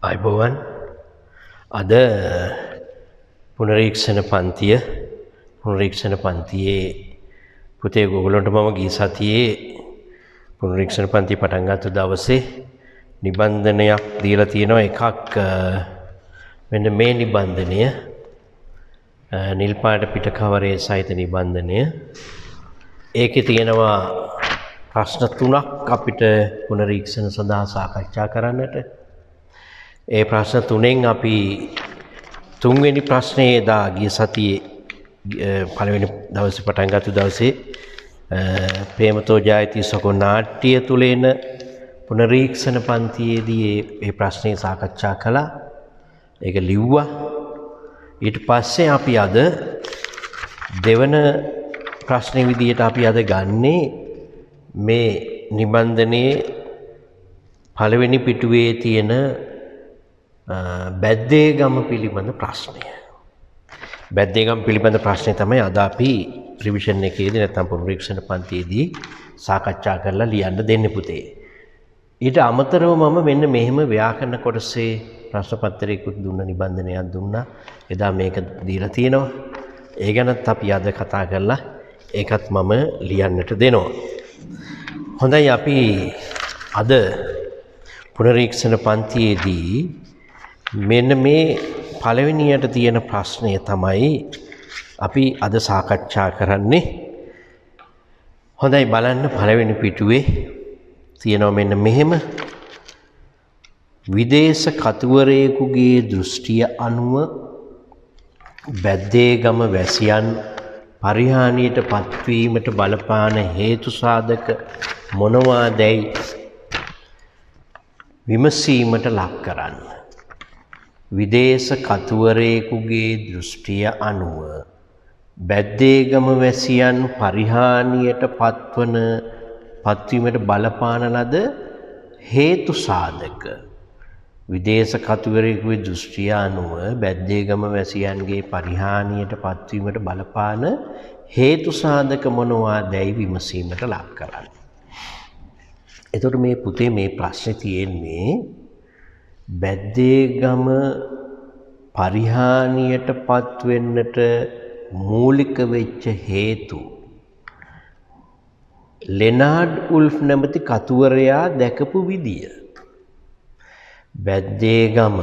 අයිබෝවන් අද පුනරීක්ෂණ පන්තියේ පුතේ ගොගලොන්ට මම ගිය සතියේ පුනරීක්ෂණ පන්තිය පටන් ගත්ත දවසේ නිබන්ධනයක් දීලා තියෙනවා එකක් මෙන්න මේ නිබන්ධනය නිල් පාට පිට කවරේ සහිත නිබන්ධනය ඒකේ තියෙනවා ප්‍රශ්න 3ක් අපිට පුනරීක්ෂණ සඳහා සාකච්ඡා කරන්නට ඒ ප්‍රශ්න 3න් අපි තුන්වෙනි ප්‍රශ්නේ එදා ගිය සතියේ පළවෙනි දවසේ පටන් ගත්ත දවසේ ප්‍රේමතෝ ජායති සකෝ නාට්‍ය තුලේන පුනරීක්ෂණ පන්තියේදී මේ ප්‍රශ්නේ සාකච්ඡා කළා. ඒක ලිව්වා. ඊට පස්සේ අපි අද දෙවන ප්‍රශ්නේ විදියට අපි අද ගන්නේ මේ නිබන්ධනයේ පළවෙනි පිටුවේ තියෙන බැද්දේගම පිළිබඳ ප්‍රශ්නය. බැද්දේගම පිළිබඳ ප්‍රශ්නය තමයි අද අපි රිවිෂන් එකේදී නැත්නම් පුනරීක්ෂණ පන්තියේදී සාකච්ඡා කරලා ලියන්න දෙන්නේ පුතේ. ඊට අමතරව මම මෙන්න මෙහෙම ව්‍යාකරණ කොටසේ ප්‍රශ්න පත්‍රයකුත් දුන්න නිබන්ධනයක් දුන්නා. එදා මේක දීලා තියෙනවා. ඒ ගැනත් අපි අද කතා කරලා ඒකත් මම ලියන්නට දෙනවා. හොඳයි අපි අද පුනරීක්ෂණ පන්තියේදී මෙන්න මේ පළවෙනියට තියෙන ප්‍රශ්නය තමයි අපි අද සාකච්ඡා කරන්නේ. හොඳයි බලන්න පළවෙනි පිටුවේ තියෙනවා මෙන්න මෙහෙම විදේශ කතුවරයෙකුගේ දෘෂ්ටිය අනුව බැද්දේගම වැසියන් පරිහානියට පත්වීමට බලපාන හේතු සාධක මොනවාදැයි විමසීමට ලක් කරන්න. විදේශ කතුවරයෙකුගේ දෘෂ්ටිය අනුව බැද්දේගම වැසියන් පරිහානියට පත්වීමට බලපාන ලද හේතු සාධක. විදේශ කතුවරයෙකුගේ දෘෂ්ටිය අනුව බැද්දේගම වැසියන්ගේ පරිහානියට පත්වීමට බලපාන හේතු සාධක මොනවාදැයි විමසීමට ලක් කරන්න. එතකොට මේ පුතේ මේ ප්‍රශ්නේ තියෙන්නේ බැද්දේගම පරිහානියට පත්වෙන්නට මූලික වෙච්ච හේතු ලෙනාඩ් උල්ෆ් නැමැති කතුවරයා දැකපු විදිය. බැද්දේගම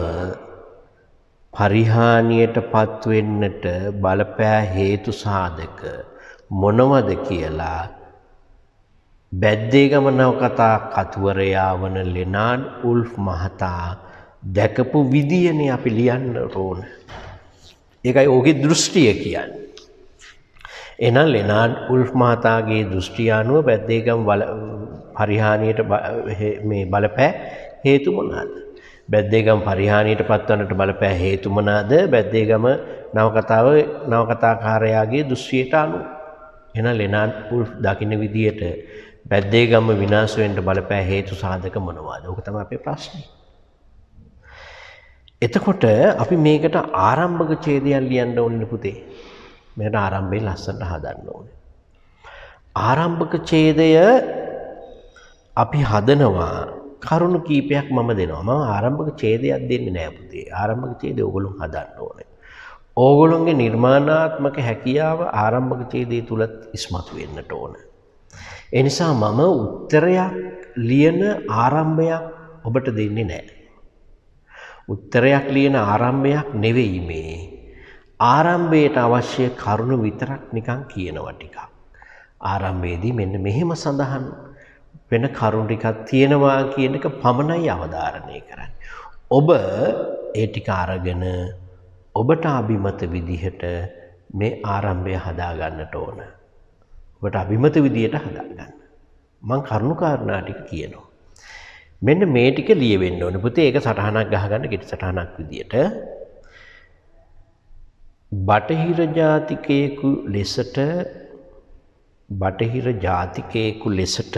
පරිහානියට පත්වෙන්නට බලපෑ හේතු සාධක මොනවද කියලා බැද්දේගම නවකතා කතුවරයා වන ලෙනාඩ් උල්ෆ් මහතා දැකපු විදියනේ අපි ලියන්න ඕන. ඒකයි ඔහුගේ දෘෂ්ටිය කියන්නේ. එහෙනම් ලෙනාඩ් උල්ෆ් මහතාගේ දෘෂ්ටිය අනුව බැද්දේගම පරිහානියට මේ බලපෑ හේතු මොනවාද? බැද්දේගම පරිහානියට පත්වන්නට බලපෑ හේතු මොනවාද? බැද්දේගම නවකතාකාරයාගේ දෘෂ්ටියට අනුව. එහෙනම් ලෙනාඩ් උල්ෆ් දකින්න විදියට බැද්දේගම විනාශ වෙන්න බලපෑ හේතු සාධක මොනවාද? ඕක තමයි අපේ ප්‍රශ්නේ. එතකොට අපි මේකට ආරම්භක ඡේදයක් ලියන්න ඕනේ පුතේ. මේකට ආරම්භය ලස්සනට හදන්න ඕනේ. ආරම්භක ඡේදය අපි හදනවා කරුණු කීපයක් මම දෙනවා. මම ආරම්භක ඡේදයක් දෙන්නේ නෑ පුතේ. ආරම්භක ඡේදය ඕගොල්ලෝ හදන්න ඕනේ. ඕගොල්ලෝගේ නිර්මාණාත්මක හැකියාව ආරම්භක ඡේදය තුල ඉස්මතු වෙන්නට ඕනේ. ඒ නිසා මම උත්තරයක් ලියන ආරම්භයක් ඔබට දෙන්නේ නෑ. උත්තරයක් ලියන ආරම්භයක් නෙවෙයි මේ. ආරම්භයට අවශ්‍ය කරුණු විතරක් නිකන් කියනවා ටිකක්. ආරම්භයේදී මෙන්න මෙහෙම සඳහන් වෙන කරුණු ටිකක් තියෙනවා කියන එක පමණයි අවධාරණය කරන්නේ. ඔබ ඒ ටික අරගෙන ඔබට අභිමත විදිහට මේ ආරම්භය හදා ගන්නට ඕන. ඔබට අභිමත විදිහට හදා ගන්න. මම කරුණු කාරණා ටික කියනවා. මෙන්න මේ ටික ලියවෙන්න ඕනේ පුතේ. ඒක සටහනක් ගහගන්න කෙටි සටහනක් විදියට. බටහිර ජාතිකයෙකු ලෙසට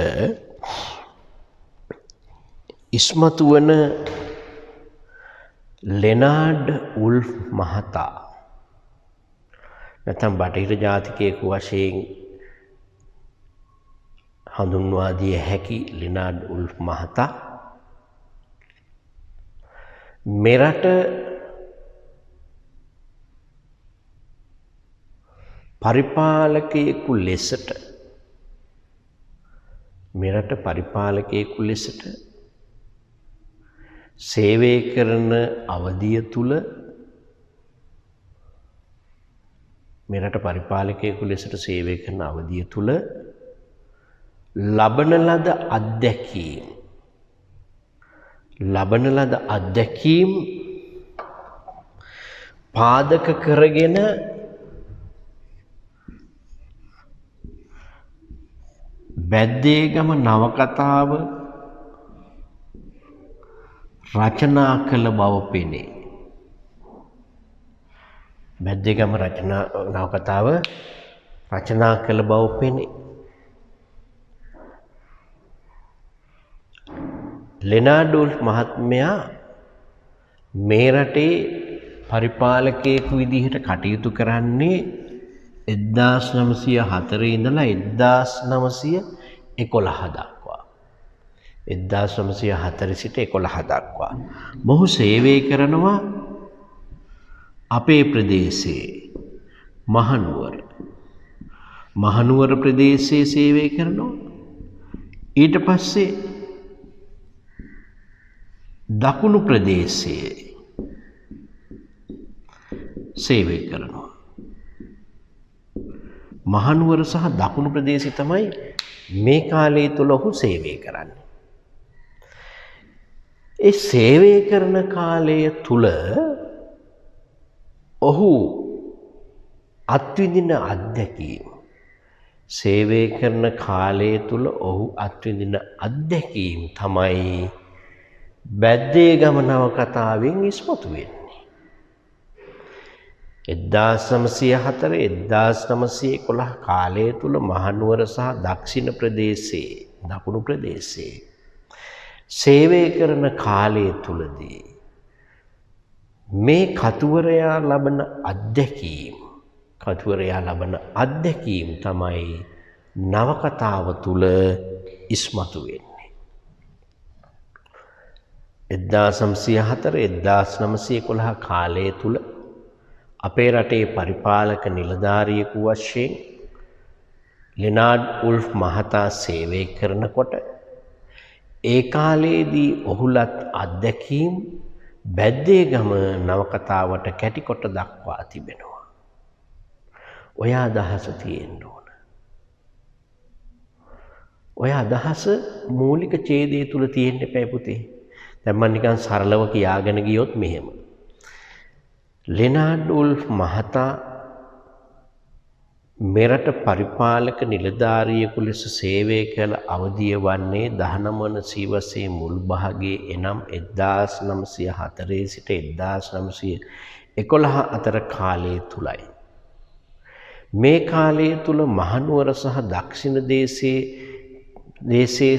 ඉස්මතු වන ලෙනාඩ් උල්ෆ් මහතා නැත්නම් බටහිර ජාතිකයෙකු වශයෙන් හඳුන්වා දිය හැකි ලෙනාඩ් උල්ෆ් මහතා මෙරට පරිපාලකයෙකු ලෙසට සේවය කරන අවධිය තුල මෙරට පරිපාලකයෙකු ලෙසට සේවය කරන අවධිය තුල ලබන ලද අත්දැකීම් පාදක කරගෙන බැද්දේගම නවකතාව රචනා කළ බව පෙනේ. බැද්දේගම නවකතාව රචනා කළ බව පෙනේ. ලෙනාඩ් වුල්ෆ් මහත්මයා මේ රටේ පරිපාලකයෙකු විදිහට කටයුතු කරන්නේ 1904 ඉඳලා 1911 දක්වා. 1904 සිට 11 දක්වා. මොහු සේවය කරනවා අපේ ප්‍රදේශයේ මහනුවර ප්‍රදේශයේ සේවය කරනවා. ඊට පස්සේ දකුණු ප්‍රදේශයේ සේවය කරනවා. මහනුවර සහ දකුණු ප්‍රදේශය තමයි මේ කාලය තුල ඔහු සේවය කරන්නේ. ඒ සේවය කරන කාලය තුල ඔහු අත්විඳින අත්දැකීම් තමයි බැද්දේගම නවකතාවෙන් ඉස්මතු වෙන්නේ. 1904 1911 කාලය තුල මහනුවර සහ දකුණු ප්‍රදේශයේ සේවය කරන කාලය තුලදී මේ කතුවරයා ලබන අත්දැකීම් තමයි නවකතාව තුල ඉස්මතු වෙන්නේ. 1904 1911 කාලය තුල අපේ රටේ පරිපාලක නිලධාරියෙකු වශයෙන් ලෙනාඩ් වුල්ෆ් මහතා සේවය කරනකොට ඒ කාලයේදී ඔහුලත් අත්දැකීම් බැද්දේගම නවකතාවට කැටිකොට දක්වා තිබෙනවා. ඔය අදහස තියෙන්න ඕන. ඔය අදහස මූලික ඡේදය තුල තියෙන්න එපා පුතේ. දැන් මම නිකන් සරලව කියාගෙන ගියොත් මෙහෙම. ලෙනාඩ් වුල්ෆ් මහතා මෙරට පරිපාලක නිලධාරියෙකු ලෙස සේවය කළ අවධිය වන්නේ 19 වන සියවසේ මුල් භාගයේ එනම් 1904 සිට 1911 අතර කාලය තුලයි. මේ කාලය තුල මහනුවර සහ දක්ෂිණ දේශයේ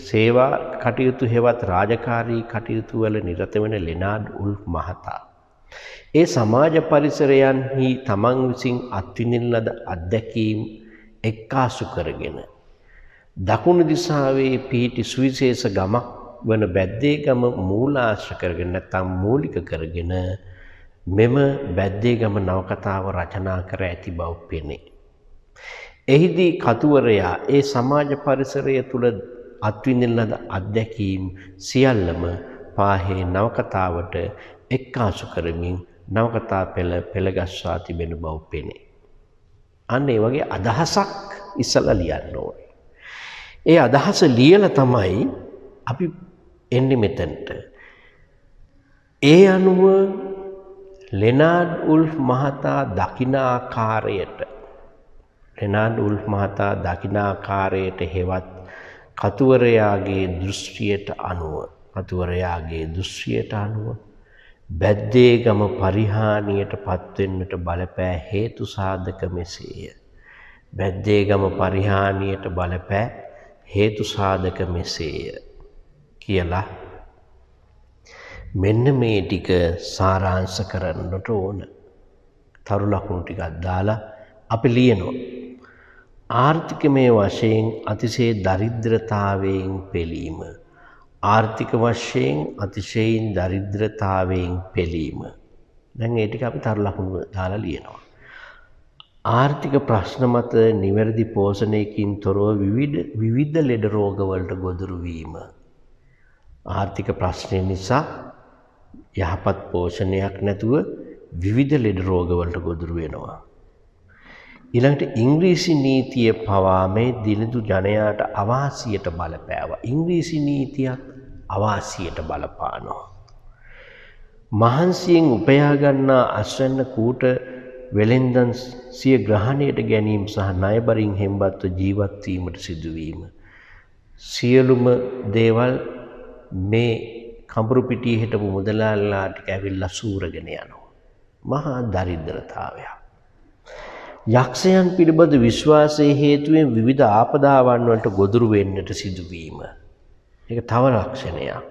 සේවා කටයුතු හෙවත් රාජකාරී කටයුතු වල නිරත වෙන ලෙනාඩ් වුල්ෆ් මහතා ඒ සමාජ පරිසරයන්හි තමන් විසින් අත්විඳින ලද අත්දැකීම් එක්කාසු කරගෙන දකුණු දිශාවේ පිහිටි සුවිශේෂ ගමක් වන බැද්දේගම මූලාශ්‍ර කරගෙන නැත්නම් මූලික කරගෙන මෙම බැද්දේගම නවකතාව රචනා කර ඇති බව පෙනේ. එහිදී කතුවරයා ඒ සමාජ පරිසරය තුල අත්විඳින ලද අත්දැකීම් සියල්ලම පාහේ නවකතාවට එක්කාසු කරමින් නවකතා පෙළගස්වා තිබෙන බව පෙනේ. අන්න ඒ වගේ අදහසක් ඉස්සලා ලියන්න ඕනේ. ඒ අදහස ලියලා තමයි අපි එන්නේ මෙතනට. ඒ අනුව ලෙනාඩ් වුල්ෆ් මහතා දකින ආකාරයට හෙවත් කතුවරයාගේ දෘෂ්ටියට අනුව බැද්දේගම පරිහානියට පත්වෙන්නට බලපෑ හේතු සාධක මෙසේය කියලා මෙන්න මේ ටික සාරාංශ කරන්නට ඕන. තරු ලකුණු ටිකක් දාලා අපි ලියනවා. ආර්ථිකමය වශයෙන් අතිශය දරිද්‍රතාවයෙන් පෙළීම ආර්ථික වශයෙන් අතිශයින් දරිද්‍රතාවයෙන් පෙළීම. දැන් ඒ ටික අපි තරු ලකුණු දාලා ලියනවා. ආර්ථික ප්‍රශ්න මත නිවැරදි පෝෂණයකින් තොරව විවිධ ලෙඩ රෝගවලට ගොදුරු වීම. ආර්ථික ප්‍රශ්නය නිසා යහපත් පෝෂණයක් නැතුව විවිධ ලෙඩ රෝගවලට ගොදුරු වෙනවා. ඊළඟට ඉංග්‍රීසි නීතිය පවා මේ දිලිඳු ජනයාට අවාසියට බලපෑවා. ඉංග්‍රීසි නීතියක් අවාසියට බලපානවා. මහන්සියෙන් උපයා ගන්නා අස්වැන්න කූට වෙළෙන්දන් සිය ග්‍රහණයට ගැනීම සහ ණයබරින් හෙම්බත්ව ජීවත් වීමට සිදුවීම. සියලුම දේවල් මේ කඹුරු පිටියේ හිටපු මුදලාල්ලා ටික ඇවිල්ලා සූරගෙන යනවා. මහා දරිද්‍රතාවයක්. යක්ෂයන් පිළිබඳ විශ්වාසයේ හේතුවෙන් විවිධ ආපදාවන් වලට ගොදුරු වෙන්නට සිදුවීම. ඒක තව ලක්ෂණයක්.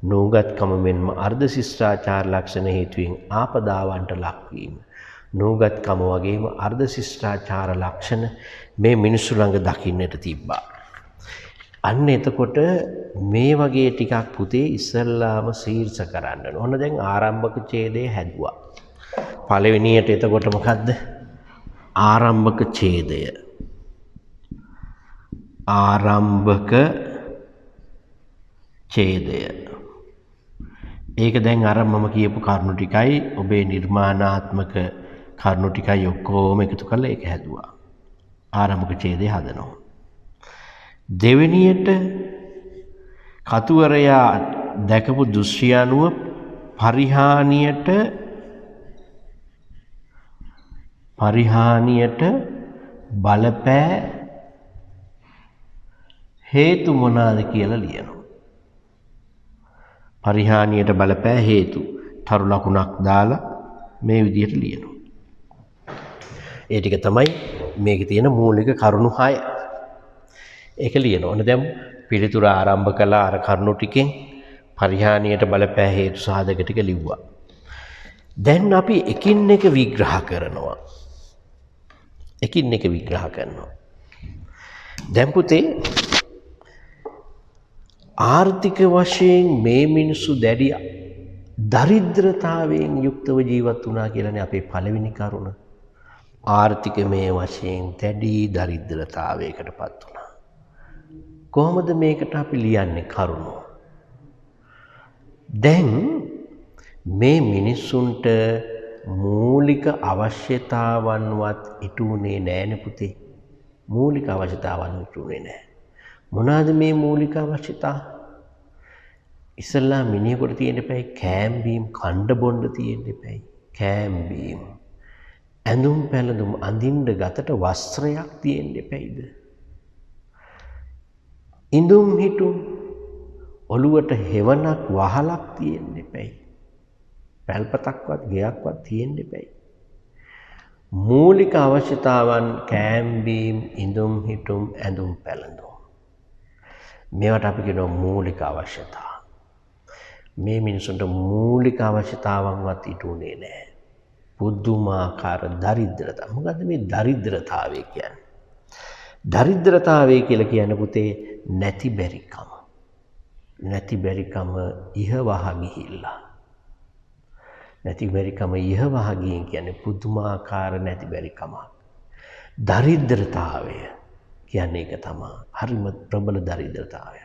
නූගත්කම මෙන්ම අර්ධ ශිෂ්ටාචාර ලක්ෂණ හේතුවෙන් ආපදාවන්ට ලක්වීම. නූගත්කම වගේම අර්ධ ශිෂ්ටාචාර ලක්ෂණ මේ මිනිස්සු ළඟ දකින්නට තිබ්බා. අන්න එතකොට මේ වගේ ටිකක් පුතේ ඉස්සල්ලාම ශීර්ෂ කරන්න ඕන. ඔන්න දැන් ආරම්භක ඡේදය හැදුවා. පළවෙනියට එතකොට මොකද්ද? ආරම්භක ඡේදය. ආරම්භක ඡේදය. ඒක දැන් අර මම කියපු කරුණු ටිකයි ඔබේ නිර්මාණාත්මක කරුණු ටිකයි ඔක්කොම එකතු කරලා ඒක හැදුවා. ආරම්භක ඡේදය හදනවා. දෙවෙනියට කතුවරයා දැකපු දෘශ්‍ය අනුව පරිහානියට බලපෑ හේතු මොනවාද කියලා ලියනවා. පරිහානියට බලපෑ හේතු තරු ලකුණක් දාලා මේ විදිහට ලියනවා. ඒ ටික තමයි මේකේ තියෙන මූලික කරුණු 6. ඒක ලියනවා. ඔන්න දැන් පිළිතුර ආරම්භ කළා අර කරුණු ටිකෙන් පරිහානියට බලපෑ හේතු සාධක ටික ලිව්වා. දැන් අපි එකින් එක විග්‍රහ කරනවා. දැන් පුතේ ආර්ථික වශයෙන් මේ මිනිස්සු දැඩි දරිද්‍රතාවයෙන් යුක්තව ජීවත් වුණා කියලානේ අපේ පළවෙනි කරුණ. ආර්ථිකමය වශයෙන් දැඩි දරිද්‍රතාවයකටපත් වුණා. කොහොමද මේකට අපි ලියන්නේ කරුණු? දැන් මේ මිනිස්සුන්ට මූලික අවශ්‍යතාවන්වත් ඉටුනේ නෑනේ පුතේ. මූලික අවශ්‍යතාවන් ඉටුනේ නෑ. මොනවාද මේ මූලික අවශ්‍යතා? ඉස්සල්ලා මිනිහෙකුට තියෙන්න එපයි කෑම බීම කන්න බොන්න තියෙන්න එපයි. කෑම බීම ඇඳුම් පැළඳුම් අඳින්න ගතට වස්ත්‍රයක් තියෙන්න එපයිද? ඉඳුම් හිටුම් ඔළුවට හෙවණක් වහලක් තියෙන්න එපයි. පැල්පතක්වත් ගෙයක්වත් තියෙන්න එපයි. මූලික අවශ්‍යතාවන් කෑම බීම ඉඳුම් හිටුම් ඇඳුම් පැළඳුම්. මේවට අපි කියනවා මූලික අවශ්‍යතා. මේ මිනිසුන්ට මූලික අවශ්‍යතාවන්වත් ඉටුනේ නැහැ. පුදුමාකාර දරිද්‍රතාව. මොකද්ද මේ දරිද්‍රතාවය කියන්නේ? දරිද්‍රතාවය කියලා කියන්නේ පුතේ නැති බැරිකම. නැති බැරිකම ඉහවහ ගිහිල්ලා. නැති බැරිකම ඉහවහ ගියන් කියන්නේ පුදුමාකාර නැති බැරිකමක්. දරිද්‍රතාවය කියන්නේ ඒක තමයි. හරිම ප්‍රබල දරිද්‍රතාවය.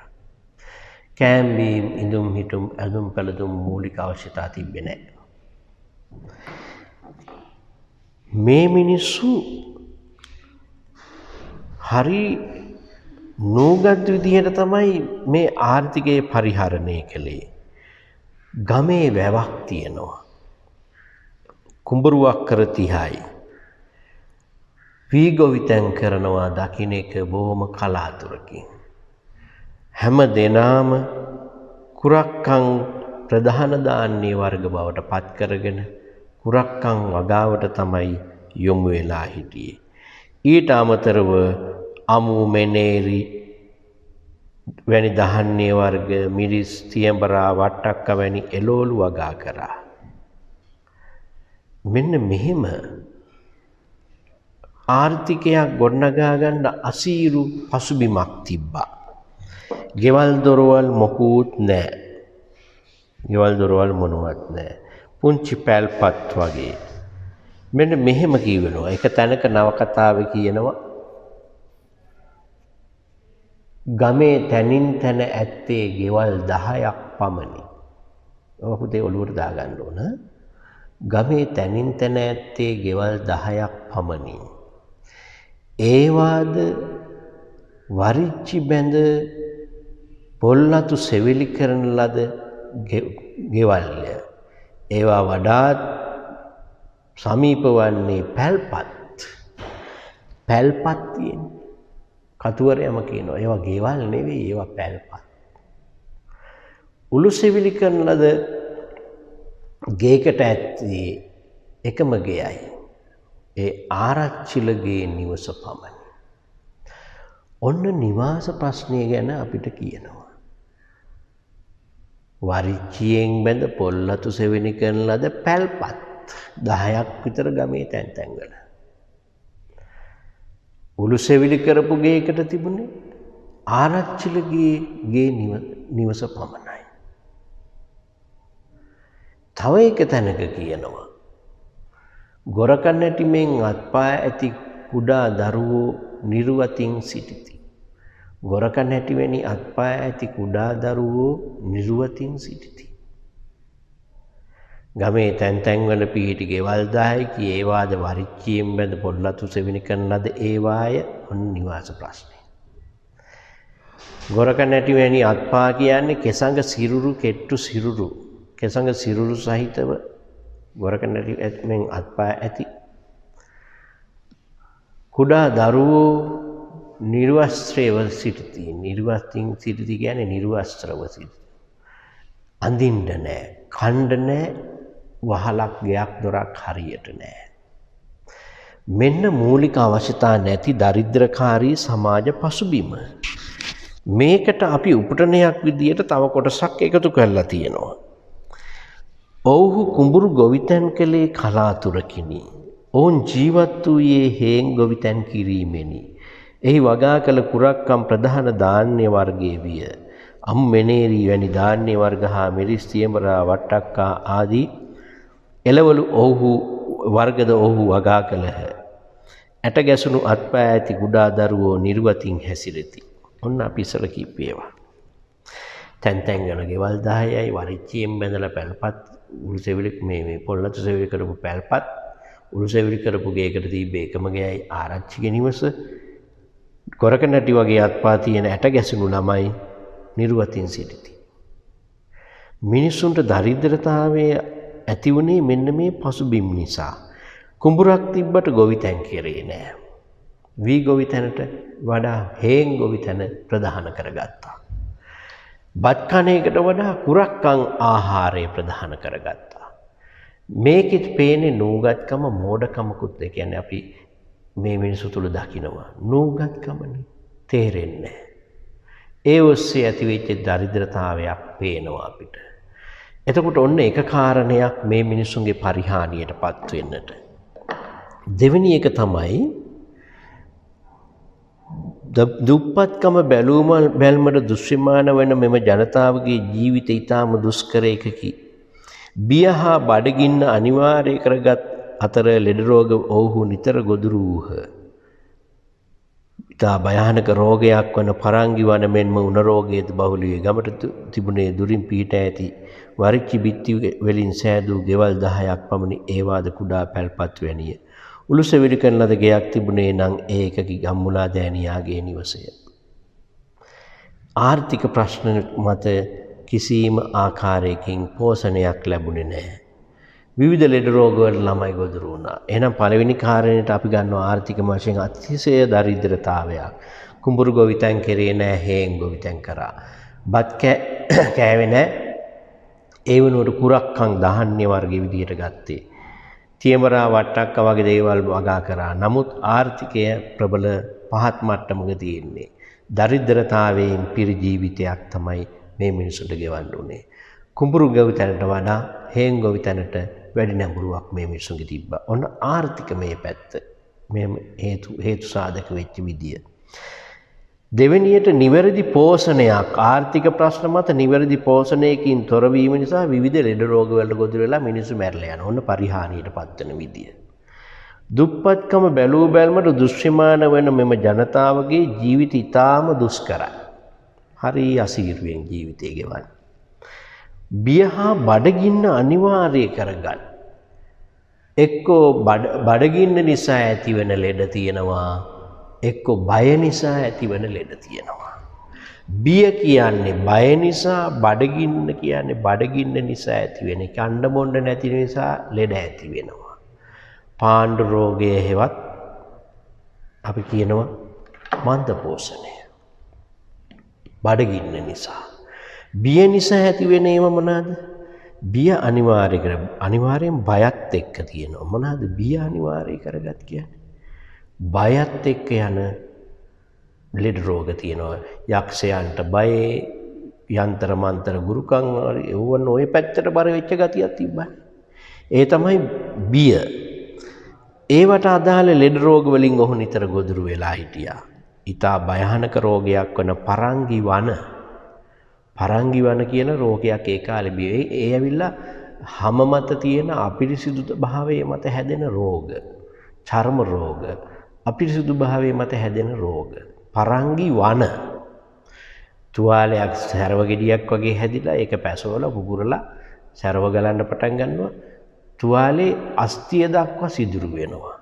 කෑම බීම ඉඳුම් හිටුම් ඇඳුම් පැළඳුම් මූලික අවශ්‍යතා තිබ්බේ නැහැ. මේ මිනිස්සු හරි නූගත් විදිහට තමයි මේ ආර්ථිකය පරිහරණය කළේ. ගමේ වැවක් තියෙනවා. කුඹුරුවක් කර 30යි. වීගොවිතැන් කරනවා දකින්න එක බොහොම කලාතුරකින්. හැම දිනාම කුරක්කන් ප්‍රධාන ධාන්‍ය වර්ග බවට පත් කරගෙන කුරක්කන් වගාවට තමයි යොමු වෙලා හිටියේ. ඊට අමතරව අමු මෙනේරි වැනි ධාන්‍ය වර්ග මිරිස් තියඹරා වට්ටක්ක වැනි එළවලු වගා කරා. මෙන්න මෙහෙම ආර්ථිකයක් ගොඩනගා ගන්න අසීරු පසුබිමක් තිබ්බා. ගෙවල් දොරවල් මොකුත් නැහැ. ගෙවල් දොරවල් මොනවත් නැහැ. පුංචි පැල්පත් වගේ. මෙන්න මෙහෙම කියවෙනවා. එක තැනක නවකතාවේ කියනවා ගමේ තනින් තන ඇත්තේ ගෙවල් 10ක් පමණි. ඔබ පුතේ ඔළුවට දාගන්න ඕන. ගමේ තනින් තන ඇත්තේ ගෙවල් 10ක් පමණි. ඒවාද වරිච්චි බැඳ පොල්ලතු සෙවිලි කරන ලද ගෙවල්ය. ඒවා වඩාත් සමීප වන්නේ පැල්පත්. පැල්පත් තියෙන්නේ. කතුවරයම කියනවා ඒවා ගෙවල් නෙවෙයි ඒවා පැල්පත්. උළු සෙවිලි කරන ලද ගේකට ඇත්තේ එකම ගෙයයි. ඒ ආරච්චිලගේ නිවස පමණි. ඔන්න නිවාස ප්‍රශ්නය ගැන අපිට කියනවා. වරිච්චියෙන් බැඳ පොල්ලතු සෙවිලි කරන ලද පැල්පත් 10ක් විතර ගමේ තැන් තැන්වල. උළු සෙවිලි කරපු ගේකට තිබුණේ ආරච්චිලගේ ගේ නිවස පමණයි. තව එක තැනක කියනවා ගොරකන්නැටිමෙන් අත්පා ඇති කුඩා දරුවෝ නිර්වතින් සිටිති. ගොරකන්නැටිවැනි අත්පා ඇති කුඩා දරුවෝ නිර්වතින් සිටිති. ගමේ තැන් තැන්වල පිහිටි ගෙවල් 10කි ඒවාද වරිච්චියෙන් බැඳ පොල්ලතු සෙවිලි කරන ලද ඒවාය ඔන්න නිවාස ප්‍රශ්නය. ගොරකන්නැටිවැනි අත්පා කියන්නේ කෙසඟ සිරුරු කෙට්ටු සිරුරු. කෙසඟ සිරුරු සහිතව ගොරකන්නැටිවැනි අත්පා ඇති කුඩා දරුවෝ නිර්වස්ත්‍රව සිටිති. නිර්වස්ත්‍රයෙන් සිටිති කියන්නේ නිර්වස්ත්‍රව සිටිති. අඳින්න නැහැ, කන්න නැහැ, වහලක් ගයක් දොරක් හරියට නැහැ. මෙන්න මූලික අවශ්‍යතා නැති දරිද්‍රකාරී සමාජ පසුබිම. මේකට අපි උපටනයක් විදියට තව කොටසක් එකතු කරලා තියෙනවා. ඔව්හු කුඹුරු ගොවිතැන් කළේ කලාතුරකිනි. ඔවුන් ජීවත් වූයේ හේන් ගොවිතැන් කිරීමෙනි. එහි වගා කළ කුරක්කම් ප්‍රධාන ධාන්‍ය වර්ගයේ විය. අම්මෙනේරි වැනි ධාන්‍ය වර්ග හා මිරිස් තියමරා වට්ටක්කා ආදී එළවලු ඔව්හු වර්ගද ඔව්හු වගා කළහ. ඇට ගැසුණු අත්පා ඇති කුඩා දරුවෝ නිර්වතින් හැසිරෙති. ඔන්න අපි ඉස්සර කීපේවා. තැන් තැන් වල ගෙවල් 10යි වරිච්චියෙන් බැඳලා පැල්පත් උළු සෙවිලි මේ පොල්ලතු සෙවිලි කරපු පැල්පත් උළු සෙවිලි කරපු ගේකට තිබ්බේ එකම ගේයි ආරච්චිගේ නිවස. ගොරකන්නැටි වගේ අත්පා තියෙන ඇට ගැසුණු ළමයි නිර්වතින් සිටිති. මිනිසුන්ට දරිද්‍රතාවය ඇති වුණේ මෙන්න මේ පසුබිම් නිසා. කුඹුරක් තිබ්බට ගොවිතැන් කෙරේ නෑ. වී ගොවිතැනට වඩා හේන් ගොවිතැන ප්‍රධාන කරගත්තා. බත් කන එකට වඩා කුරක්කන් ආහාරය ප්‍රධාන කරගත්තා. මේකෙත් පේන්නේ නූගත්කම මෝඩකමකුත්. ඒ කියන්නේ අපි මේ මිනිසු තුල දකිනවා නූගත්කමනේ තේරෙන්නේ නැහැ. ඒ ඔස්සේ ඇතිවෙච්ච දරිද්‍රතාවයක් පේනවා අපිට. එතකොට ඔන්න එක කාරණයක් මේ මිනිසුන්ගේ පරිහානියටපත් වෙන්නට. දෙවෙනි එක තමයි දුප්පත්කම බැල්මට දුස්සීමාන වන මෙම ජනතාවගේ ජීවිත ඊටම දුෂ්කර එකකි. බිය හා බඩගින්න අනිවාර්ය කරගත් අතර ලෙඩ රෝග ඔවුහු නිතර ගොදුරු වූහ. ඉතා භයානක රෝගයක් වන පරංගි වන මෙන්ම උණ රෝගයේද බහුල වී ගමට තිබුණේ දුරින් පිහිට ඇති වරිච්චි බිත්ති වලින් සෑදූ ගෙවල් 10ක් පමණි. ඒවාද කුඩා පැල්පත් වැනිය. උළු සෙවිලි කරන ලද ගෙයක් තිබුණේ නම් ඒ එකකි ගම්මුලා දෑනියාගේ නිවසය. ආර්ථික ප්‍රශ්න මත කිසිම ආකාරයකින් පෝෂණයක් ලැබුණේ නැහැ. විවිධ ලෙඩ රෝගවල ළමයි ගොදුරු වුණා. එහෙනම් පළවෙනි කාරණයට අපි ගන්නවා ආර්ථික වශයෙන් අතිශය දරිද්‍රතාවයක්. කුඹුරු ගොවිතැන් කරේ නැහැ, හේන් ගොවිතැන් කරා. බත් කෑවේ නැහැ. ඒ වෙනුවට කුරක්කන් ධාන්‍ය වර්ගයේ විදියට ගත්තේ. තියමරා වට්ටක්ක වගේ දේවල් වගා කරා. නමුත් ආර්ථිකය ප්‍රබල පහත් මට්ටමක තියෙන්නේ. දරිද්‍රතාවයෙන් පිරි ජීවිතයක් තමයි මේ මිනිසුන්ට ගෙවන්න උනේ. කුඹුරු ගොවිතැනට වඩා හේන් ගොවිතැනට වැඩි නැඹුරුවක් මේ මිනිසුන්ගේ තිබ්බා. ඔන්න ආර්ථික මේ පැත්ත. මේ හේතු සාධක වෙච්ච විදිය. දෙවෙනියට නිවැරදි පෝෂණයක් ආර්ථික ප්‍රශ්න මත නිවැරදි පෝෂණයකින් තොරවීම නිසා විවිධ ලෙඩ රෝග වලට ගොදුරු වෙලා මිනිස්සු මැරලා යනවා. ඔන්න පරිහානියට පත්වන විදිය. දුප්පත්කම බැලූ බැල්මට දෘශ්‍යමාන වෙන මෙම ජනතාවගේ ජීවිත ඉතාම දුෂ්කරයි. හරි අසීරුවෙන් ජීවිතය ගෙවන්නේ. බිය හා බඩගින්න අනිවාර්ය කරගන්න. එක්කෝ බඩගින්න නිසා ඇතිවන ලෙඩ තියෙනවා. එක්කෝ බය නිසා ඇතිවන ලෙඩ තියෙනවා. බිය කියන්නේ බය නිසා, බඩගින්න කියන්නේ බඩගින්න නිසා ඇතිවෙන. කණ්ඩ මොණ්ඩ නැති නිසා ලෙඩ ඇති වෙනවා. පාණ්ඩු රෝගය හෙවත් අපි කියනවා මන්ද පෝෂණය. බඩගින්න නිසා. බිය නිසා ඇතිවෙන ඒවා මොනවාද? බිය අනිවාර්යෙන් බයත් එක්ක තියෙනවා. මොනවාද බිය අනිවාර්ය කරගත් කියන්නේ? බයත් එක්ක යන ලෙඩ රෝග තියෙනවා. යක්ෂයන්ට බයේ, යන්ත්‍ර මන්ත්‍ර ගුරුකම් එවුවන් ඔය පැත්තට බර වෙච්ච ගතියක් තිබ්බනේ. ඒ තමයි බිය. ඒවට අදාළ ලෙඩ රෝග වලින් ඔහු නිතර ගොදුරු වෙලා හිටියා. ඊටා භයානක රෝගයක් වන පරංගි වන කියන රෝගයක් ඒ කාලේ බියේ. ඒ ඇවිල්ලා හැම මත තියෙන අපිරිසිදු භාවයේ මත හැදෙන රෝග. චර්ම රෝග, අපිරිසිදු භාවයේ මත හැදෙන රෝග. පරංගි වන තුවාලයක් සරව ගෙඩියක් වගේ හැදිලා ඒක පැසවලා පුපුරලා සරව ගලන්න පටන් ගන්නවා. තුවාලේ අස්තිය දක්වා සිදුරු වෙනවා.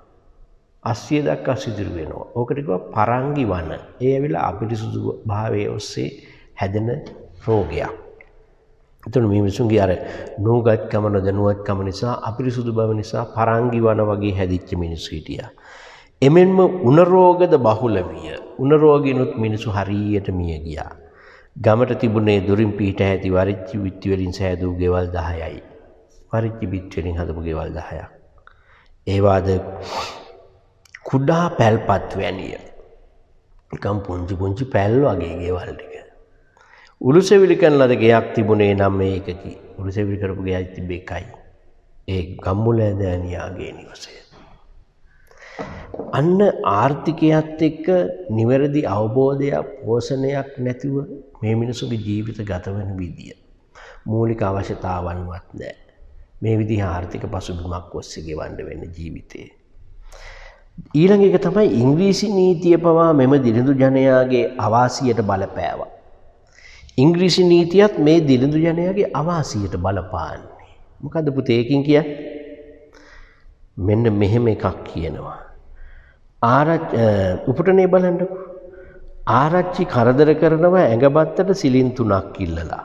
ඕකට කියනවා පරංගි වන. ඒ ඇවිල්ලා අපිරිසිදු භාවයේ ඔස්සේ හැදෙන රෝගයක්. එතන මේ මිනිසුන්ගේ අර නෝගත්කම නොදැනුවත්කම නිසා අපිරිසුදු බව නිසා පරංගි වන වගේ හැදිච්ච මිනිස්සු හිටියා. එමෙන්ම උණ රෝගද බහුල විය. උණ රෝගිනුත් මිනිසු හරියට මිය ගියා. ගමට තිබුණේ දුරින් පිට ඇති වරිච්චි බිත්ති වලින් සෑදූ ගෙවල් 10යි. වරිච්චි බිත්ති වලින් හදපු ගෙවල් 10ක්. ඒවාද කුඩා පැල්පත් වැනිය. නිකම් පුංචි පැල් වගේ ගෙවල් ටික. උළුසෙවිලි කරන ලද ගෙයක් තිබුණේ නම් මේකකි. උළුසෙවිලි කරපු ගෙයක් තිබ්බේ එකයි. ඒ ගම්මුල දෑනියාගේ නිවසය. අන්න ආර්ථිකයත් එක්ක නිවැරදි අවබෝධයක්, පෝෂණයක් නැතිව මේ මිනිසුගේ ජීවිත ගත වෙන විදිය. මූලික අවශ්‍යතාවන්වත් නැහැ. මේ විදිහ ආර්ථික පසුබිමක් ඔස්සේ ගෙවන්න වෙන ජීවිතේ. ඊළඟ එක තමයි ඉංග්‍රීසි නීතිය පවා මෙම දිළිඳු ජනයාගේ අවාසියට බලපෑවා. ඉංග්‍රීසි නීතියත් මේ දිළිඳු ජනයාගේ අවාසියට බලපාන්නේ. මොකද පුතේ ඒකින් කියන්නේ? මෙන්න මෙහෙම එකක් කියනවා. උපුටනේ බලන්නකො. ආරච්චි කරදර කරනවා ඇඟබත්තට සිලින් 3ක් ඉල්ලලා.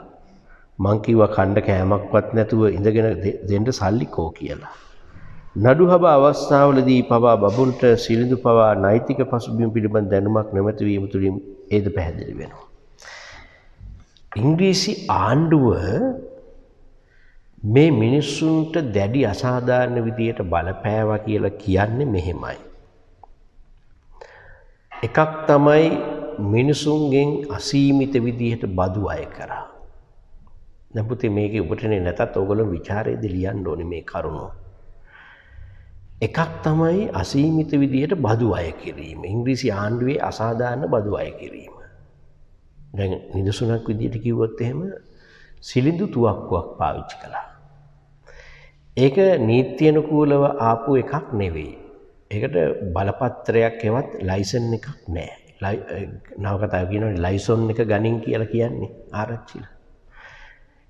මං කිව්වා කණ්ඩ කෑමක්වත් නැතුව ඉඳගෙන දෙන්න සල්ලිකෝ කියලා. නඩුහබ අවස්ථාවලදී පවා බබුන්ට සිලිඳු පවා නෛතික පසුබිම පිළිබඳ දැනුමක් නැමැති වීම තුළින් ඒද පැහැදිලි වෙනවා. ඉංග්‍රීසි ආණ්ඩුව මේ මිනිස්සුන්ට දැඩි අසාධාරණ විදියට බලපෑවා කියලා කියන්නේ මෙහෙමයි. එකක් තමයි මිනිසුන්ගෙන් අසීමිත විදියට බදු අය කරා. දැන් පුතේ මේකේ උපටනේ නැතත් ඕගොල්ලෝ ਵਿਚාරයේදී ලියන්න ඕනේ මේ කරුණු. එකක් තමයි අසීමිත විදියට බදු අය කිරීම. ඉංග්‍රීසි ආණ්ඩුවේ අසාධාරණ බදු අය කිරීම. දැන් නිදසුනක් විදියට කිව්වොත් එහෙම සිලිඳු තුවක්කුවක් පාවිච්චි කළා. ඒක නීත්‍යනුකූලව ආපු එකක් නෙවෙයි. ඒකට බලපත්‍රයක් හෙවත් ලයිසන් එකක් නැහැ. නවකතාව කියනවා ලයිසන් එක ගනින් කියලා කියන්නේ ආරච්චිලා.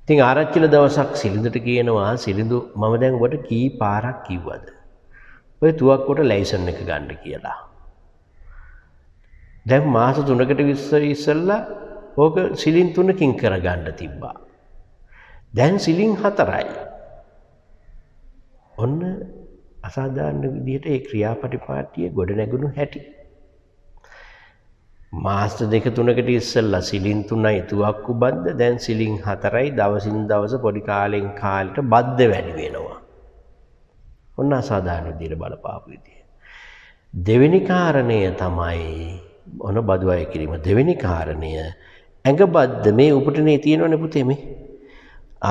ඉතින් ආරච්චිලා දවසක් සිලිඳුට කියනවා සිලිඳු මම දැන් ඔබට කී පාරක් කිව්වද? ඔය තුවක්කුවට ලයිසන් එක ගන්න කියලා. දැන් මාස 3කට ඉස්සෙල්ලා ඕක සිලින් 3කින් කරගන්න තිබ්බා. දැන් සිලින් 4යි. ඔන්න අසාධාරණ විදිහට ඒ ක්‍රියාපටිපාටිය ගොඩ නැගුණු හැටි. මාස 2-3කට ඉස්සෙල්ලා සිලින් 3යි තුවක්කු බද්ද, දැන් සිලින් 4යි. දවසින් දවස පොඩි කාලෙන් කාලෙට බද්ද වැඩි වෙනවා. ඔන්න අසාධාරණ විදිහට බලපාපු විදිය. දෙවෙනි කාරණය තමයි ඔන බදු අය කිරීම. දෙවෙනි කාරණය ඇඟබද්ද මේ උපටනේ තියෙනවනේ පුතේ මේ.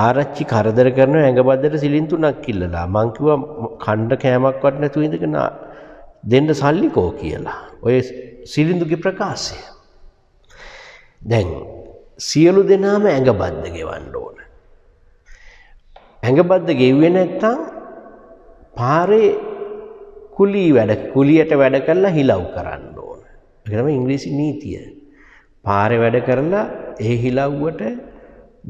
ආරච්චි කරදර කරන ඇඟබද්දට සිලින් 3ක් ඉල්ලලා. මං කිව්වා කණ්ඩ කෑමක්වත් නැතුව ඉඳගෙන දෙන්න සල්ලිකෝ කියලා. ඔය සිලිඳුගේ ප්‍රකාශය. දැන් සියලු දෙනාම ඇඟබද්ද ගෙවන්න ඕන. ඇඟබද්ද ගෙව්වේ නැත්තම් පාරේ කුලියට වැඩ කරලා හිලව් කරන්න ඕන. ඒක තමයි ඉංග්‍රීසි නීතිය. පාරේ වැඩ කරලා ඒ හිලව්වට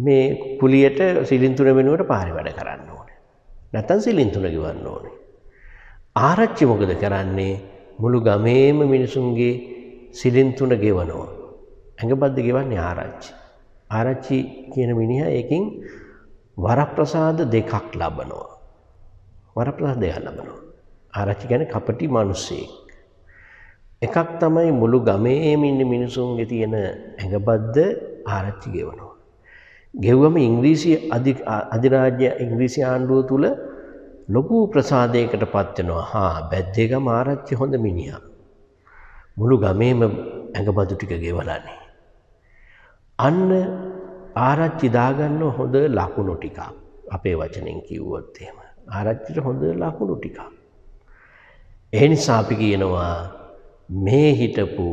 මේ කුලියට සිලින්තුන වෙනුවට පාරේ වැඩ කරන්න ඕනේ. නැත්තම් සිලින්තුන ගෙවන්න ඕනේ. ආරච්චි මොකද කරන්නේ? මුළු ගමේම මිනිසුන්ගේ සිලින්තුන ගෙවනවා. ඇඟබද්ද ගෙවන්නේ ආරච්චි. ආරච්චි කියන මිනිහා ඒකෙන් වරප්‍රසාද දෙකක් ලබනවා. වරප්‍රසාද දෙකක් ලබනවා. ආරච්චි කියන්නේ කපටි මිනිසෙක්. එකක් තමයි මුළු ගමේම ඉන්න මිනිසුන්ගේ තියෙන ඇඟබද්ද ආරච්චි ගෙවනවා. ගෙවුවම ඉංග්‍රීසි අධිරාජ්‍ය ඉංග්‍රීසි ආණ්ඩුව තුල ලොකු ප්‍රසාදයකටපත් වෙනවා. බැද්දේගම ආරච්චි හොඳ මිනිහා. මුළු ගමේම ඇඟබදු ටික ගෙවලානේ. අන්න ආරච්චි දාගන්න හොඳ ලකුණු ටිකක්. අපේ වචනෙන් කිව්වොත් එහෙම. ආරච්චිට හොඳ ලකුණු ටිකක්. ඒ නිසා අපි කියනවා මේ හිටපු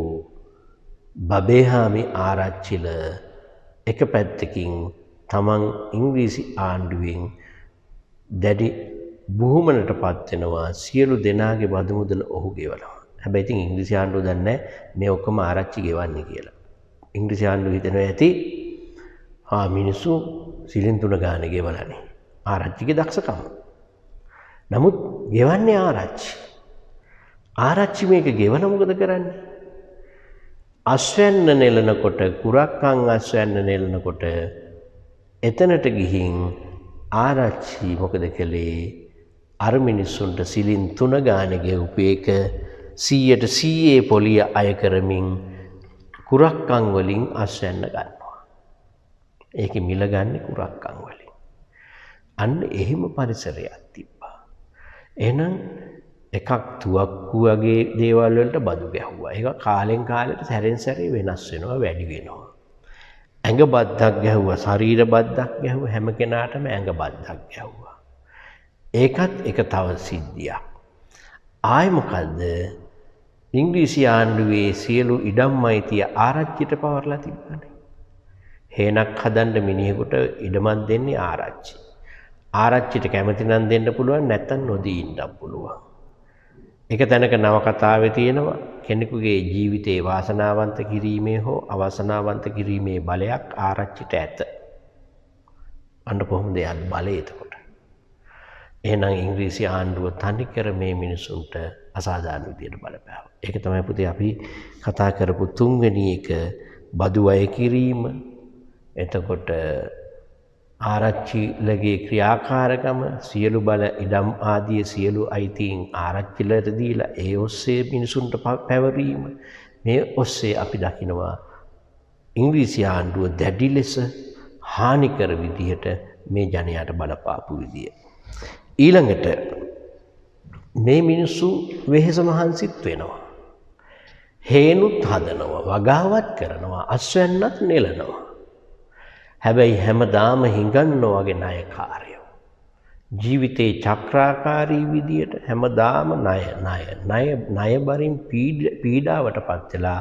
බබේහාමි ආරච්චිල එක පැත්තකින් තමන් ඉංග්‍රීසි ආණ්ඩුවෙන් දැඩි බුහුමනටපත් වෙනවා. සියලු දෙනාගේ බදු මුදල ඔහු ගෙවනවා. හැබැයි ඉතින් ඉංග්‍රීසි ආණ්ඩුව දන්නේ මේ ඔක්කොම ආරච්චි ගෙවන්නේ කියලා. ඉංග්‍රීසි ආණ්ඩුව හිතනවා ඇති මිනිස්සු සිලින්තුන ගානේ ගෙවලානේ. ආරච්චිගේ දක්ෂකම. නමුත් ගෙවන්නේ ආරච්චි. ආරච්චි මේක ගෙවන මොකද කරන්නේ? අස්වැන්න නෙලනකොට කුරක්කන් අස්වැන්න නෙලනකොට එතනට ගිහින් ආරච්චි මොකද කළේ? අර මිනිස්සුන්ට සිලින් 3 ගානේ ගෙවපු එක 100% පොලිය අය කරමින් කුරක්කන් වලින් අස්වැන්න ගන්නවා. ඒකේ මිල ගන්නේ කුරක්කන් වලින්. අන්න එහෙම පරිසරයක් තිබ්බා. එහෙනම් එකක් තුවක්කු වගේ දේවල් වලට බදු ගැහුවා. ඒක කාලෙන් කාලෙට සැරෙන් සැරේ වෙනස් වෙනවා, වැඩි වෙනවා. ඇඟ බද්දක් ගැහුවා, ශරීර බද්දක් ගැහුවා, හැම කෙනාටම ඇඟ බද්දක් ගැහුවා. ඒකත් එක තව සිද්ධියක්. ආයි මොකද්ද? ඉංග්‍රීසි ආණ්ඩුවේ සියලු ඉඩම් අයිතිය ආරච්චිට පවර්ලා තිබ්බනේ. හේනක් හදන්න මිනිහෙකුට ඉඩමක් දෙන්නේ ආරච්චි. ආරච්චිට කැමති නම් දෙන්න පුළුවන්, නැත්තම් නොදී ඉන්නත් පුළුවන්. එක තැනක නවකතාවේ තියෙනවා කෙනෙකුගේ ජීවිතේ වාසනාවන්ත කිරීමේ හෝ අවාසනාවන්ත කිරීමේ බලයක් ආරච්චිට ඇත. අන්න කොහොමද යන්නේ බලය එතකොට? එහෙනම් ඉංග්‍රීසි ආණ්ඩුව තනිකර මේ මිනිසුන්ට අසාධාරණ විදියට බලපෑවා. ඒක තමයි පුතේ අපි කතා කරපු තුන්වෙනි එක, බදු අය කිරීම. එතකොට ආරච්චිලගේ ක්‍රියාකාරකම, සියලු බල ඉඩම් ආදී සියලු අයිතීන් ආරච්චිලට දීලා ඒ ඔස්සේ මිනිසුන්ට පැවරීම. මේ ඔස්සේ අපි දකිනවා ඉංග්‍රීසි ආණ්ඩුව දැඩි ලෙස හානිකර විදිහට මේ ජනයාට බලපාපු විදිය. ඊළඟට මේ මිනිස්සු වෙහෙස මහන්සිත් වෙනවා. හේනුත් හදනවා, වගාවත් කරනවා, අස්වැන්නත් නෙලනවා. හැබැයි හැමදාම හිඟන්නෝ වගේ ණයකාරයෝ. ජීවිතේ චක්‍රාකාරී විදියට හැමදාම ණය බරින් පීඩාවටපත් වෙලා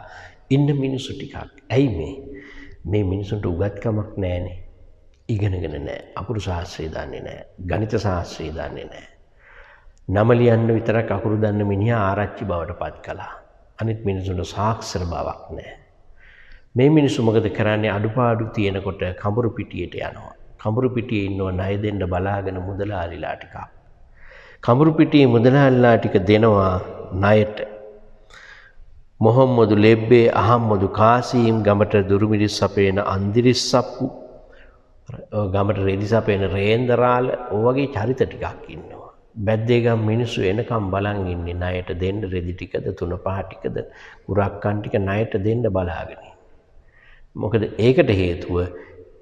ඉන්න මිනිස්සු ටිකක්. ඇයි මේ මිනිසුන්ට උගත්කමක් නැහැනේ. ඉගෙනගෙන නැහැ. අකුරු ශාස්ත්‍රය දන්නේ නැහැ. ගණිත ශාස්ත්‍රය දන්නේ නැහැ. නම ලියන්න විතරක් අකුරු දන්න මිනිහා ආරච්චි බවට පත් කළා. අනිත් මිනිසුන්ට සාක්ෂර බවක් නැහැ. මේ මිනිස්සු මොකද කරන්නේ? අඩුපාඩු තියෙනකොට කඹුරු පිටියට යනවා. කඹුරු පිටියේ ඉන්නව ණය දෙන්න බලාගෙන මුදලාලිලා ටිකක්. කඹුරු පිටියේ මුදලාලිලා ටික දෙනවා ණයට. මොහම්මදු ලෙබ්බේ, අහම්මදු කාසීම්, ගමට දුරුමිරිස් සපේන අන්දිරිස්සප්පු, ගමට රෙදි සපේන රේන්දරාල, ඔය වගේ චරිත ටිකක් ඉන්නවා. බැද්දේගම් මිනිස්සු එනකම් බලන් ඉන්නේ ණයට දෙන්න රෙදි ටිකද, 3-5 ටිකද, කුරක්කන් ටික ණයට දෙන්න බලාගෙන. මොකද ඒකට හේතුව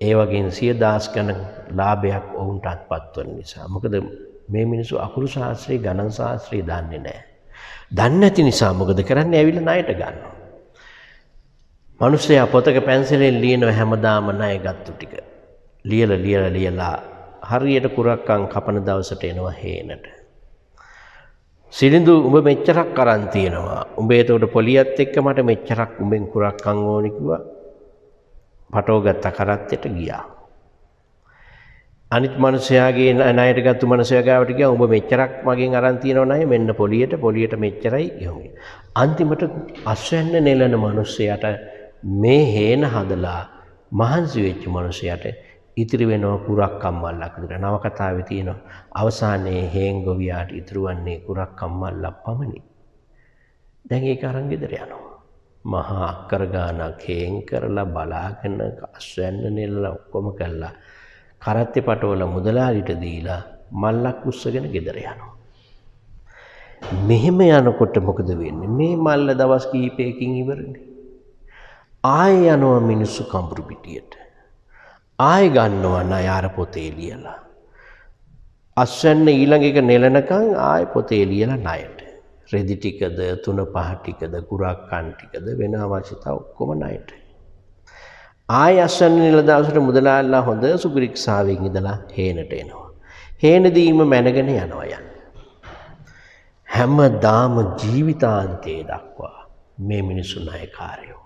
ඒ වගේ 100,000 ගණන් ලාභයක් ඔවුන්ට අත්පත් වෙන නිසා. මොකද මේ මිනිස්සු අකුරු ශාස්ත්‍රය, ගණන් ශාස්ත්‍රය දන්නේ නැහැ. දන්නේ නැති නිසා මොකද කරන්නේ? ඇවිල්ලා ණයට ගන්නවා. මිනිස්සයා පොතක පැන්සලෙන් ලියනවා හැමදාම ණය ගත්තු ටික. ලියලා හරියට කුරක්කන් කපන දවසට එනවා හේනට. සිලිඳු උඹ මෙච්චරක් අරන් තියනවා. උඹ ඒකට පොලියත් එක්ක මට මෙච්චරක් උඹෙන් කුරක්කන් ඕනි කිව්වා. පටව ගත්ත කරත්තයට ගියා. අනිත් මිනිසයාගේ ණයට ගත්ත මිනිසයා ගාවට ගියා උඹ මෙච්චරක් මගෙන් අරන් තියනව ණය මෙන්න පොලියට මෙච්චරයි ගෙවුනේ. අන්තිමට අස්වැන්න නෙලන මිනිසයාට මේ හේන හදලා මහන්සි වෙච්ච මිනිසයාට ඉතිරි වෙනවා කුරක් කම්මල්ලක් විතර. නවකතාවේ තියෙනවා අවසානයේ හේන් ගොවියාට ඉතුරු වන්නේ කුරක් කම්මල්ලක් පමණි. දැන් ඒක අරන් ගෙදර යනවා. මහා අක්කර ගානක් හේන් කරලා බලාගෙන අස්වැන්න නෙලලා ඔක්කොම කළා. කරත්තේ පටවල මුදලාලිට දීලා මල්ලක් උස්සගෙන ගෙදර යනවා. මෙහෙම යනකොට මොකද වෙන්නේ? මේ මල්ල දවස් කීපයකින් ඉවරනේ. ආයෙ යනවා මිනිස්සු කඹුරු පිටියට. ආයෙ ගන්නවා ණය අර පොතේ ලියලා. අස්වැන්න ඊළඟ එක නෙලනකන් ආයෙ පොතේ ලියලා ණයට. රෙදි ටිකද 3-5 ටිකද කුරක්කන් ටිකද වෙන අවශ්‍යතා ඔක්කොම ණයට. ආයෙ අස්වැන්න නෙල දවසට මුදලාල්ලා හොඳ සුපිරික්ෂාවෙන් ඉඳලා හේනට එනවා. හේනදීම මැනගෙන යනවා යන්නේ. හැමදාම ජීවිතාන්තයේ දක්වා මේ මිනිසු ණයකාරයෝ.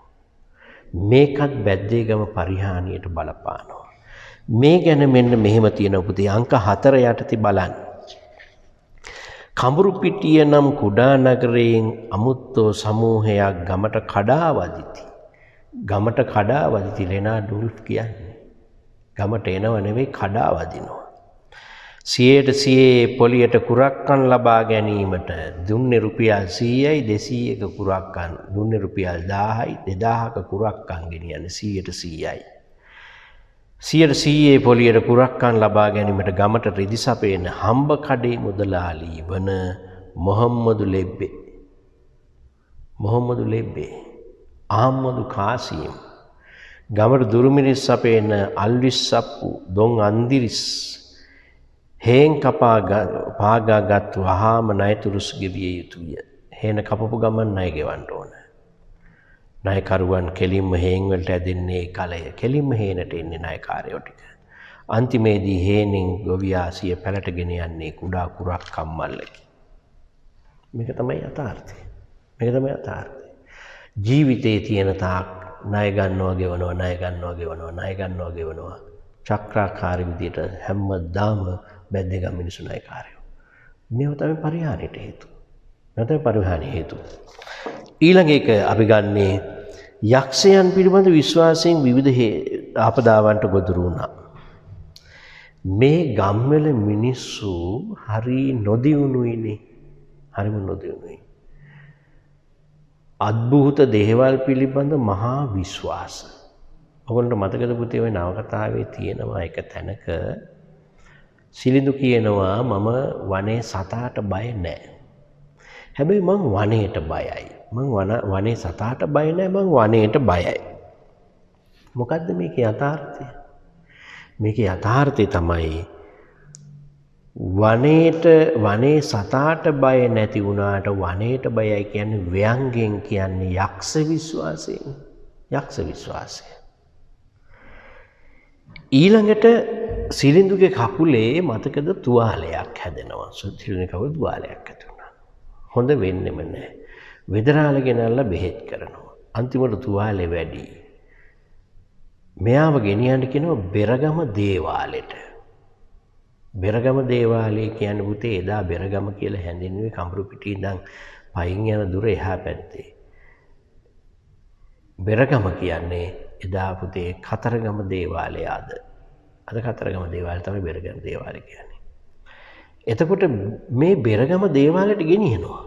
මේකත් බැද්දේගම පරිහානියට බලපානවා. මේ ගැන මෙන්න මෙහෙම තියෙන පුතේ අංක 4 යටතේ බලන්න. කඹුරු පිටිය නම් කුඩා නගරයෙන් අමුත්තෝ සමූහයක් ගමට කඩා වදිති. ගමට කඩා වදිති ලෙනා ඩුල්ෆ් කියන්නේ. ගමට එනව නෙවෙයි කඩා වදිනවා. 100% පොලියට කුරක්කන් ලබා ගැනීමට දුන්නේ රුපියල් 100යි 200ක කුරක්කන් දුන්නේ රුපියල් 1000යි 2000ක කුරක්කන් ගෙනියන්නේ 100%යි 100% පොලියට කුරක්කන් ලබා ගැනීමට ගමට රිදි සපේන හම්බ කඩේ මුදලාලි වන මොහම්මදු ලෙබ්බේ අහම්මදු කාසීම් ගමට දුරුමිනිස් සපේන අල්විස් සප්පු දොන් අන්දිරිස් හේන් පාගාගත් වහාම ණයතුරුස් ගෙවිය යුතුය. හේන කපපු ගමන් ණය ගෙවන්න ඕන. ණයකරුවන් කෙලින්ම හේන් වලට ඇදෙන්නේ කලය. කෙලින්ම හේනට එන්නේ ණයකාරයෝ ටික. අන්තිමේදී හේනෙන් ගොවියා සිය පැලටගෙන යන්නේ කුඩා කුරක් කම්මල්ලකි. මේක තමයි යථාර්ථය. ජීවිතේ තියෙන තාක් ණය ගන්නවා චක්‍රාකාරී විදියට හැමදාම බැද්දේගම මිනිසු ණයකාරයෝ. මේව තමයි පරිහානිය හේතු. ඊළඟ එක අපි ගන්නේ යක්ෂයන් පිළිබඳ විශ්වාසයෙන් විවිධ ආපදාවන්ට ගොදුරු වුණා. මේ ගම්වල මිනිස්සු හරිම නොදියුණුයි. අද්භූත දේවල් පිළිබඳ මහා විශ්වාස. ඔයගොල්ලන්ට මතකද පුතේ ওই නවකතාවේ තියෙනවා එක තැනක සිලිඳු කියනවා මම වනේ සතාට බය නැහැ. හැබැයි මං වනේට බයයි. වනේ සතාට බය නැහැ මං වනේට බයයි. මොකද්ද මේකේ යථාර්ථය? මේකේ යථාර්ථය තමයි වනේ සතාට බය නැති වුණාට වනේට බයයි කියන්නේ ව්‍යංගෙන් කියන්නේ යක්ෂ විශ්වාසය. ඊළඟට සිලිඳුගේ කකුලේ මතකද තුවාලයක් හැදෙනවා. සිලිඳුගේ කකුලේ තුවාලයක් ඇති වුණා. හොඳ වෙන්නෙම නැහැ. වෙදරාල ගෙනල්ලා බෙහෙත් කරනවා. අන්තිමට තුවාලේ වැඩි. මෙයාව ගෙනියන්න කියනවා බෙරගම දේවාලෙට. බෙරගම දේවාලය කියන්නේ පුතේ එදා බෙරගම කියලා හැඳින්වුවේ කඹුරු පිටින් ඉඳන් පයින් යන දුර එහා පැත්තේ. බෙරගම කියන්නේ එදා පුතේ කතරගම දේවාලය අද කතරගම දේවාලය තමයි බෙරගම දේවාලය කියන්නේ. එතකොට මේ බෙරගම දේවාලයට ගෙනියනවා.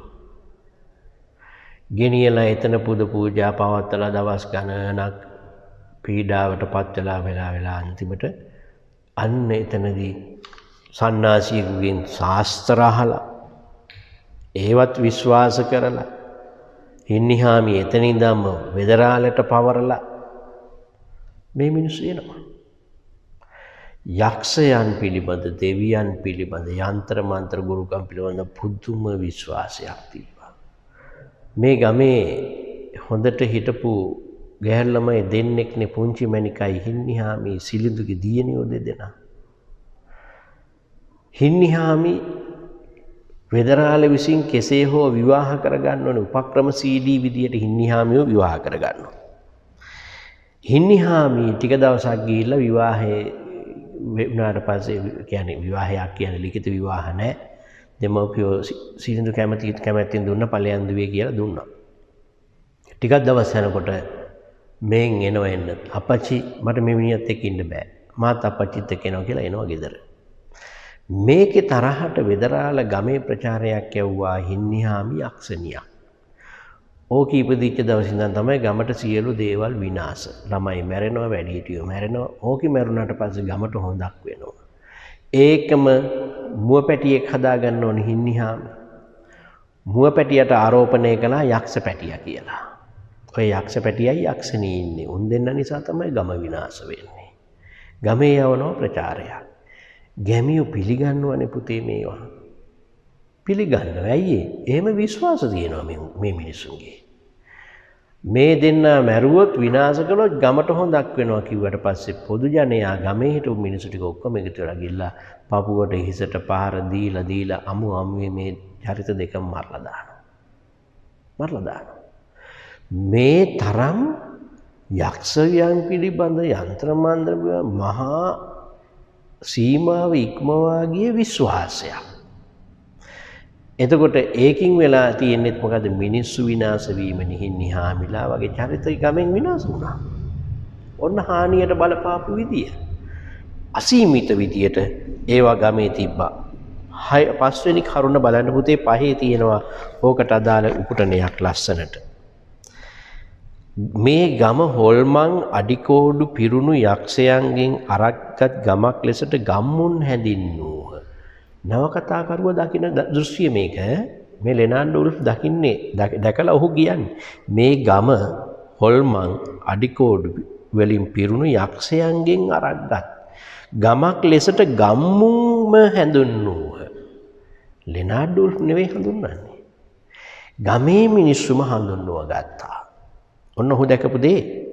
ගෙනියලා එතන පුද පූජා පවත්වලා දවස් ගණනක් පීඩාවට පත් වෙලා අන්තිමට අන්න එතනදී සන්නාසියෙකුගෙන් ශාස්ත්‍ර අහලා ඒවත් විශ්වාස කරලා හින්නිහාමි එතන ඉඳන්ම වෙදරාලට පවරලා මේ මිනිස්සු එනවා. යක්ෂයන් පිළිබඳ දෙවියන් පිළිබඳ යන්ත්‍ර මන්ත්‍ර ගුරුකම් පිළිබඳ පුදුම විශ්වාසයක් තිබ්බා. මේ ගමේ හොඳට හිටපු ගැහැල්ලමයි දෙන්නෙක්නේ පුංචි මණිකයි හින්නිහාමි සිලිඳුගේ දියණියෝ දෙදෙනා. හින්නිහාමි වෙදරාල විසින් කෙසේ හෝ විවාහ කරගන්න ඕනේ උපක්‍රමශීලී විදියට හින්නිහාමිව විවාහ කරගන්නවා. හින්නිහාමි ටික දවසක් ගිහිල්ලා විවාහේ වුණාට පස්සේ කියන්නේ විවාහයක් කියන්නේ ලිඛිත විවාහ නැහැ. දෙමව්පියෝ සිරිඳු කැමැත්තෙන් දුන්න ඵලයන් දුවේ කියලා දුන්නා. ටිකක් දවස් යනකොට මේන් එනවා එන්න. අපච්චි මට මේ මිනිහත් එක්ක ඉන්න බෑ. මාත් අපච්චිත් එක්ක එනවා කියලා එනවා ගෙදර. මේකේ තරහට වෙදරාල ගමේ ප්‍රචාරයක් යවුවා හින්නිහාමි යක්ෂණියක්. ඕක ඉපදිච්ච දවස් ඉඳන් තමයි ගමට සියලු දේවල් විනාශ. ළමයි මැරෙනවා, වැඩිහිටියෝ මැරෙනවා. ඕකේ මැරුණාට පස්සේ ගමට හොඳක් වෙනවා. ඒකම මුවපැටියෙක් හදාගන්න ඕන හින්නිහාමි. මුවපැටියට ආරෝපණය කළා යක්ෂ පැටියා කියලා. ඔය යක්ෂ පැටියයි යක්ෂණී ඉන්නේ. උන් දෙන්න නිසා තමයි ගම විනාශ වෙන්නේ. ගමේ යවනවා ප්‍රචාරයක්. ගැමියෝ පිළිගන්නවනේ පුතේ මේවා. පිළිගන්නවා. ඇයි ඒ? එහෙම විශ්වාස තියෙනවා මේ මිනිස්සුන්ගේ. මේ දෙන්න මැරුවොත් විනාශ කළොත් ගමට හොඳක් වෙනවා කිව්වට පස්සේ පොදු ජනයා ගමේ හිටපු මිනිස්සු ටික ඔක්කොම එකතු වෙලා ගිහලා පපුවට හිසට පහර දීලා අමුවේ මේ චරිත දෙකම මරලා දානවා. මේ තරම් යක්ෂයන් පිළිබඳ යంత్ర මන්ත්‍ර මහා සීමාව ඉක්මවා ගිය විශ්වාසයක්. එතකොට ඒකින් වෙලා තියෙන්නේ මොකද? මිනිස්සු විනාශ වීම හින්නිහාමිලා වගේ චරිත ගමෙන් විනාශ වුණා. ඔන්න හානියට බලපාපු විදිය. අසීමිත විදියට ඒවා ගමේ තිබ්බා. පස්වෙනි කරුණ බලන්න පුතේ පහේ තියෙනවා ඕකට අදාළ උපුටනයක් ලස්සනට. මේ ගම හොල්මන් අඩිකෝඩු පිරුණු යක්ෂයන්ගෙන් අරක්ගත් ගමක් ලෙසට ගම්මුන් හැඳින්වූහ. නවකතාකරුවා දකින දෘශ්‍ය මේක. මේ ලෙනාන්ඩ් උල්ෆ් දකින්නේ දැකලා ඔහු කියන්නේ මේ ගම හොල්මන් අඩිකෝඩු වලින් පිරුණු යක්ෂයන්ගෙන් අරක්ගත් ගමක් ලෙසට ගම්මුන්ම හැඳින්වූහ. ලෙනාන්ඩ් උල්ෆ් නෙවෙයි හඳුන්වන්නේ. ගමේ මිනිස්සුම හඳුන්වව ගත්තා. ඔන්න ඔහු දැකපු දේ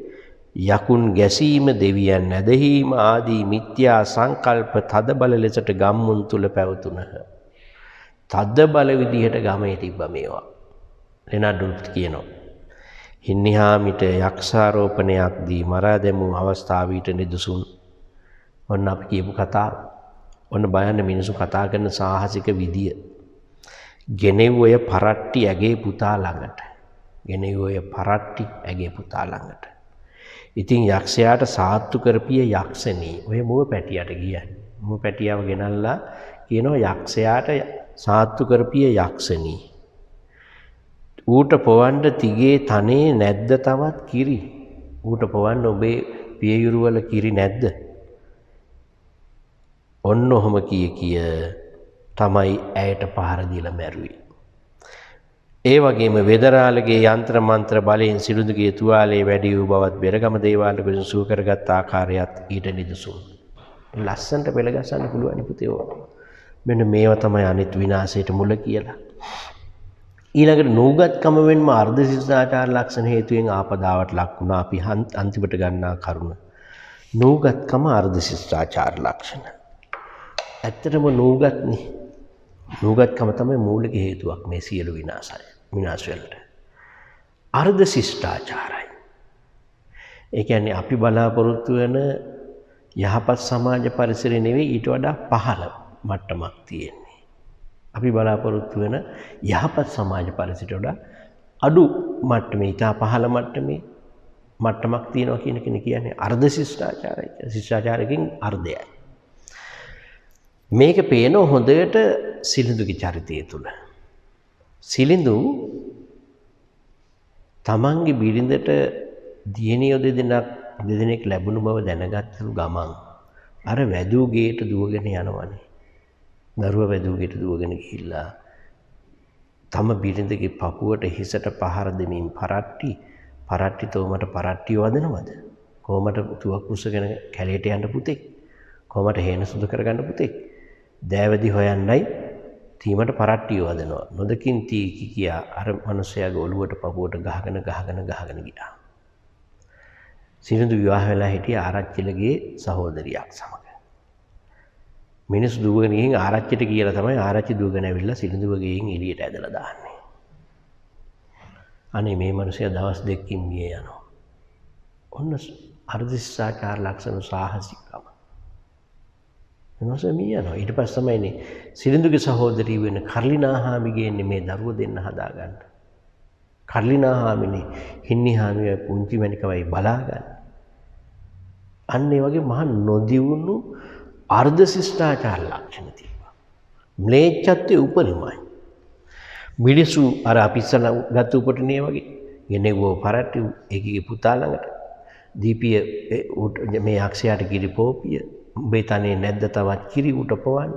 යකුන් ගැසීම, දෙවියන් නැදහීම ආදී මිත්‍යා සංකල්ප තදබල ලෙසට ගම්මුන් තුල පැවතුනහ. තදබල විදිහට ගමේ තිබ්බ මේවා. ලෙනාන්ඩ් උල්ෆ් කියනවා. හින්නිහාමිට යක්ෂාරෝපණයක් දී මරා දැමූ අවස්ථාවීට නිදසුන්. ඔන්න අපි කියපු කතාව. ඔන්න බලන්න මිනිස්සු කතා කරන සාහසික විදිය. ගෙනෙව්වය පරට්ටි ඇගේ පුතා ළඟට. ඉතින් යක්ෂයාට සාත්තු කරපිය යක්ෂණී ඔය මුව පැටියට කියන්නේ. මුව පැටියව ගෙනල්ලා කියනවා යක්ෂයාට සාත්තු කරපිය යක්ෂණී. ඌට පොවන්න තිගේ තනේ නැද්ද තවත් කිරි? ඌට පොවන්න ඔබේ පියයුරු වල කිරි නැද්ද? ඔන්න ඔහම කිය තමයි ඇයට පහර දීලා මැරුවේ. ඒ වගේම වෙදරාලගේ යంత్ర මන්ත්‍ර බලයෙන් සිළුඳුගේ තුවාලේ වැඩි වූ බවත් බෙරගම දේවාලට ගොස් සුව කරගත් ආකාරයත් ඊට නිදසුන්. ලස්සනට පෙළගසන්න පුළුවන් පුතේ. මෙන්න මේවා තමයි අනිත් විනාශයට මුල කියලා. ඊළඟට නූගත්කම වෙන්ම අර්ධ ශිෂ්ටාචාර ලක්ෂණ හේතුවෙන් ආපදාවට ලක් වුණා. අපි අන්තිමට ගන්නා කරුණ. නූගත්කම අර්ධ ශිෂ්ටාචාර ලක්ෂණ. ඇත්තටම නූගත්කම තමයි මූලික හේතුවක් මේ සියලු විනාශ වලට. අර්ධ ශිෂ්ටාචාරයි. ඒ කියන්නේ අපි බලාපොරොත්තු වෙන යහපත් සමාජ පරිසරය නෙවෙයි ඊට වඩා පහළ මට්ටමක් තියෙන්නේ. අපි බලාපොරොත්තු වෙන යහපත් සමාජ පරිසරයට වඩා අඩු මට්ටමේ ඉතා පහළ මට්ටමක් තියෙනවා කියන කෙන කියන්නේ අර්ධ ශිෂ්ටාචාරයි. ශිෂ්ටාචාරයෙන් අර්ධයයි. මේක පේන හොඳට සිලිඳුගේ චරිතය තුළ. සිලිඳු තමන්ගේ බිරිඳට දියණියෝ දෙදෙනෙක් ලැබුණු බව දැනගත්තලු ගමන් අර වැදූ ගේට දුවගෙන යනවනේ. දරුවා වැදූ ගේට දුවගෙන ගිහිල්ලා තම බිරිඳගේ පපුවට හිසට පහර දෙමින් පරට්ටි තෝමට පරට්ටිය වදනවද? කොහමට තුවක් කුස්සගෙන කැලේට යන්න පුතේ? කොහමට හේන සුදු කරගන්න පුතේ? දෑවැදි හොයන්නයි තීමට පරට්ටිය වදනවා. නොදකින් තී කියා අර මිනිසයාගේ ඔළුවට පපුවට ගහගෙන ගියා. සිරිඳු විවාහ වෙලා හිටිය ආරච්චිලගේ සහෝදරියක් සමග. මිනිස්සු දුවගෙන ගිහින් ආරච්චිට කියලා තමයි ආරච්චි දුවගෙන ඇවිල්ලා සිරිඳුව ගෙයින් එළියට ඇදලා දාන්නේ. අනේ මේ මිනිසයා දවස් දෙකකින් මිය යනවා. ඔන්න අර්ධ ශිෂ්ටාචාර ලක්ෂණ සාහසිකකම. එනසම යනවා. ඊට පස්සේ තමයිනේ සිරිඳුගේ සහෝදරී වෙන කර්ලිනා හාමිගේ මේ දරුවෝ දෙන්න හදාගන්න. කර්ලිනා හාමිනේ හින්නි හාමියයි පුංචි මණිකවයි බලාගන්න. අන්න ඒ වගේ මහා නොදියුණු අර්ධ ශිෂ්ටාචාර ලක්ෂණ තිබ්බා. ම්ලේච්ඡත්වයේ උපරිමයි. මිනිසු අර අපි ඉස්සලා ගත්ත උපටනේ වගේ ගෙනෙවෝ පරට්ටි එකගේ පුතා ළඟට දීපිය මේ අක්ෂයාට කිරිපෝපිය උඹේ තනේ නැද්ද තවත් කිරි උට පවන්න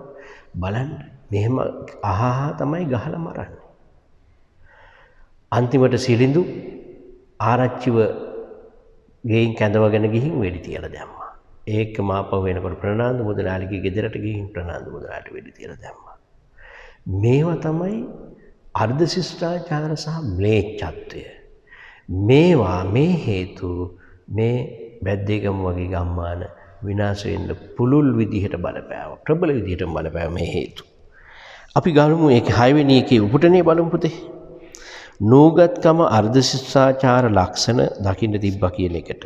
බලන්න මෙහෙම අහහා තමයි ගහලා මරන්නේ. අන්තිමට සිරිඳු ආරච්චිව ගෙයින් කැඳවගෙන ගිහින් වෙඩි තියලා දැම්මා. ඒක මාපව වෙනකොට ප්‍රනාන්දු මුදලාලිගේ ගෙදරට ගිහින් ප්‍රනාන්දු මුදලාට වෙඩි තියලා දැම්මා. මේවා තමයි අර්ධ ශිෂ්ටාචාර සහ ම්ලේච්ඡත්වය. මේවා මේ හේතු මේ බැද්දේගම වගේ ගම්මාන විනාශ වෙන්න පුළුල් විදිහට බලපෑවා. ප්‍රබල විදිහට බලපෑවා මේ හේතු. අපි ගමු ඒක 6 වෙනි එකේ උපුටනේ බලමු පුතේ. නූගත්කම අර්ධ ශිෂ්ටාචාර ලක්ෂණ දකින්න තිබ්බා කියන එකට.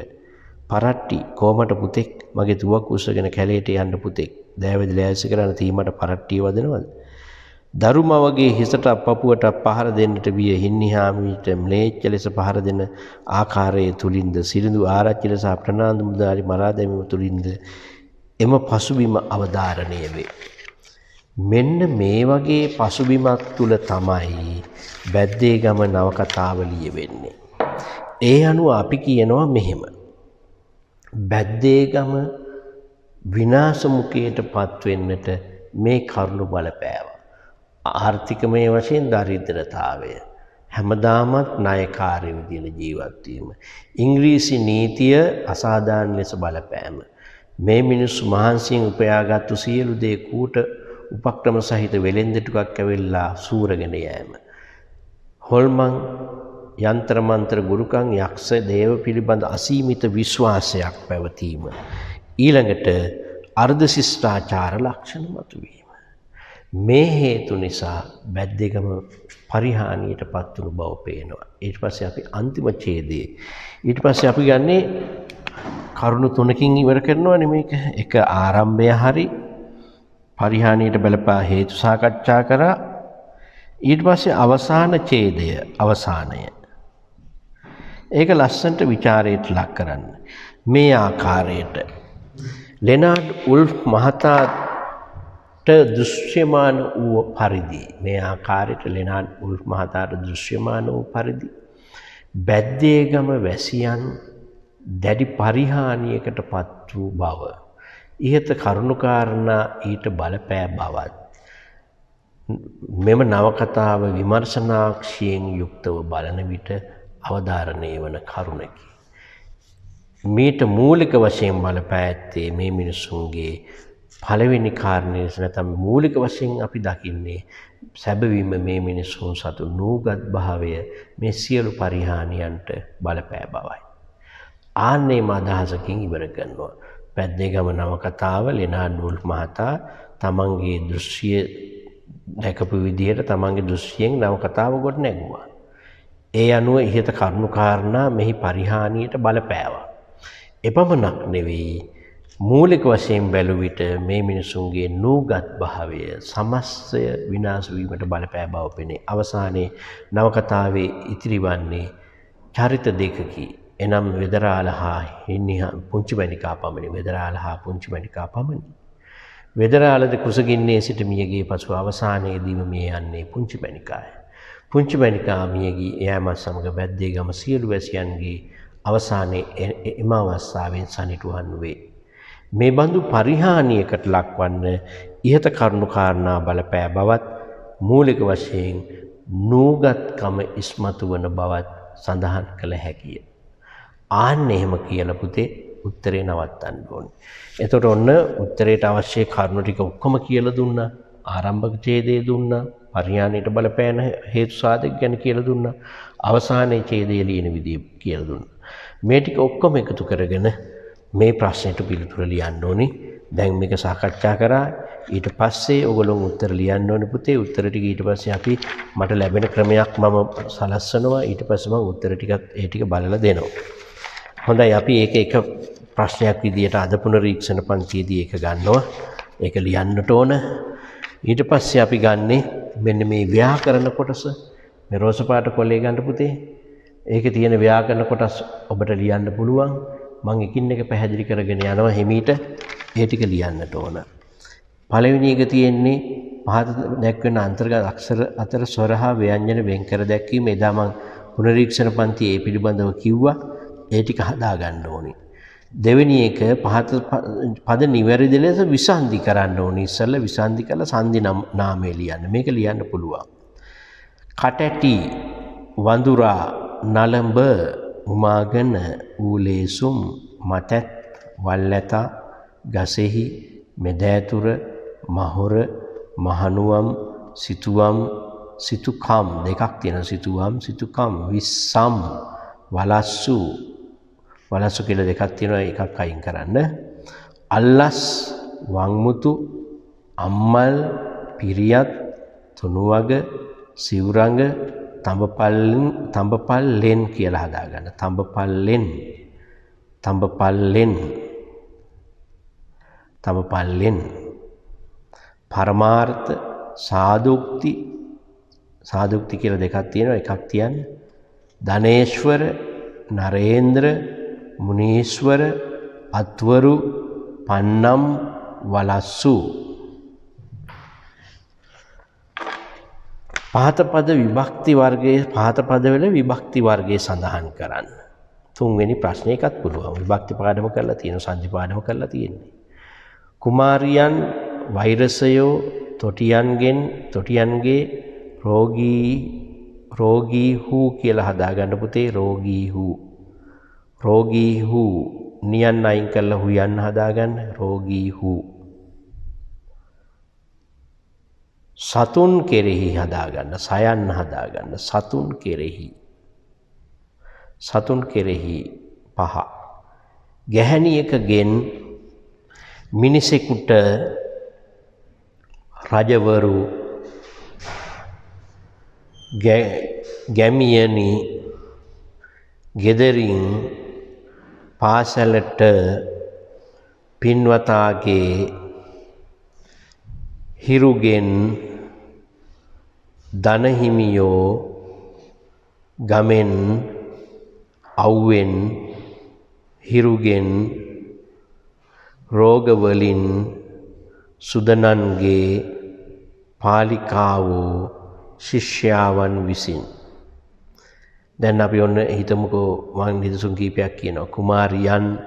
පරට්ටි කොමට පුතෙක් මගේ දුවක් උස්සගෙන කැලේට යන්න පුතෙක්. දෑවැදි ලෑස්ති කරන තීමට පරට්ටිය වදනවද? දරුමවගේ හිසට පපුවට පහර දෙන්නට විය හින්නිහාමිට ම්ලේච්ඡ ලෙස පහර දෙන ආකාරයේ තුලින්ද සිරිඳු ආරච්චි ලෙස ප්‍රනාන්දු මුදලාලි මරා දැමීම තුලින්ද එම පසුබිම අවධාරණය වේ. මෙන්න මේ වගේ පසුබිමක් තුල තමයි බැද්දේගම නවකතාව ලියවෙන්නේ. ඒ අනුව අපි කියනවා මෙහෙම. බැද්දේගම විනාශ මුඛයට පත් වෙන්නට මේ කරුණු බලපෑවා. ආර්ථිකමය වශයෙන් දරිද්‍රතාවය, හැමදාමත් ණයකාරය විදිහට ජීවත් වීම, ඉංග්‍රීසි නීතිය අසාධාරණ ලෙස බලපෑම, මේ මිනිස්සු මහන්සියෙන් උපයාගත්තු සියලු දේ කූට උපක්‍රම සහිත වෙලෙන්ද ටිකක් ඇවිල්ලා සූරගෙන යෑම, හොල්මන් යන්ත්‍ර මන්ත්‍ර ගුරුකම් යක්ෂ දේව පිළිබඳ අසීමිත විශ්වාසයක් පැවතීම, ඊළඟට අර්ධ ශිෂ්ටාචාර ලක්ෂණ මතුවීම. මේ හේතු නිසා බැද්දේගම පරිහානියට පත් වුණු බව පේනවා. ඊට පස්සේ අපි අන්තිම ඡේදයේ ඊට පස්සේ අපි ගන්නේ කරුණු තුනකින් ඉවර කරනවානේ මේක. එක ආරම්භය හරි පරිහානියට බලපා හේතු සාකච්ඡා කරා. ඊට පස්සේ අවසාන ඡේදය අවසානය. ඒක ලස්සනට ਵਿਚාරයට ලක් කරන්න. මේ ආකාරයට ලෙනාඩ් උල්ෆ් මහතාට දෘශ්‍යමාන වූ පරිදි මේ ආකාරයට ලෙනාඩ් උල්ෆ් මහතාට දෘශ්‍යමාන වූ පරිදි බැද්දේගම වැසියන් දැඩි පරිහානියකට පත් වූ බව, ඉහත කරුණාකාරණා ඊට බලපෑ බවත් මෙම නවකතාව විමර්ශනාක්ෂයෙන් යුක්තව බලන විට අවධාරණය වන කරුණකි. මීට මූලික වශයෙන් බලපෑ ඇත්තේ මේ මිනිසුන්ගේ පළවෙනි කාරණය නැත්නම් මූලික වශයෙන් අපි දකින්නේ සැබවින්ම මේ මිනිසුන් සතු නූගත් භාවය මේ සියලු පරිහානියන්ට බලපෑ බවයි. ආන්නේ අදහසකින් ඉවර කරනවා. බැද්දේගම නවකතාව ලෙනාඩ් උල්ෆ් මහතා තමන්ගේ දෘශ්‍ය දැකපු විදිහට තමන්ගේ දෘශ්‍යයෙන් නවකතාව ගොඩ නැගුවා. ඒ අනුව ඉහත කරුණු කාරණා මෙහි පරිහානියට බලපෑවා. එපමණක් නෙවෙයි, මූලික වශයෙන් බැලුව විට මේ මිනිසුන්ගේ නූගත් භාවය සමස්තය විනාශ වීමට බලපෑ බව පෙනේ. අවසානයේ නවකතාවේ ඉතිරි වන්නේ චරිත දෙකකි. එනම් වෙදරාළ හා හින්නිහා පුංචි මණිකා පමණි. වෙදරාළ හා පුංචි මණිකා පමණි. වෙදරාළද කුසගින්නේ සිට මියගේ පසු අවසානයේදීම මිය යන්නේ පුංචි මණිකාය. පුංචි මණිකා මියගී එයාමත් සමග බැද්දේගම සියලු වැසියන්ගේ අවසානයේ එම අවස්ථාවෙන් සනිටුහන් වේ. මේ බඳු පරිහානියකට ලක්වන්න ඉහත කරුණු කාරණා බලපෑ බවත් මූලික වශයෙන් නූගත්කම ඉස්මතු වන බවත් සඳහන් කළ හැකිය. ආන්න එහෙම කියලා පුතේ උත්තරේ නවත්තන්න ඕනේ. එතකොට ඔන්න උත්තරේට අවශ්‍ය කරුණු ටික ඔක්කොම කියලා දුන්නා. ආරම්භක ඡේදයේ දුන්නා. පරිහානියට බලපෑන හේතු සාධක ගැන කියලා දුන්නා. අවසානයේ ඡේදයේ ලියන විදිය කියලා දුන්නා. මේ ටික ඔක්කොම එකතු කරගෙන මේ ප්‍රශ්නෙට පිළිතුර ලියන්න ඕනේ. දැන් මේක සාකච්ඡා කරා. ඊට පස්සේ ඔයගොල්ලෝ උත්තර ලියන්න ඕනේ පුතේ. උත්තර ටික ඊට පස්සේ අපි මට ලැබෙන ක්‍රමයක් මම සලස්සනවා. ඊට පස්සේ මම උත්තර ටිකත් ඒ ටික බලලා දෙනවා. හොඳයි, අපි ඒක එක ප්‍රශ්නයක් විදියට අද පුනරීක්ෂණ පන්තියේදී ඒක ගන්නවා. ඒක ලියන්නට ඕන. ඊට පස්සේ අපි ගන්නේ මෙන්න මේ ව්‍යාකරණ කොටස. මේ රෝස පාට කොලේ ගන්න පුතේ. ඒකේ තියෙන ව්‍යාකරණ කොටස් ඔබට ලියන්න පුළුවන්. මම එකින් එක පැහැදිලි කරගෙන යනවා හිමීට. ඒ ටික ලියන්නට ඕන. පළවෙනි එක තියෙන්නේ පහත දැක්වෙන අන්තර්ගත අක්ෂර අතර ස්වර හා ව්‍යංජන වෙන් කර දැක්වීම. එදා මම පුනරීක්ෂණ පන්තියේ ඒ පිළිබඳව කිව්වා. ඒ ටික හදා ගන්න ඕනේ. දෙවෙනි එක පහත පද නිවැරදි ලෙස විසන්ධි කරන්න ඕනේ. ඉස්සෙල්ලා විසන්ධි කරලා සංධි නාමය ලියන්න. මේක ලියන්න පුළුවන්. කටැටි වඳුරා නලඹ උමාගෙන ඌලේසුම් මතැත් වල්ලැතා ගසෙහි මෙදෑතුර මහොර මහනුවම් සිතුවම් සිතුකම් දෙකක් තියෙන සිතුවම් සිතුකම් විස්සම් වලස්සු වලස්සු කියලා දෙකක් තියෙනවා එකක් අයින් කරන්න. අල්ලස් වංමුතු අම්මල් පිරියත් තුනුවග සිවුරඟ තඹපල්ලෙන් කියලා හදාගන්න. තඹපල්ලෙන් පරමාර්ථ සාදුක්ති කියලා දෙකක් තියෙනවා එකක් තියන්න. ධනේශ්වර නරේන්ද්‍ර මුනීශ්වර අත්වරු පන්නම් වලස්සු. පහත පද විභක්ති වර්ගයේ පහත පදවල විභක්ති වර්ගයේ සඳහන් කරන්න. තුන්වෙනි ප්‍රශ්නේ එකත් පුළුවන්. විභක්ති පාඩම කරලා තියෙනවා සංජි පාඩම කරලා තියෙන්නේ. කුමාරියන් වෛරසයෝ තොටියන්ගේ රෝගී හූ කියලා හදාගන්න පුතේ. රෝගී හූ නියන් අයින් කරලා හුයන්න හදාගන්න. රෝගී හූ. සතුන් කෙරෙහි හදාගන්න. සයන්න හදාගන්න. සතුන් කෙරෙහි පහ. ගැහැණියකගෙන් මිනිසෙකුට රජවරු ගැමියනි ගෙදරින් පාසලට පින්වතාගේ හිරුගෙන් ධනහිමියෝ ගමෙන් අව්වෙන් හිරුගෙන් රෝගවලින් සුදනන්ගේ පාලිකාවෝ ශිෂ්‍යාවන් විසින්. දැන් අපි ඔන්න හිතමුකෝ මම නිදසුන් කීපයක් කියනවා. කුමාරියන්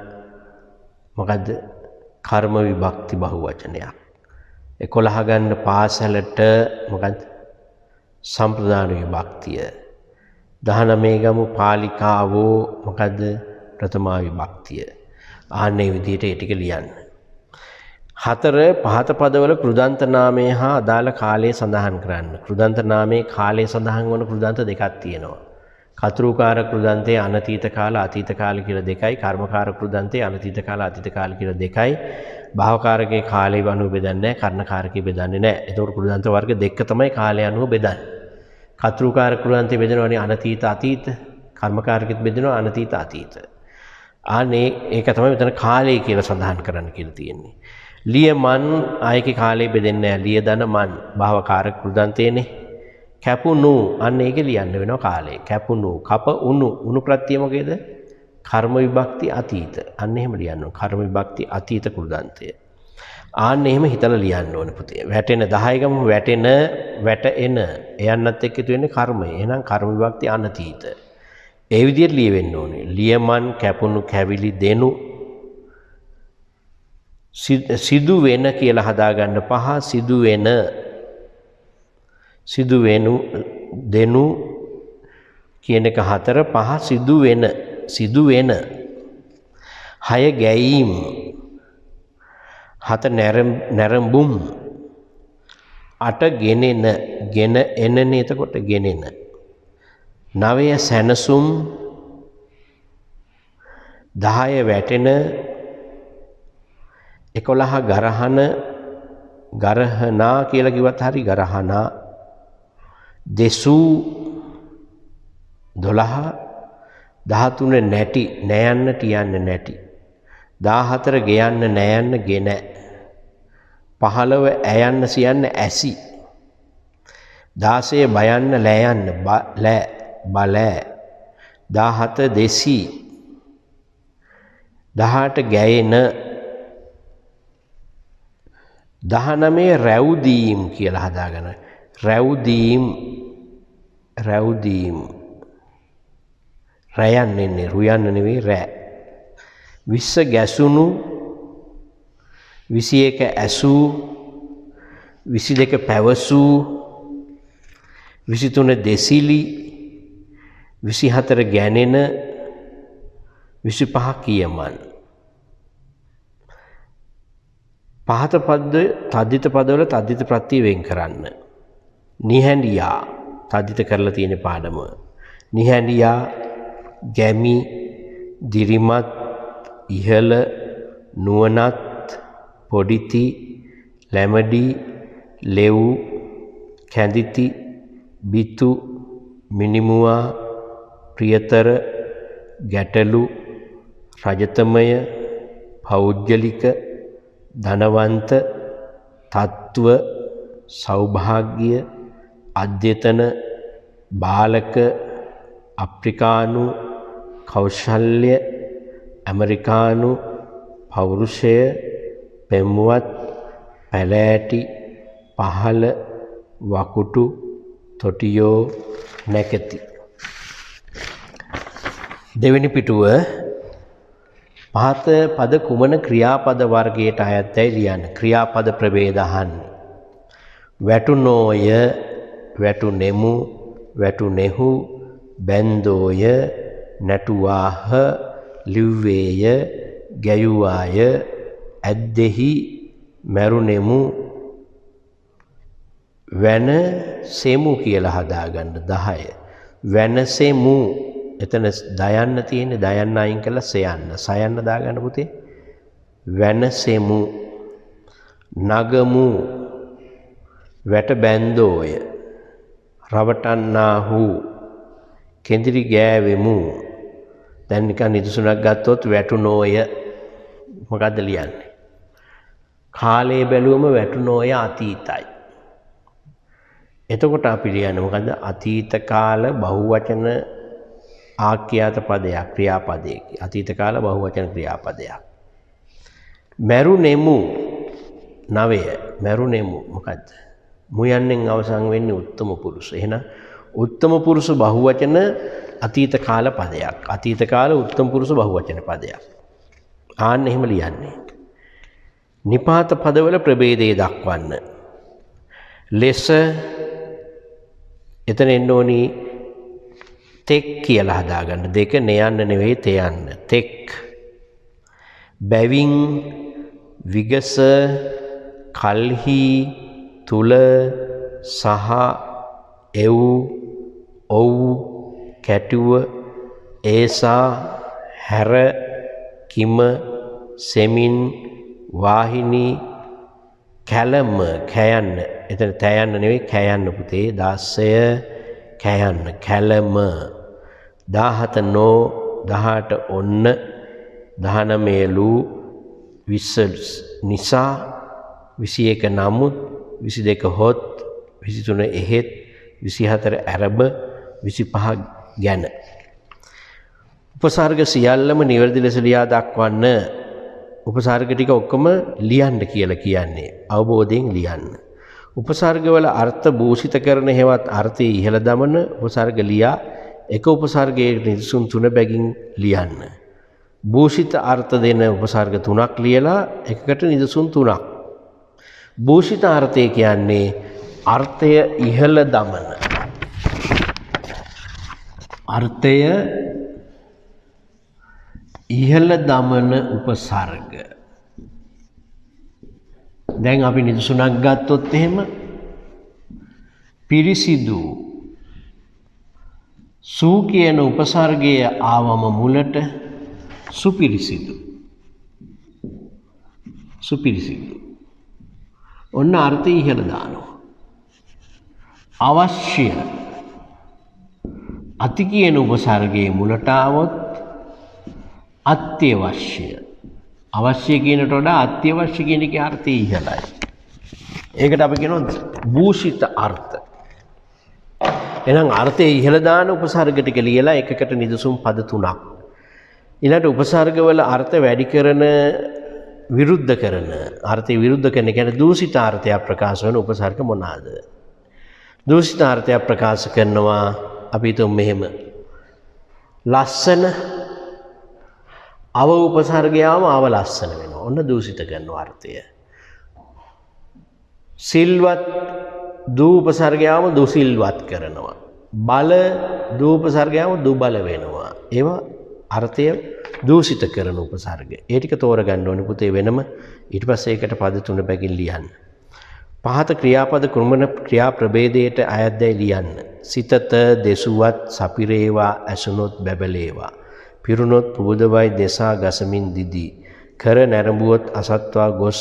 මොකද්ද? කර්ම විභක්ති බහුවචනයක්. 11 ගන්න පාසලට මොකද්ද? සම්ප්‍රදාන විභක්තිය. 19 ගමු පාලිකාවෝ මොකද්ද? ප්‍රථමා විභක්තිය. ආන්නේ විදිහට ඒ ටික ලියන්න. 4 පහත පදවල කෘදන්ත නාමය හා අදාළ කාලය සඳහන් කරන්න. කෘදන්ත නාමයේ කාලය සඳහන් වන කෘදන්ත දෙකක් තියෙනවා. කතෘකාර කෘදන්තයේ අනතීත කාල අතීත කාල කියලා දෙකයි. කර්මකාර කෘදන්තයේ අනතීත කාල අතීත කාල කියලා දෙකයි. භාවකාරකේ කාලය අනුව බෙදන්නේ නැහැ. කර්ණකාරකේ බෙදන්නේ නැහැ. ඒතකොට කෘදන්ත වර්ග දෙක තමයි කාලය අනුව බෙදන්නේ. කතෘකාර කෘදන්තයේ බෙදනවානේ අනතීත අතීත. කර්මකාරකෙත් බෙදනවා අනතීත අතීත. ආනේ ඒක තමයි මෙතන කාලය කියලා සඳහන් කරන්න කියලා තියෙන්නේ. ලියමන් ආයකේ කාලය බෙදෙන්නේ නැහැ. ලියදන මන් භාවකාරක කෘදන්තයේනේ. කැපුණු අන්න ඒක ලියන්න වෙනවා කාලය. කැපුණු කප උණු ප්‍රත්‍ය මොකේද? කර්ම විභක්ති අතීත. අන්න එහෙම ලියන්න ඕන. කර්ම විභක්ති අතීත කෘදන්තය. ආන්න එහෙම හිතලා ලියන්න ඕනේ පුතේ. වැටෙන 10 ගම වැටෙන එයන්නත් එක්ක ඉතු වෙන්නේ කර්මය. එහෙනම් කර්ම විභක්ති අනතීත. ඒ විදිහට ලියවෙන්න ඕනේ. ලියමන් කැපුණු කැවිලි දෙනු සිදු වෙන කියලා හදාගන්න. පහ සිදු වෙනු දෙනු කියන එක 4 5 සිදු වෙන 6 ගැයීම් 7 නැරඹුම් 8 ගෙන එනනේ. එතකොට ගෙනෙන 9 සැනසුම් 10 වැටෙන 11 ගරහනා කියලා කිව්වත් හරි ගරහනා දෙසූ 12 13 නැටි නෑයන්න තියන්න නැටි 14 ගෙයන්න නෑයන්න ගෙන 15 ඇයන්න සියන්න ඇසි 16 බයන්න ලෑයන්න ලෑ බලෑ 17 දෙසි 18 ගැයෙන 19 රැව්දීම් කියලා හදාගන්න රැව්දීම් රැයන් එන්නේ රුයන්න නෙවෙයි රෑ 20 ගැසුණු 21 ඇසූ 22 පැවසූ 23 දෙසිලි 24 ගැනෙන 25 කියමන් පහත පද තද්දිත පදවල තද්දිත ප්‍රත්‍ය වෙන් කරන්න නිහැඬියා තද්දිත කරලා තියෙන පාඩම නිහැඬියා ගැමි දිරිමත් ඉහළ නුවණත් පොඩිති ලැමඩි ලෙව් කැඳිති බිතු මිනිමුවා ප්‍රියතර ගැටලු රජතමය පෞද්ගලික ධනවන්ත තත්ත්ව සෞභාග්‍ය අධ්‍යතන බාලක අප්‍රිකානු කෞශල්‍ය ඇමරිකානු පෞරුෂය පෙම්මුවත් පැලෑටි පහළ වකුටු තොටියෝ නැකති දෙවෙනි පිටුව පහත පද කුමන ක්‍රියාපද වර්ගයට අයත්දැයි ලියන්න ක්‍රියාපද ප්‍රභේද අහන්න වැටුනෝය වැටුනෙමු වැටුනෙහු බැන්දෝය නැටුවාහ ලිව්වේය ගැයුවාය ඇද්දෙහි මැරුණෙමු වැන සෙමු කියලා හදාගන්න 10 වැනසෙමු එතන දයන්න තියෙන දයන්න අයින් කරලා සයන්න දාගන්න පුතේ වැනසෙමු නගමු වැට බැන්දෝය රවටන්නාහු කෙඳිරි ගෑවෙමු දැන් නිකන් නිදසුනක් ගත්තොත් වැටුනෝය මොකද්ද ලියන්නේ කාලේ බැලුවම වැටුනෝය අතීතයි එතකොට අපි ලියන්නේ මොකද්ද අතීත කාල බහුවචන ආඛ්‍යාත පදයක් ක්‍රියාපදයක අතීත කාල බහුවචන ක්‍රියාපදයක් මැරුණෙමු 9 මැරුණෙමු මොකද්ද මුයන්නෙන් අවසන් වෙන්නේ උත්තම පුරුෂ එහෙනම් උත්තම පුරුෂ බහුවචන අතීත කාල පදයක් අතීත කාල උත්තම පුරුෂ බහුවචන පදයක් ආන්න එහෙම ලියන්නේ නිපාත පදවල ප්‍රභේදය දක්වන්න ලෙස එතන එන්න ඕනි තෙක් කියලා හදාගන්න දෙක නෙයන්න නෙවෙයි තෙයන්න තෙක් බැවින් විගස කල්හි තුල සහ එව් ඔව් කැටුව ඒසා හැර කිම සෙමින් වාහිනී කැලම කැයන්න එතන තැයන්න නෙවෙයි කැයන්න පුතේ 16 කැයන්න කැලම 17 නෝ 18 ඔන්න 19 ලු 20 නිසා 21 නමුත් 22 හොත් 23 එහෙත් 24 ඇරබ 25 ගැන උපසර්ග සියල්ලම නිවැරදි ලෙස ලියා දක්වන්න උපසර්ග ටික ඔක්කොම ලියන්න කියලා කියන්නේ අවබෝධයෙන් ලියන්න උපසර්ගවල අර්ථ භූෂිත කරන හේවත් අර්ථය ඉහළ දමන උපසර්ග ලියා එක උපසර්ගයේ නිදසුන් 3 බැගින් ලියන්න භූෂිත අර්ථ දෙන උපසර්ග 3ක් ලියලා එකකට නිදසුන් 3ක් භූෂිත අර්ථය කියන්නේ අර්ථය ඉහළ දමන අර්ථය ඉහළ දමන උපසර්ග දැන් අපි නිදසුනක් ගත්තොත් එහෙම පිරිසිදු සූ කියන උපසර්ගය ආවම මුලට සුපිරිසිදු ඔන්න අර්ථය ඉහළ දානවා අවශ්‍ය අති කියන උපසර්ගයේ මුලට આવොත් අත්‍යවශ්‍ය අවශ්‍ය කියනට වඩා අත්‍යවශ්‍ය කියන එකේ අර්ථය ඉහළයි. ඒකට අපි කියනවා භූෂිත අර්ථ. එහෙනම් අර්ථය ඉහළ දාන උපසර්ග ටික ලියලා එකකට නිදසුන් පද තුනක්. ඊළඟට උපසර්ගවල අර්ථ වැඩි කරන විරුද්ධ කරන අර්ථය විරුද්ධ කරන කියන්නේ දූෂිත අර්ථයක් ප්‍රකාශ වෙන උපසර්ග මොනවාද? දූෂිත අර්ථයක් ප්‍රකාශ කරනවා අපි හිතමු මෙහෙම. ලස්සන අව උපසර්ගයම අව ලස්සන වෙනවා. ඔන්න දූෂිත කරන අර්ථය. සිල්වත් දූ උපසර්ගයම දුසිල්වත් කරනවා. බල දූ උපසර්ගයම දුබල වෙනවා. ඒවා අර්ථය දූෂිත කරන උපසර්ග. ඒ ටික තෝරගන්න ඕනේ පුතේ වෙනම. ඊට පස්සේ ඒකට පද තුන බැගින් ලියන්න. පහත ක්‍රියාපද කුමන ක්‍රියා ප්‍රභේදයට අයත්දැයි ලියන්න. සිතත දෙසුවත් සපිරේවා ඇසුනොත් බැබලේවා. පිරුණොත් පුබුදවයි දෙසා ගසමින් දිදී. කර නැරඹුවොත් අසත්වා ගොස්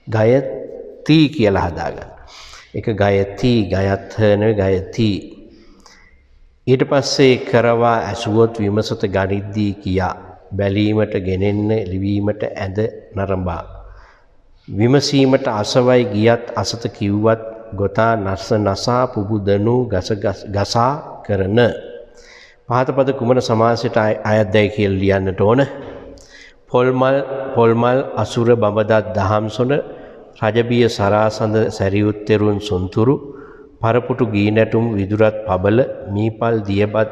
ගයති කියලා හදාගන්න. ඒක ගයති ගයත් නෙවෙයි ගයති. ඊට පස්සේ කරවා ඇසුවොත් විමසත ගනිද්දී කියා. බැලීමට ගෙනෙන්න ලිවීමට ඇඳ නරඹා. විමසීමට අසවයි ගියත් අසත කිව්වත් ගොතා නස නසා පුබුදනු ගසා කරන. පහත පද කුමන සමාසයට අයත්දැයි කියලා ලියන්නට ඕන. පොල්මල් අසුර බඹදත් දහම්සොන රජබිය සරාසඳ සැරියුත්තෙරුන් සොන්තුරු පරපුටු ගී නැටුම් විදුරත් පබල මීපල් දියබත්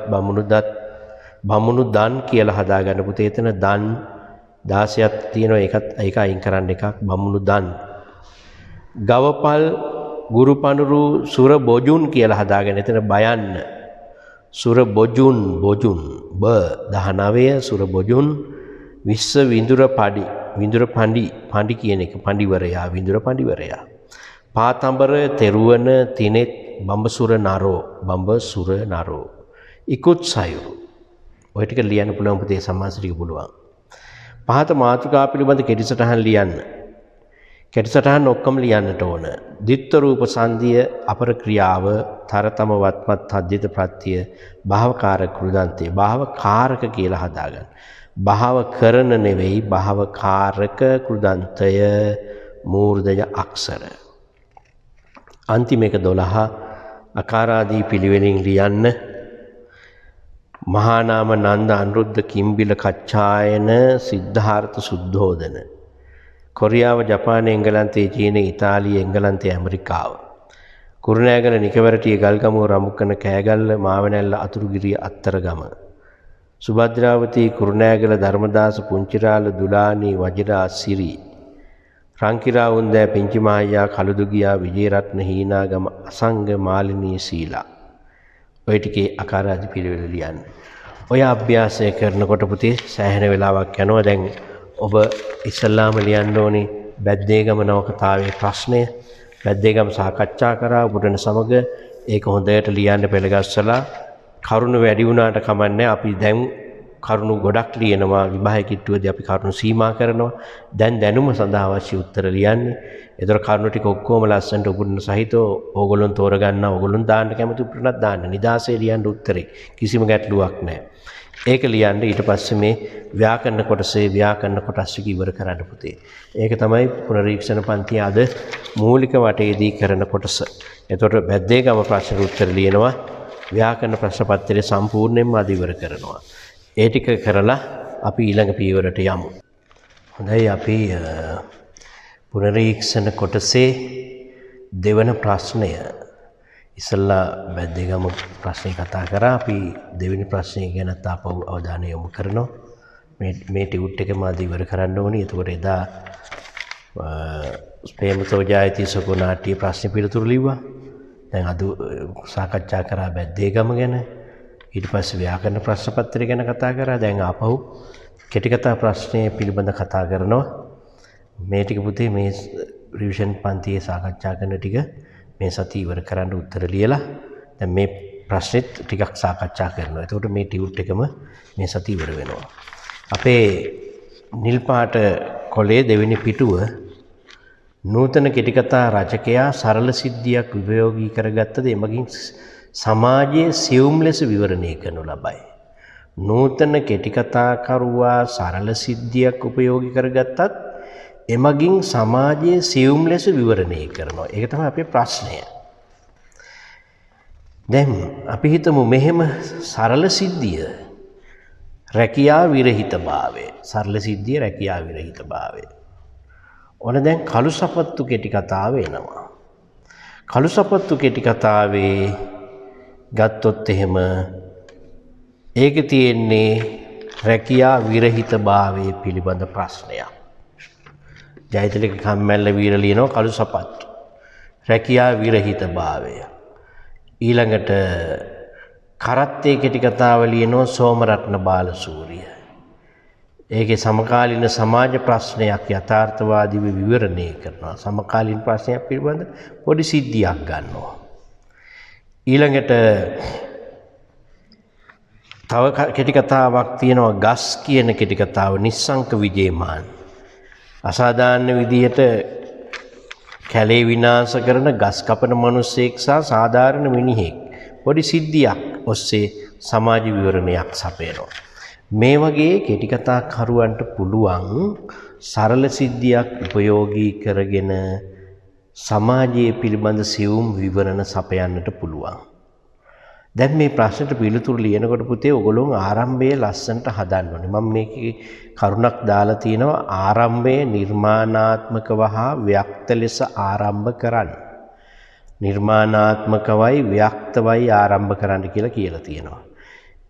බමුණු දන් කියලා හදාගන්න පුතේ. එතන දන් 16ක් තියෙනවා. ඒක අයින් කරන්න එකක්. බමුණු දන්. ගවපල් ගුරු පඳුරු සුර බොජුන් කියලා හදාගන්න. එතන බයන්න. සුර බොජුන් බ 19 සුර බොජුන් විශ්ව විඳුර පඬි කියන එක පඬිවරයා විඳුර පඬිවරයා. පාතඹර තෙරුවන තිනෙත් බඹසුර නරෝ ඉකුත් සයුරු. ඔය ටික ලියන්න පුළුවන් පුතේ. සමාස ටික පුළුවන්. පහත මාතෘකා පිළිබඳ කෙටිසටහන් ලියන්න. කෙටිසටහන් ඔක්කොම ලියන්නට ඕන. ද්විත්ව රූප සංධිය අපර ක්‍රියාව තරතම වත්මත් තද්දිත ප්‍රත්‍ය භාවකාරක කෘදන්තේ. භාවකාරක කියලා හදාගන්න. භාව කරන නෙවෙයි භාවකාරක කෘදන්තය මූර්ධය අක්ෂර. අන්තිම එක 12 අකාරාදී පිළිවෙලින් ලියන්න. මහා නාම නන්ද අනුරුද්ධ කිම්බිල කච්චායන සිද්ධාර්ථ සුද්ධෝදන. කොරියාව ජපානය එංගලන්තය චීනය ඉතාලිය එංගලන්තය ඇමරිකාව. කුරුණෑගල නිකවරටිය ගල්ගමුව රමුකන කෑගල්ල මාවනැල්ල අතුරුගිරිය අත්තරගම. සුභද්‍රාවතී කුරුණෑගල ධර්මදාස පුංචිරාල දුලානී වජිරා සිරි. රංකිරා උන්දෑ පිංචිමහයියා කළුදුගියා විජේරත්න හීනාගම අසංග මාලිනී සීලා. ඔය ටිකේ අකාරාදි පිළිවෙල ලියන්න. ඔය අභ්‍යාසය කරනකොට පුතේ සෑහෙන වෙලාවක් යනවා. දැන් ඔබ ඉස්සල්ලාම ලියන්න ඕනේ බැද්දේගම නවකතාවේ ප්‍රශ්නය. බැද්දේගම සාකච්ඡා කරා උපුටන සමග ඒක හොඳට ලියන්න පෙළගස්සලා කරුණු වැඩි වුණාට කමන්නේ. අපි දැන් කරුණු ගොඩක් ලියනවා. විභාග කිට්ටුවේදී අපි කරුණු සීමා කරනවා. දැන් දැනුම සඳහා අවශ්‍ය උත්තර ලියන්නේ. ඒතර කරුණු ටික ඔක්කොම ලස්සනට උපුටන සහිතව ඕගොල්ලොන් තෝරගන්න. ඕගොල්ලොන් දාන්න කැමති උපුටනක් දාන්න. නිදාසේ ලියන්න උත්තරේ. කිසිම ගැටලුවක් නැහැ. ඒක ලියන්න. ඊට පස්සේ මේ ව්‍යාකරණ කොටසේ ව්‍යාකරණ කොටස් ටික ඉවර කරන්න පුතේ. ඒක තමයි පුනරීක්ෂණ පන්තිය අද මූලික වටේදී කරන කොටස. එතකොට බැද්දේගම ප්‍රශ්න උත්තර ලියනවා. ව්‍යාකරණ ප්‍රශ්න පත්‍රය සම්පූර්ණයෙන්ම අද ඉවර කරනවා. ඒ ටික කරලා අපි ඊළඟ පියවරට යමු. හොඳයි අපි පුනරීක්ෂණ කොටසේ දෙවන ප්‍රශ්නය ඉස්සල්ලා බැද්දේගම ප්‍රශ්නේ කතා කරා. අපි දෙවෙනි ප්‍රශ්නය ගැන තාපව අවධානය යොමු කරනවා. මේ ටියුට් එකම අද ඉවර කරන්න ඕනේ. එතකොට එදා ස්පේමතෝ ජායති සකෝනාට්‍ය ප්‍රශ්න පිළිතුරු ලිව්වා. දැන් අද සාකච්ඡා කරා බැද්දේගම ගැන. ඊට පස්සේ ව්‍යාකරණ ප්‍රශ්න පත්‍රය ගැන කතා කරා. දැන් ආපහු කෙටි කතා ප්‍රශ්නය පිළිබඳ කතා කරනවා. මේ ටික පුතේ මේ රිවිෂන් පන්තියේ සාකච්ඡා කරන ටික මේ සතිය ඉවර කරන්න උත්තර ලියලා දැන් මේ ප්‍රශ්නෙත් ටිකක් සාකච්ඡා කරනවා. එතකොට මේ ටියුට් එකම මේ සතිය ඉවර වෙනවා. අපේ නිල් පාට කොලේ දෙවෙනි පිටුව නූතන කෙටිකතා රචකයා සරල සිද්ධියක් විභයෝගී කරගත්තද එමගින් සමාජයේ සියුම් ලෙස විවරණය කරනු ලබයි. නූතන කෙටිකතාකරුවා සරල සිද්ධියක් උපයෝගී කරගත්තත් එමගින් සමාජයේ සියුම් ලෙස විවරණය කරනවා. ඒක තමයි අපේ ප්‍රශ්නය. දැන් අපි හිතමු මෙහෙම සරල සිද්ධිය රැකියා විරහිතභාවය. සරල සිද්ධිය රැකියා විරහිතභාවය. ඔන්න දැන් කළු සපත්තු කෙටිකතාව එනවා. කළු සපත්තු කෙටිකතාවේ ගත්තොත් එහෙම ඒකේ තියෙන්නේ රැකියා විරහිතභාවය පිළිබඳ ප්‍රශ්නයක්. ජයතිලක කම්මැල්ල වීර ලියනවා කළු සපත්තු. රැකියා විරහිතභාවය. ඊළඟට කරත්තේ කෙටිකතාව ලියනවා සෝමරත්න බාලසූරිය. ඒකේ සමකාලීන සමාජ ප්‍රශ්නයක් යථාර්ථවාදීව විවරණය කරනවා. සමකාලීන ප්‍රශ්නයක් පිළිබඳ පොඩි සිද්ධියක් ගන්නවා. ඊළඟට තව කෙටිකතාවක් තියෙනවා ගස් කියන කෙටිකතාව නිස්සංක විජේමාන්. අසාධාරණ විදියට කැලේ විනාශ කරන ගස් කපන මිනිසෙක් සහ සාධාරණ මිනිහෙක් පොඩි සිද්ධියක් ඔස්සේ සමාජ විවරණයක් සපයනවා. මේ වගේ කෙටිකතා කරුවන්ට පුළුවන් සරල සිද්ධියක් උපයෝගී කරගෙන සමාජයේ පිළිබඳ සියුම් විවරණ සපයන්නට පුළුවන්. දැන් මේ ප්‍රශ්නට පිළිතුරු ලියනකොට පුතේ ඔයගොල්ලෝ ආරම්භයේ ලස්සනට හදන්න ඕනේ. මම මේකේ කරුණක් දාලා තියෙනවා ආරම්භයේ නිර්මාණාත්මකව හා ව්‍යක්ත ලෙස ආරම්භ කරන්න. නිර්මාණාත්මකවයි ව්‍යක්තවයි ආරම්භ කරන්න කියලා තියෙනවා.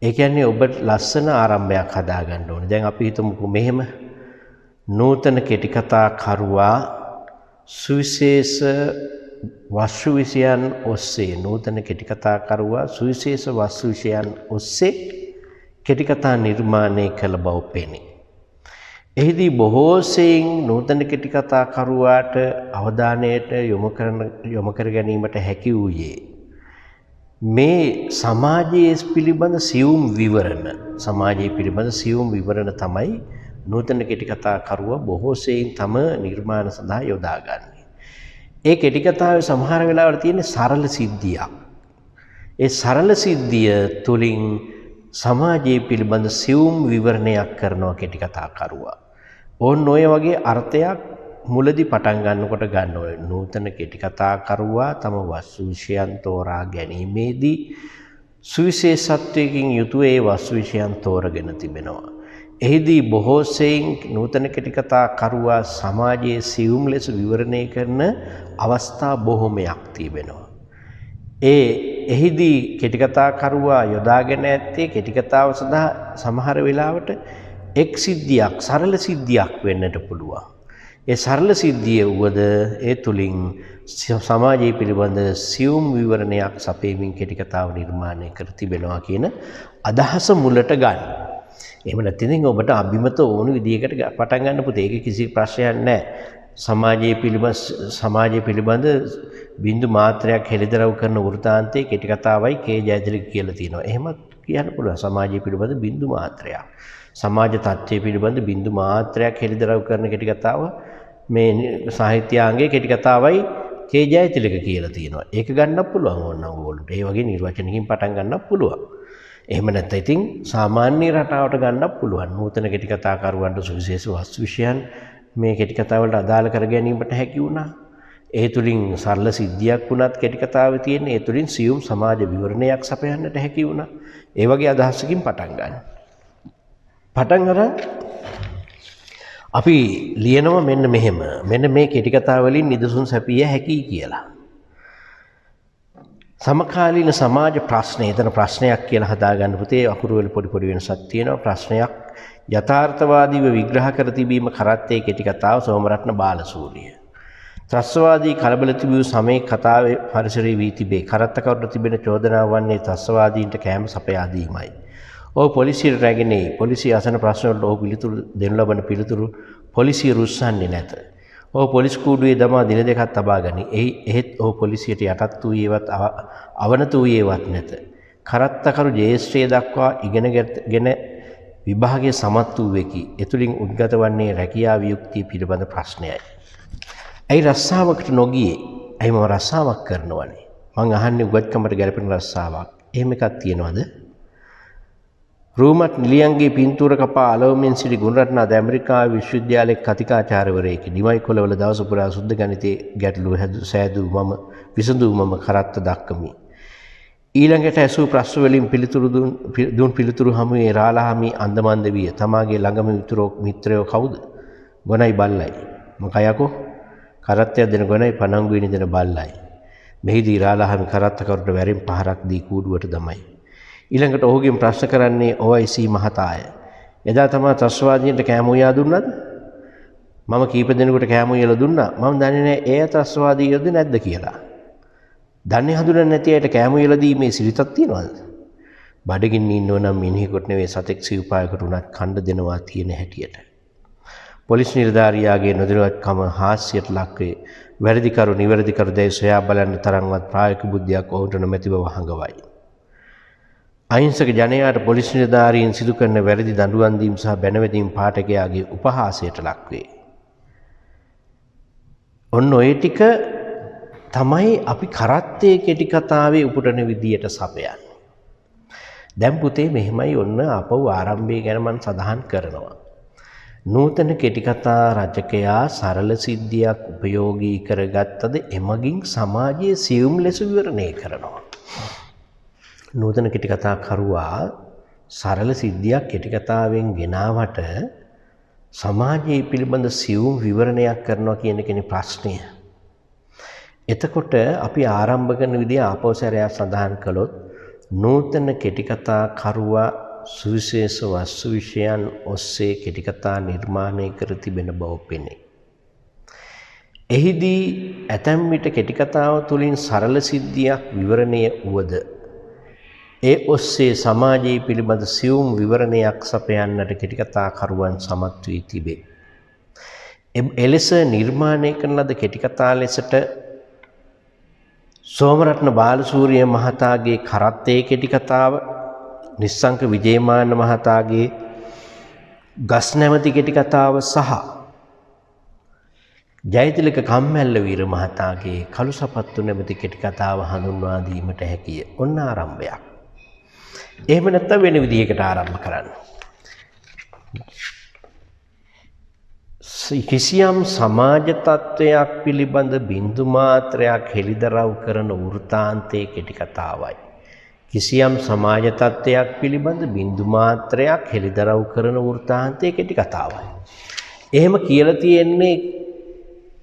ඒ කියන්නේ ඔබ ලස්සන ආරම්භයක් හදා ගන්න ඕනේ. දැන් අපි හිතමුකෝ මෙහෙම නූතන කෙටිකතා කරුවා සුවිශේෂ වස්තු විෂයන් ඔස්සේ නූතන කෙටිකතා කරුවා සුවිශේෂ වස්තු විෂයන් ඔස්සේ කෙටිකතා නිර්මාණය කළ බව පෙනේ. එහිදී බොහෝ සෙයින් නූතන කෙටිකතා කරුවාට අවධානයට යොමු කර ගැනීමට හැකි වූයේ මේ සමාජයේ පිළිබඳ සියුම් විවරණ තමයි නූතන කෙටිකතා කරුවා බොහෝ සෙයින් තම නිර්මාණ සඳහා යොදාගන්නේ. ඒ කෙටිකතාවේ සමහර වෙලාවට තියෙන සරල සිද්ධියක්. ඒ සරල සිද්ධිය තුලින් සමාජයේ පිළිබඳ සියුම් විවරණයක් කරනවා කෙටිකතා කරුවා. ඕන් ඔය වගේ අර්ථයක් මුලදී පටන් ගන්නකොට ගන්න ඕනේ. නූතන කෙටිකතා කරුවා තම වස්තු විෂයන් තෝරා ගැනීමේදී සුවිශේෂත්වයකින් යුතු ඒ වස්තු විෂයන් තෝරගෙන තිබෙනවා. එහිදී බොහෝ සෙයින් නූතන කෙටිකතා කරුවා සමාජයේ සියුම් ලෙස විවරණය කරන අවස්ථා බොහොමයක් තිබෙනවා. එහිදී කෙටිකතා කරුවා යොදාගෙන ඇත්තේ කෙටිකතාව සඳහා සමහර වෙලාවට එක් සිද්ධියක් සරල සිද්ධියක් වෙන්නට පුළුවන්. ඒ සරල සිද්ධිය වුවද ඒ තුලින් සමාජයේ පිළිබඳ සියුම් විවරණයක් සපයමින් කෙටිකතාව නිර්මාණය කර තිබෙනවා කියන අදහස මුලට ගන්න. එහෙම නැත්නම් ඔබට අභිමත ඕන විදිහකට පටන් ගන්න පුතේ. ඒක කිසි ප්‍රශ්නයක් නැහැ. සමාජයේ පිළිබඳ බිඳු මාත්‍රයක් හෙළිදරව් කරන වෘත්තාන්තයේ කෙටිකතාවයි කේ ජයතිලක කියලා තියෙනවා. එහෙමත් කියන්න පුළුවන්. සමාජයේ පිළිබඳ බිඳු මාත්‍රයක්. සමාජ තත්ත්වයේ පිළිබඳ බිඳු මාත්‍රයක් හෙළිදරව් කරන කෙටිකතාව මේ සාහිත්‍යාංගයේ කෙටිකතාවයි කේ ජයතිලක කියලා තියෙනවා. ඒක ගන්නත් පුළුවන් ඕනනම් ඕගොල්ලන්ට. ඒ වගේ නිර්වචනකින් පටන් ගන්නත් පුළුවන්. එහෙම නැත්නම් ඉතින් සාමාන්‍ය රටාවට ගන්නත් පුළුවන්. නූතන කෙටිකතා කරුවන්ට සුවිශේෂ වස්තු විෂයන් මේ කෙටිකතාව වලට අදාළ කර ගැනීමට හැකි වුණා. ඒ තුලින් සරල සිද්ධියක් වුණත් කෙටිකතාවේ තියෙන ඒ තුලින් සියුම් සමාජ විවරණයක් සපයන්නට හැකි වුණා. ඒ වගේ අදහසකින් පටන් ගන්න. පටන් අරන් අපි ලියනවා මෙන්න මෙහෙම. මෙන්න මේ කෙටිකතාව වලින් නිදසුන් සැපිය හැකි කියලා. සමකාලීන සමාජ ප්‍රශ්න එතන ප්‍රශ්නයක් කියලා හදාගන්න පුතේ අකුරු වල පොඩි වෙනසක් තියෙනවා. ප්‍රශ්නයක් යථාර්ථවාදීව විග්‍රහ කර තිබීම කරත්තේ කෙටිකතාව සෝමරත්න බාලසූරිය. ත්‍රස්වාදී කලබල තිබූ සමේ කතාවේ පරිසරයේ වී තිබේ. කරත්තකවරට තිබෙන චෝදනාව වන්නේ ත්‍රස්වාදීන්ට කෑම සපයා දීමයි. ඔහු පොලිසියට රැගෙනේ. පොලිසිය අසන ප්‍රශ්න වලට ඔහු පිළිතුරු දෙනු ලබන පිළිතුරු පොලිසිය රුස්සන්නේ නැත. ඔහු පොලිස් කූඩුවේ දමා දින දෙකක් තබා ගනී. එහෙත් ඔහු පොලිසියට යටත් වූයේවත් අවනත වූයේවත් නැත. කරත්තකරු ජේෂ්ඨය දක්වා ඉගෙනගෙන විභාගයේ සමත් වූ වෙකි. එතුලින් උද්ගත වන්නේ රැකියා වියුක්තිය පිළිබඳ ප්‍රශ්නයයි. ඇයි රස්සාවකට නොගියේ? ඇයි මම රස්සාවක් කරනවනේ? මං අහන්නේ උගත්කමට ගැලපෙන රස්සාවක්. එහෙම එකක් තියනවද? රූමත් නිලියන්ගේ පින්තූර කපා අලවමින් සිටි ගුණරත්න අද ඇමරිකාවේ විශ්වවිද්‍යාලයේ කතිකාචාර්යවරයෙකි. නිමයි කොළවල දවස පුරා සුද්ධ ගණිතයේ ගැටලු විසඳූ මම කරත්ත දක්කමි. ඊළඟට ඇසූ ප්‍රශ්න වලින් දුන් පිළිතුරු හමුවේ රාලහාමි අන්දමන්ද විය. තමාගේ ළඟම මිත්‍රයෝ කවුද? ගොනයි බල්ලයි. මොකයකෝ? කරත්තයක් දෙන ගොනයි පණංගුවේ නිදන බල්ලයි. මෙහිදී රාලහාමි කරත්තකරුට වැරින් පහරක් දී කූඩුවට දමයි. ඊළඟට ඔහුගෙන් ප්‍රශ්න කරන්නේ OIC මහතාය. එදා තමා ත්‍රස්තවාදීන්ට කෑම උයා දුන්නද? මම කීප දෙනෙකුට කෑම උයලා දුන්නා. මම දන්නේ නැහැ ඒ ත්‍රස්තවාදීයද නැද්ද කියලා. දන්නේ හඳුනන්නේ නැති අයට කෑම උයලා දීමේ සිරිතක් තියනවද? බඩගින්න ඉන්නව නම් මිනිහෙකුට නෙවෙයි සතෙක් සිව්පායකට උනත් කණ්ඩ දෙනවා තියෙන හැටියට. පොලිස් නිලධාරියාගේ නොදැනුවත්කම හාස්‍යයට ලක්වේ. වැරදිකරු නිවැරදිකරු දැයි සොයා බලන්න තරම්වත් ප්‍රායෝගික බුද්ධියක් ඔවුන්ට නොමැති බව හඟවයි. අහිංසක ජනයාට පොලිස් නිලධාරීන් සිදු කරන වැරදි දඬුවම් දීම සහ බැනවැදීම් පාඨකයාගේ උපහාසයට ලක්වේ. ඔන්න ඔය ටික තමයි අපි කරත්තේ කෙටි කතාවේ උපුටන විදියට සපයන්නේ. දැන් පුතේ මෙහෙමයි ඔන්න අපව ආරම්භය ගැන මම සඳහන් කරනවා. නූතන කෙටි කතා රචකයා සරල සිද්ධියක් උපයෝගී කරගත්තද එමගින් සමාජයේ සියුම් ලෙස විවරණය කරනවා. නූතන කෙටි කතා කරුවා සරල සිද්ධියක් කෙටි කතාවෙන් ගෙනාවට සමාජයේ පිළිබඳ සියුම් විවරණයක් කරනවා කියන කෙනේ ප්‍රශ්නය. එතකොට අපි ආරම්භ කරන විදිය ආපෝසරයක් සඳහන් කළොත් නූතන කෙටි කතා කරුවා සුවිශේෂ වස්තු විෂයන් ඔස්සේ කෙටි කතා නිර්මාණය කර තිබෙන බව පෙනේ. එහිදී ඇතැම් විට කෙටි කතාව තුළින් සරල සිද්ධියක් විවරණය වුවද ඒ ඔස්සේ සමාජයේ පිළිබඳ සියුම් විවරණයක් සපයන්නට කෙටි කතා කරුවන් සමත් වී තිබේ. එලෙස නිර්මාණය කරන ලද කෙටි කතා ලෙසට සෝමරත්න බාලසූරිය මහතාගේ කරත්තේ කෙටි කතාව, නිස්සංක විජේමාන මහතාගේ ගස් නැමැති කෙටි කතාව සහ ජයතිලක කම්මැල්ල වීර මහතාගේ කළු සපත්තු නැමැති කෙටි කතාව හඳුන්වා දීමට හැකිය. ඔන්න ආරම්භයක්. එහෙම නැත්නම් වෙන විදිහකට ආරම්භ කරන්න. කිසියම් සමාජ තත්වයක් පිළිබඳ බිඳු මාත්‍රයක් හෙළිදරව් කරන වෘත්තාන්තයේ කෙටි කතාවයි. කිසියම් සමාජ තත්වයක් පිළිබඳ බිඳු මාත්‍රයක් හෙළිදරව් කරන වෘත්තාන්තයේ කෙටි කතාවයි. එහෙම කියලා තියෙන්නේ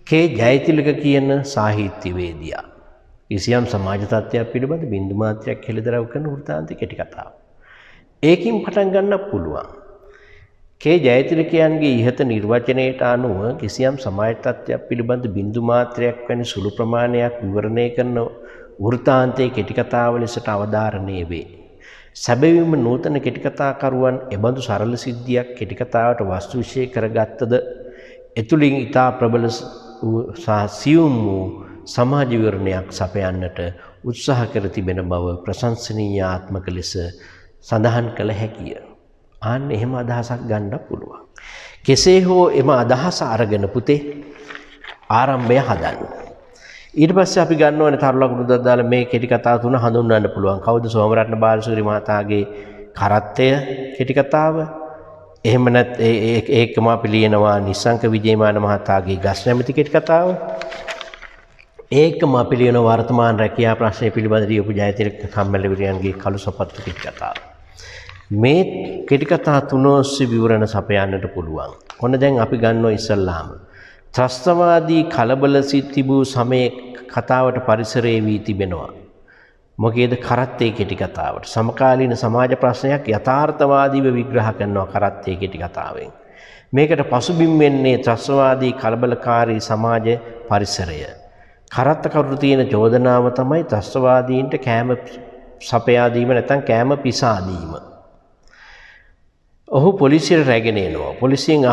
කේ ජයතිලක කියන සාහිත්‍යවේදියා. කිසියම් සමාජ තත්ත්වයක් පිළිබඳ බිඳු මාත්‍රයක් හෙළිදරව් කරන වෘත්තාන්තයේ කෙටි කතාව. ඒකින් පටන් ගන්න පුළුවන්. කේ ජයතිලකයන්ගේ ඉහත නිර්වචනයට අනුව කිසියම් සමාජ තත්ත්වයක් පිළිබඳ බිඳු මාත්‍රයක් වැනි සුළු ප්‍රමාණයක් විවරණය කරන වෘත්තාන්තයේ කෙටි කතාව ලෙසට අවධාරණය වේ. සැබවින්ම නූතන කෙටි කතා කරුවන් එබඳු සරල සිද්ධියක් කෙටි කතාවට වස්තු විශේෂ කරගත්තද එතුලින් ඊටා ප්‍රබල සහ සියුම් වූ සමාජ විවරණයක් සපයන්නට උත්සාහ කර තිබෙන බව ප්‍රශංසනීයාත්මක ලෙස සඳහන් කළ හැකිය. ආන්න එහෙම අදහසක් ගන්න පුළුවන්. කෙසේ හෝ එම අදහස අරගෙන පුතේ ආරම්භය හදන්න. ඊට පස්සේ අපි ගන්න ඕනේ තරු ලකුණු දාලා මේ කෙටි කතා තුන හඳුන්වන්න පුළුවන්. කවුද? සෝමරත්න බාලසූරිය මහතාගේ කරත්තය කෙටි කතාව. එහෙම නැත් ඒකම අපි ලියනවා නිස්සංක විජේමාන මහතාගේ ගස් නැමැති කෙටි කතාව. ඒකම අපි ලියන වර්තමාන රැකියා ප්‍රශ්නය පිළිබඳ ලියපු ජයතිලක කම්මැලිවරයන්ගේ කළු සපත්තු කෙටි කතාව. මේ කෙටි කතා තුන ඔස්සේ විවරණ සපයන්නට පුළුවන්. ඔන්න දැන් අපි ගන්නවා ඉස්සල්ලාම ත්‍රස්තවාදී කලබල තිබූ සමයේ කතාවට පරිසරයේ වී තිබෙනවා. මොකේද? කරත්තේ කෙටි කතාවට. සමකාලීන සමාජ ප්‍රශ්නයක් යථාර්ථවාදීව විග්‍රහ කරනවා කරත්තේ කෙටි කතාවෙන්. මේකට පසුබිම් වෙන්නේ ත්‍රස්තවාදී කලබලකාරී සමාජ පරිසරය. කරත්තකරු තියෙන චෝදනාව තමයි ත්‍රස්තවාදීන්ට කෑම සපයා දීම නැත්නම් කෑම පිසා දීම. ඔහු පොලිසියට රැගෙන එනවා. පොලිසියෙන්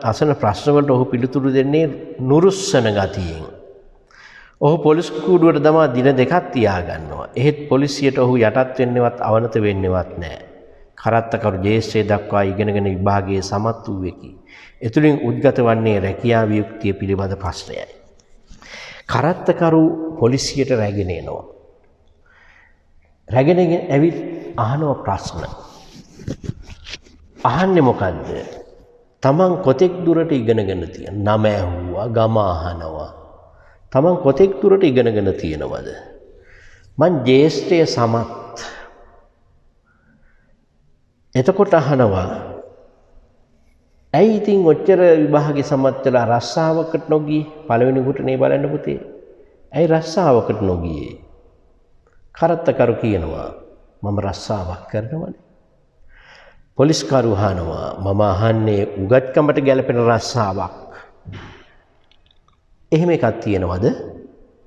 අසන ප්‍රශ්න වලට ඔහු පිළිතුරු දෙන්නේ නුරුස්සන ගතියෙන්. ඔහු පොලිස් කූඩුවට දමා දින දෙකක් තියා ගන්නවා. එහෙත් පොලිසියට ඔහු යටත් වෙන්නවත් අවනත වෙන්නවත් නැහැ. කරත්තකරු ජේෂ්ඨය දක්වා ඉගෙනගෙන විභාගයේ සමත් වූවෙකි. එතුලින් උද්ගත වන්නේ රැකියා වියුක්තිය පිළිබඳ ප්‍රශ්නයයි. කරත්තකරු පොලිසියට රැගෙන එනවා. රැගෙන ඇවිත් අහනවා ප්‍රශ්න. අහන්නේ මොකද්ද? තමන් කොතෙක් දුරට ඉගෙනගෙන තියෙන නම ඇහුවා ගම අහනවා. තමන් කොතෙක් දුරට ඉගෙනගෙන තියෙනවද? මං ජේෂ්ඨය සමත්. එතකොට අහනවා ඇයි ඉතින් ඔච්චර විභාගේ සමත් වෙලා රස්සාවකට නොගියේ? පළවෙනි කොටනේ බලන්න පුතේ. ඇයි රස්සාවකට නොගියේ? කරත්තකරු කියනවා මම රස්සාවක් කරනවනේ. පොලිස්කරු අහනවා මම අහන්නේ උගත්කමට ගැලපෙන රස්සාවක්. එහෙම එකක් තියෙනවද?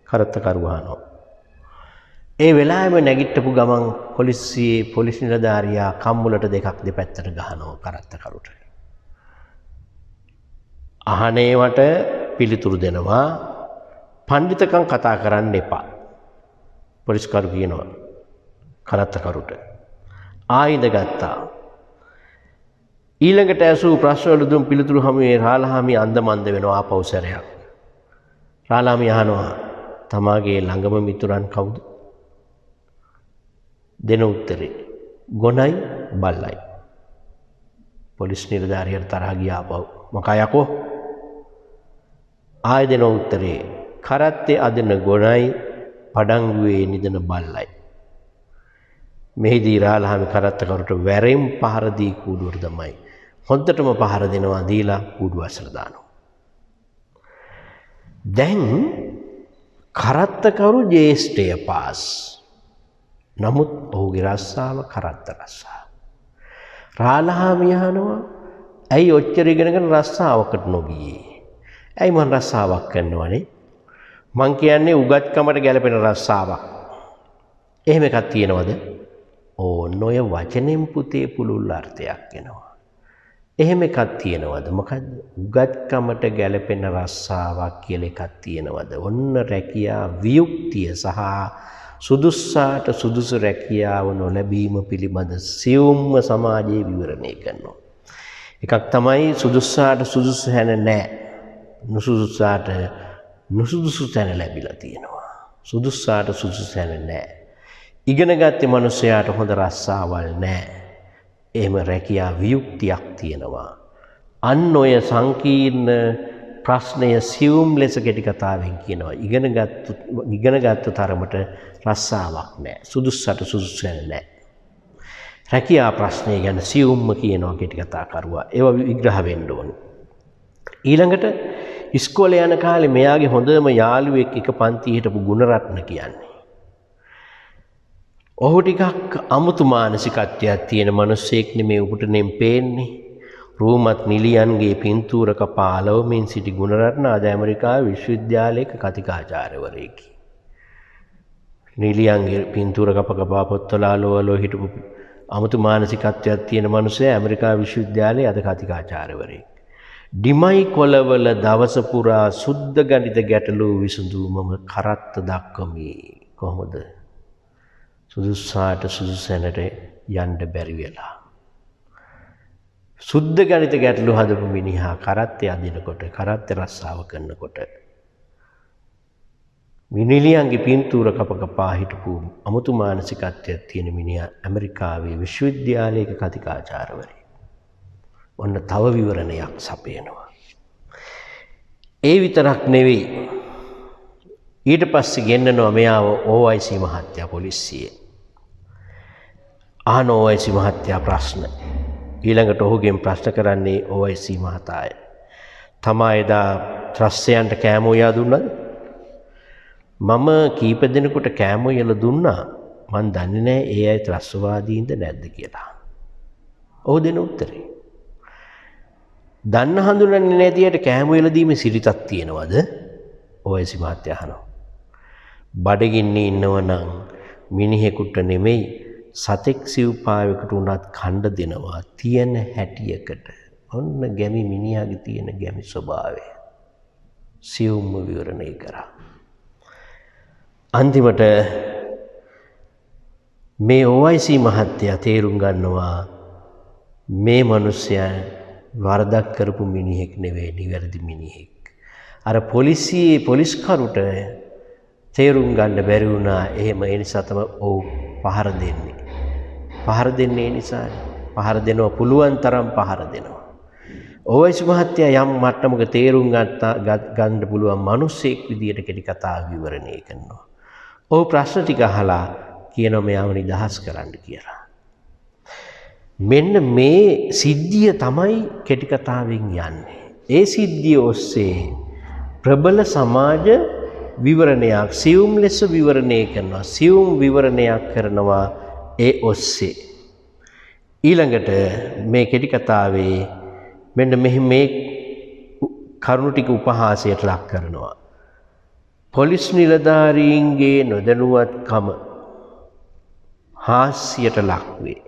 කරත්තකරු අහනවා. ඒ වෙලාවෙම නැගිට්ටපු ගමන් පොලිස් නිලධාරියා කම්මුලට දෙකක් දෙපැත්තට ගහනවා කරත්තකරුට. අහනේවට පිළිතුරු දෙනවා පඬිතකම් කතා කරන්න එපා. පොලිස්කරු කියනවා කරත්තකරුට. ආයිඳ ගත්තා. ඊළඟට ඇසූ ප්‍රශ්නවල දුන් පිළිතුරු හැමුවේ රාලහාමි අන්දමන්ද වෙනවා ආපහු සැරයක්. රාලහාමි අහනවා තමාගේ ළඟම මිතුරන් කවුද? දෙන උත්තරේ ගොනයි බල්ලයි. පොලිස් නිලධාරියට තරහ ගියා ආපහු. මොකා යකෝ? ආයෙ දෙන උත්තරේ කරත්තේ අදින ගොනයි පඩංගුවේ නිදන බල්ලයි. මෙහිදී රාලහාමි කරත්තකරුට වැරෙන් පහර දී කූඩුවට තමයි. හොඳටම පහර දෙනවා දීලා කූඩුව ඇසල දානවා. දැන් කරත්තකරු ජේෂ්ඨය පාස්. නමුත් ඔහුගේ රස්සාව කරත්ත රස්සාව. රාලහාමි අහනවා ඇයි ඔච්චර ඉගෙනගෙන රස්සාවකට නොගියේ? ඇයි මං රස්සාවක් කරනවනේ? මං කියන්නේ උගත්කමට ගැලපෙන රස්සාවක්. එහෙම එකක් තියෙනවද? ඕන්න ඔය වචනෙන් පුතේ පුළුල් අර්ථයක් එනවා. එහෙම එකක් තියෙනවද? මොකද්ද? උගත්කමට ගැලපෙන රස්සාවක් කියලා එකක් තියෙනවද? ඔන්න රැකියා වියුක්තිය සහ සුදුස්සාට සුදුසු රැකියාව නොලැබීම පිළිබඳ සියුම්ම සමාජයේ විවරණය කරනවා. එකක් තමයි සුදුස්සාට සුදුසු හැන නැහැ. නුසුදුස්සාට නුසුදුසු තැන ලැබිලා තියෙනවා. සුදුස්සාට සුදුසු තැන නැහැ. ඉගෙන ගත්තේ මිනිසයාට හොඳ රස්සාවල් නැහැ. එහෙම රැකියා වියුක්තියක් තියෙනවා. අන්න ඔය සංකීර්ණ ප්‍රශ්නය සියුම් ලෙස කෙටි කතාවෙන් කියනවා. ඉගෙන ගත්ත තරමට රස්සාවක් නැහැ. සුදුස්සට සුදුසු නැහැ. රැකියා ප්‍රශ්නය ගැන සියුම්ම කියනවා කෙටි කතා කරුවා. ඒවා විග්‍රහ වෙන්න ඕනේ. ඊළඟට ඉස්කෝලේ යන කාලේ මෙයාගේ හොඳම යාළුවෙක් එක පන්තියේ හිටපු ගුණරත්න කියන්නේ. ඔහු ටිකක් අමුතු මානසිකත්වයක් තියෙන මිනිස්සෙක් නෙමේ උපුටනෙන් පේන්නේ. රූමත් නිලියන්ගේ පින්තූරක පාලවමින් සිටි ගුණරත්න අද ඇමරිකාවේ විශ්වවිද්‍යාලයක කතිකාචාර්යවරයෙකි. නිලියන්ගේ පින්තූර කපකපා පොත්වල අලවල හිටපු අමුතු මානසිකත්වයක් තියෙන මිනිසයා ඇමරිකාවේ විශ්වවිද්‍යාලයේ අද කතිකාචාර්යවරයෙක්. ඩිමයි කොළවල දවස පුරා සුද්ධ ගණිත ගැටලු විසඳුමම කරත්ත දක්වමි. කොහොමද? සුදුස්සාට සුදුසැනට යන්න බැරි වෙලා. සුද්ධ ගණිත ගැටලු හදපු මිනිහා කරත්තේ අදිනකොට කරත්තේ රස්සාව කරනකොට මිනිලියන්ගේ පින්තූර කපකපා හිටපු අමුතු මානසිකත්වයක් තියෙන මිනිහා ඇමරිකාවේ විශ්වවිද්‍යාලයක කතිකාචාර්යවරයෙක්. ඔන්න තව විවරණයක් සපයනවා. ඒ විතරක් නෙවෙයි. ඊට පස්සේ ගෙන්නනවා මෙයාව OIC මහත්තයා පොලිසියේ. අහන OIC මහත්තයා ප්‍රශ්න. ඊළඟට ඔහුගෙන් ප්‍රශ්න කරන්නේ OIC මහතාය. තමා එදා ත්‍රස්තයන්ට කෑම උයා දුන්නද? මම කීප දෙනෙකුට කෑම උයලා දුන්නා. මන් දන්නේ නැහැ ඒ අය ත්‍රස්තවාදීන්ද නැද්ද කියලා. ඔහු දෙන උත්තරේ. දන්න හඳුනන්නේ නැති අයට කෑම උයලා දීමේ සිරිතක් තියෙනවද? OIC මහත්තයා අහනවා. බඩගින්නේ ඉන්නවනම් මිනිහෙකුට නෙමෙයි සතෙක් සිව්පාවයකට උනත් කණ්ඩ දෙනවා තියෙන හැටියකට. ඔන්න ගැමි මිනිහාගේ තියෙන ගැමි ස්වභාවය සියුම්ම විවරණය කරා. අන්තිමට මේ OIC මහත්තයා තේරුම් ගන්නවා මේ මිනිසයා වරදක් කරපු මිනිහෙක් නෙවෙයි නිවැරදි මිනිහෙක්. අර පොලිස්කරුට තේරුම් ගන්න බැරි වුණා. එහෙම ඒ නිසා තමයි ඔව් පහර දෙන්නේ. පහර දෙන්නේ ඒ නිසානේ. පහර දෙනවා පුළුවන් තරම් පහර දෙනවා. ඕවයිස් මහත්තයා යම් මට්ටමක තේරුම් ගන්න පුළුවන් මිනිස්සෙක් විදියට කෙටි කතා විවරණය කරනවා. ඔහු ප්‍රශ්න ටික අහලා කියනවා මෙයාව නිදහස් කරන්න කියලා. මෙන්න මේ සිද්ධිය තමයි කෙටි කතාවෙන් යන්නේ. ඒ සිද්ධිය ඔස්සේ ප්‍රබල සමාජ විවරණයක් සියුම් ලෙස විවරණය කරනවා. සියුම් විවරණයක් කරනවා ඒ ඔස්සේ. ඊළඟට මේ කෙටි කතාවේ මෙන්න මේ කරුණු ටික උපහාසයට ලක් කරනවා. පොලිස් නිලධාරීන්ගේ නොදැනුවත්කම හාස්‍යයට ලක් වේ.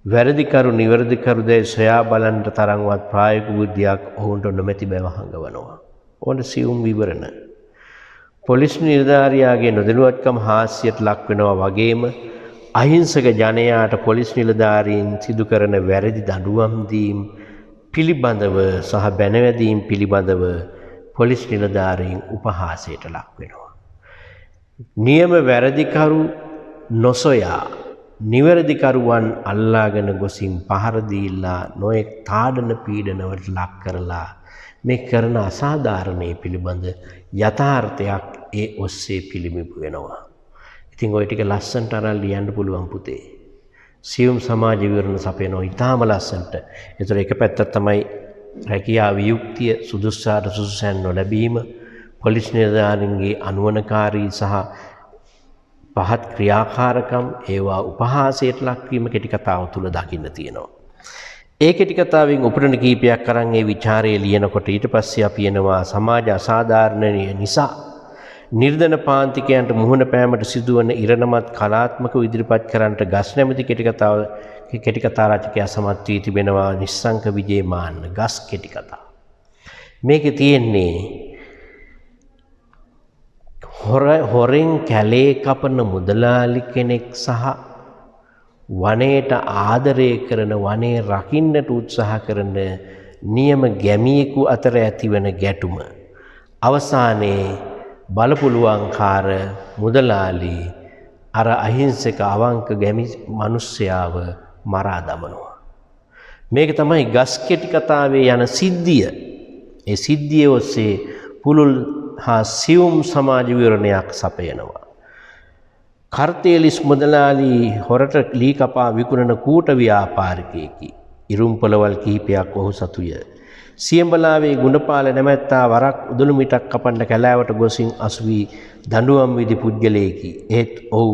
වැරදිකරු නිවැරදිකරුද සොයා බලන්න තරම්වත් ප්‍රායෝගික බුද්ධියක් ඔවුන්ට නොමැති බව හඟවනවා. ඕන සියුම් විවරණ. පොලිස් නිලධාරියාගේ නොදැනුවත්කම හාස්‍යයට ලක් වෙනවා වගේම අහිංසක ජනයාට පොලිස් නිලධාරීන් සිදු කරන වැරදි දඬුවම් දීම් පිළිබඳව සහ බැනවැදීම් පිළිබඳව පොලිස් නිලධාරීන් උපහාසයට ලක් වෙනවා. නියම වැරදිකරු නොසොයා නිවැරදිකරුවන් අල්ලාගෙන ගොසින් පහර දීලා නොයෙක් තාඩන පීඩනවලට ලක් කරලා මේ කරන අසාධාරණයේ පිළිබඳ යථාර්ථයක් ඒ ඔස්සේ පිළිඹු වෙනවා. ඉතින් ওই ටික ලස්සනට අරන් ලියන්න පුළුවන් පුතේ. සියුම් සමාජ විවරණ සපයනවා ඊටාම ලස්සනට. ඒතර එක පැත්තක් තමයි රැකියාව වියුක්තිය සුදුස්සාට සුදුසුසන් නොලැබීම, පොලිස් නිලධාරීන්ගේ අනුවණකාරී සහ පහත් ක්‍රියාකාරකම් ඒවා උපහාසයට ලක්වීම කෙටි කතාව තුළ දකින්න තියෙනවා. ඒ කෙටි කතාවෙන් උපරිම කීපයක් අරන් ඒ ਵਿਚාරය ලියනකොට ඊට පස්සේ අපි එනවා සමාජ අසාධාරණය නිසා නිර්ධන පාන්තිකයන්ට මුහුණ පෑමට සිදුවන ඉරණමත් කලාත්මක ඉදිරිපත් කරන්නට ගස් නැමැති කෙටි කතා රචකයා සමත් වී තිබෙනවා නිස්සංක විජේමාන්න ගස් කෙටි කතා. මේකේ තියෙන්නේ හොරෙන් කැලේ කපන මුදලාලි කෙනෙක් සහ වනයේට ආදරය කරන වනයේ රකින්නට උත්සාහ කරන නියම ගැමියෙකු අතර ඇතිවන ගැටුම. අවසානයේ බලපුලුවන්කාර මුදලාලි අර අහිංසක අවංක ගැමි මිනිස්යාව මරා දමනවා. මේක තමයි ගස් කෙටි කතාවේ යන සිද්ධිය. ඒ සිද්ධිය ඔස්සේ පුළුල් හා සියුම් සමාජ විවරණයක් සපයනවා. කර්තේලිස් මුදලාලි හොරට ලී කපා විකුණන කූට ව්‍යාපාරිකයෙකි. ඉරුම් පොළවල් කිහිපයක් ඔහු සතුය. සියඹලාවේ ගුණපාල නැමැත්තා වරක් උදළු මිටක් කපන්න කැලෑවට ගොසින් අසු වී දඬුවම් විදි පුජ්‍යලයකි. එහෙත් ඔහු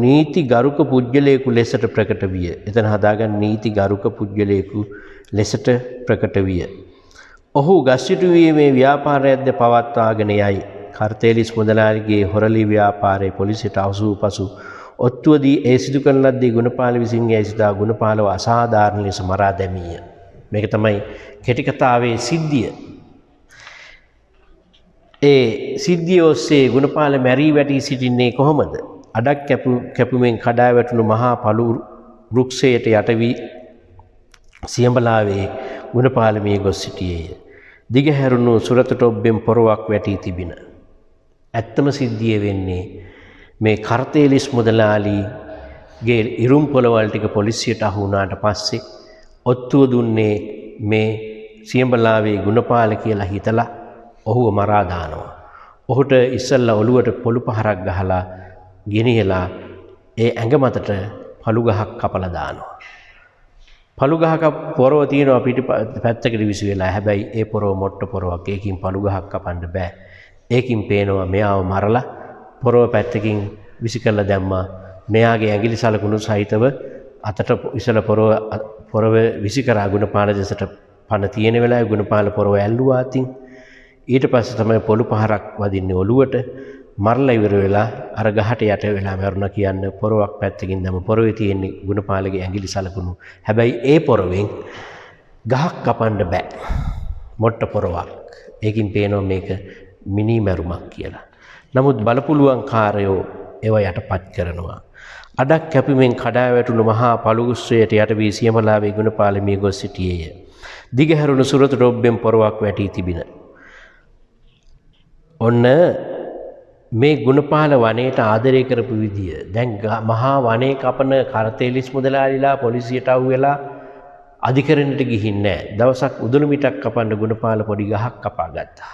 නීතිගරුක පුජ්‍යලයෙකු ලෙසට ප්‍රකට විය. එතන හදාගන්න නීතිගරුක පුජ්‍යලයෙකු ලෙසට ප්‍රකට විය. ඔහු ගස්සිටුවීමේ ව්‍යාපාරයක්ද පවත්වාගෙන යයි. කර්තේලිස් මුදලාලිගේ හොරලි ව්‍යාපාරයේ පොලිසියට අවසූ පසු ඔත්තුවදී ඒ සිදු කරන ලද්දේ ගුණපාල විසින් යයි සිතා ගුණපාලව අසාධාරණ ලෙස මරා දැමීය. මේක තමයි කෙටි කතාවේ සිද්ධිය. ඒ සිද්ධිය ඔස්සේ ගුණපාල මැරී වැටී සිටින්නේ කොහොමද? අඩක් කැපුමෙන් කඩා වැටුණු මහා පළු වෘක්ෂයට යට වී සියඹලාවේ ගුණපාල මේ ගොස් සිටියේය. දිගහැරුණු සුරතට ඔබ්බෙන් පොරවක් වැටී තිබින. ඇත්තම සිද්ධිය වෙන්නේ මේ කර්තේලිස් මුදලාලිගේ ඉරුම් පොළවල් ටික පොලිසියට අහු වුණාට පස්සේ ඔත්තුව දුන්නේ මේ සියඹලාවේ ගුණපාල කියලා හිතලා ඔහුව මරා දානවා. ඔහුට ඉස්සල්ලා ඔළුවට පොළු පහරක් ගහලා ගෙනියලා ඒ ඇඟ මතට පළු ගහක් කපලා දානවා. පළු ගහක පොරව තියෙනවා පිටිපැත්තකට විසි වෙලා. හැබැයි ඒ පොරව මොට්ට පොරවක්. ඒකින් පළු ගහක් කපන්න බෑ. ඒකින් පේනවා මෙයාව මරලා පොරව පැත්තකින් විසි කරලා දැම්මා. මෙයාගේ ඇඟිලි සලකුණු සහිතව අතට ඉසල පොරව විසි කරා ගුණපාල දෙසට පණ තියෙන වෙලාවේ ගුණපාල පොරව ඇල්ලුවා අතින්. ඊට පස්සේ තමයි පොළු පහරක් වදින්නේ ඔළුවට. මරලා ඉවර වෙලා අර ගහට යට වෙලා මරුණා කියන්න පොරවක් පැත්තකින් දැම්ම. පොරවේ තියෙන්නේ ගුණපාලගේ ඇඟිලි සලකුණු. හැබැයි ඒ පොරවෙන් ගහක් කපන්න බෑ. මොට්ට පොරවක්. ඒකින් පේනවා මේක මිනි මැරුමක් කියලා. නමුත් බලපුලුවන් කාර්යෝ ඒව යටපත් කරනවා. අඩක් කැපීමෙන් කඩා වැටුණු මහා පළුගුස්සයට යට වී සියඹලාවේ ගුණපාල මිය ගොස් සිටියේය. දිගහැරුණු සුරතට ඔබ්බෙන් පොරවක් වැටී තිබින. ඔන්න මේ ගුණපාල වනයේට ආදරය කරපු විදිය දැන් මහා වනයේ කපන කරතේලිස් මුදලාලිලා පොලිසියට අහුවෙලා අධිකරණයට ගිහින් නැහැ. දවසක් උදුළු මිටක් කපන්න ගුණපාල පොඩි ගහක් කපා ගත්තා.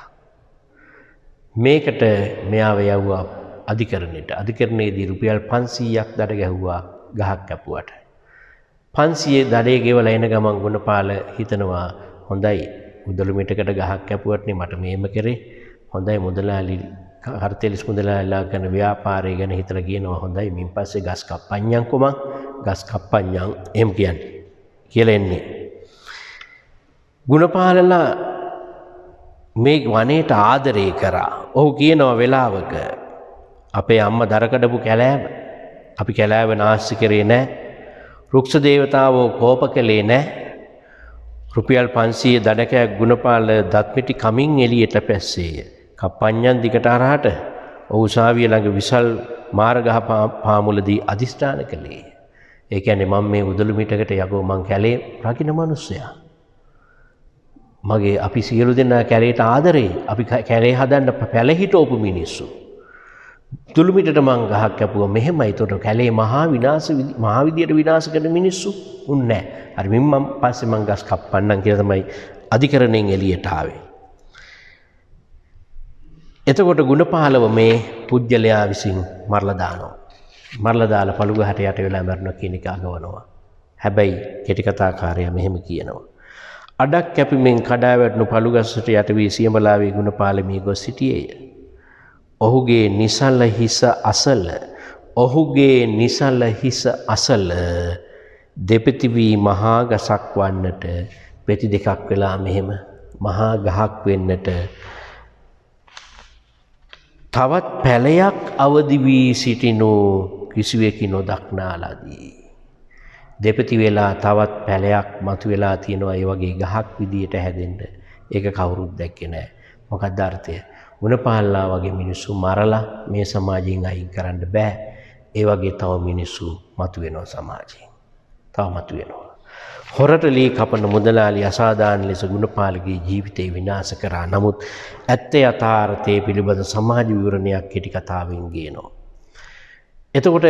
මේකට මෙයාව යවුවා අධිකරණයට. අධිකරණයේදී රුපියල් 500ක් දඩ ගැහුවා ගහක් කැපුවට. 500 දඩේ ගෙවලා එන ගමන් ගුණපාල හිතනවා හොඳයි උදුළු මිටකට ගහක් කැපුවටනේ මට මේම කරේ. හොඳයි මුදලාලි කරතේලිස් මුදලාලිලා කරන ව්‍යාපාරය ගැන හිතලා කියනවා හොඳයි මින් පස්සේ ගස් කප්පඤ්ඤං කොමං ගස් කප්පඤ්ඤං එම් කියන්නේ කියලා එන්නේ. ගුණපාලලා මේ වනයේට ආදරය කරා. ඔහු කියනවා වෙලාවක අපේ අම්මා දර කඩපු කැලෑව අපි කැලෑව නාස්ති කරේ නැහැ. රුක්ෂ දේවතාවෝ කෝප කළේ නැහැ. රුපියල් 500 දඩකයක් ගුණපාල දත්මිටි කමින් එළියට පැස්සේය. කප්පඤ්ඤං දිකට අරහට ඔහු උසාවිය ළඟ විසල් මාර්ගහ පාමුලදී අදිෂ්ඨාන කළේ. ඒ කියන්නේ මම මේ උදළු මිටකට යකෝ මං කැලේ රකින්න මිනිස්සයා. මගේ අපි සියලු දෙනා කැලේට ආදරේ. අපි කැලේ හදන්න පැල හිටවපු මිනිස්සු. උදළු මිටට මං ගහක් කැපුවා මෙහෙමයි. ඒතකොට කැලේ මහා විදියට විනාශ කරන මිනිස්සු උන් නැහැ. හරි මම පස්සේ මං ගස් කප්පන්නම් කියලා තමයි අධිකරණයෙන් එළියට ආවේ. එතකොට ගුණපාලව මේ පුජ්‍යලයා විසින් මරලා දානවා. මරලා දාලා පළුගහට යට වෙලා මරනවා කියන එක අගවනවා. හැබැයි කෙටි කතාකාරයා මෙහෙම කියනවා. අඩක් කැපීමෙන් කඩා වැටුණු පළුගස්සට යට වී සියඹලාවේ ගුණපාල මී ගොස් සිටියේය. ඔහුගේ නිසල හිස අසල දෙපෙති වී මහා ගසක් වන්නට පෙති දෙකක් වෙලා මෙහෙම මහා ගහක් වෙන්නට තවත් පැලයක් අවදි වී සිටිනු කිසිවෙකි නොදක්නාලදී. දෙපෙති වෙලා තවත් පැලයක් මතු වෙලා තියෙනවා ඒ වගේ ගහක් විදියට හැදෙන්න. ඒක කවුරුත් දැක්කේ නැහැ. මොකක්ද අර්ථය? ගුණපාලලා වගේ මිනිස්සු මරලා මේ සමාජයෙන් අයින් කරන්න බෑ. ඒ වගේ තව මිනිස්සු මතු වෙනවා සමාජයෙන්. තව මතු වෙනවා. හොරට ලී කපන මුදලාලි අසාධාරණ ලෙස ගුණපාලගේ ජීවිතේ විනාශ කරා. නමුත් ඇත්ත යථාර්ථයේ පිළිබඳ සමාජ විවරණයක් කෙටි කතාවෙන් ගේනවා. එතකොට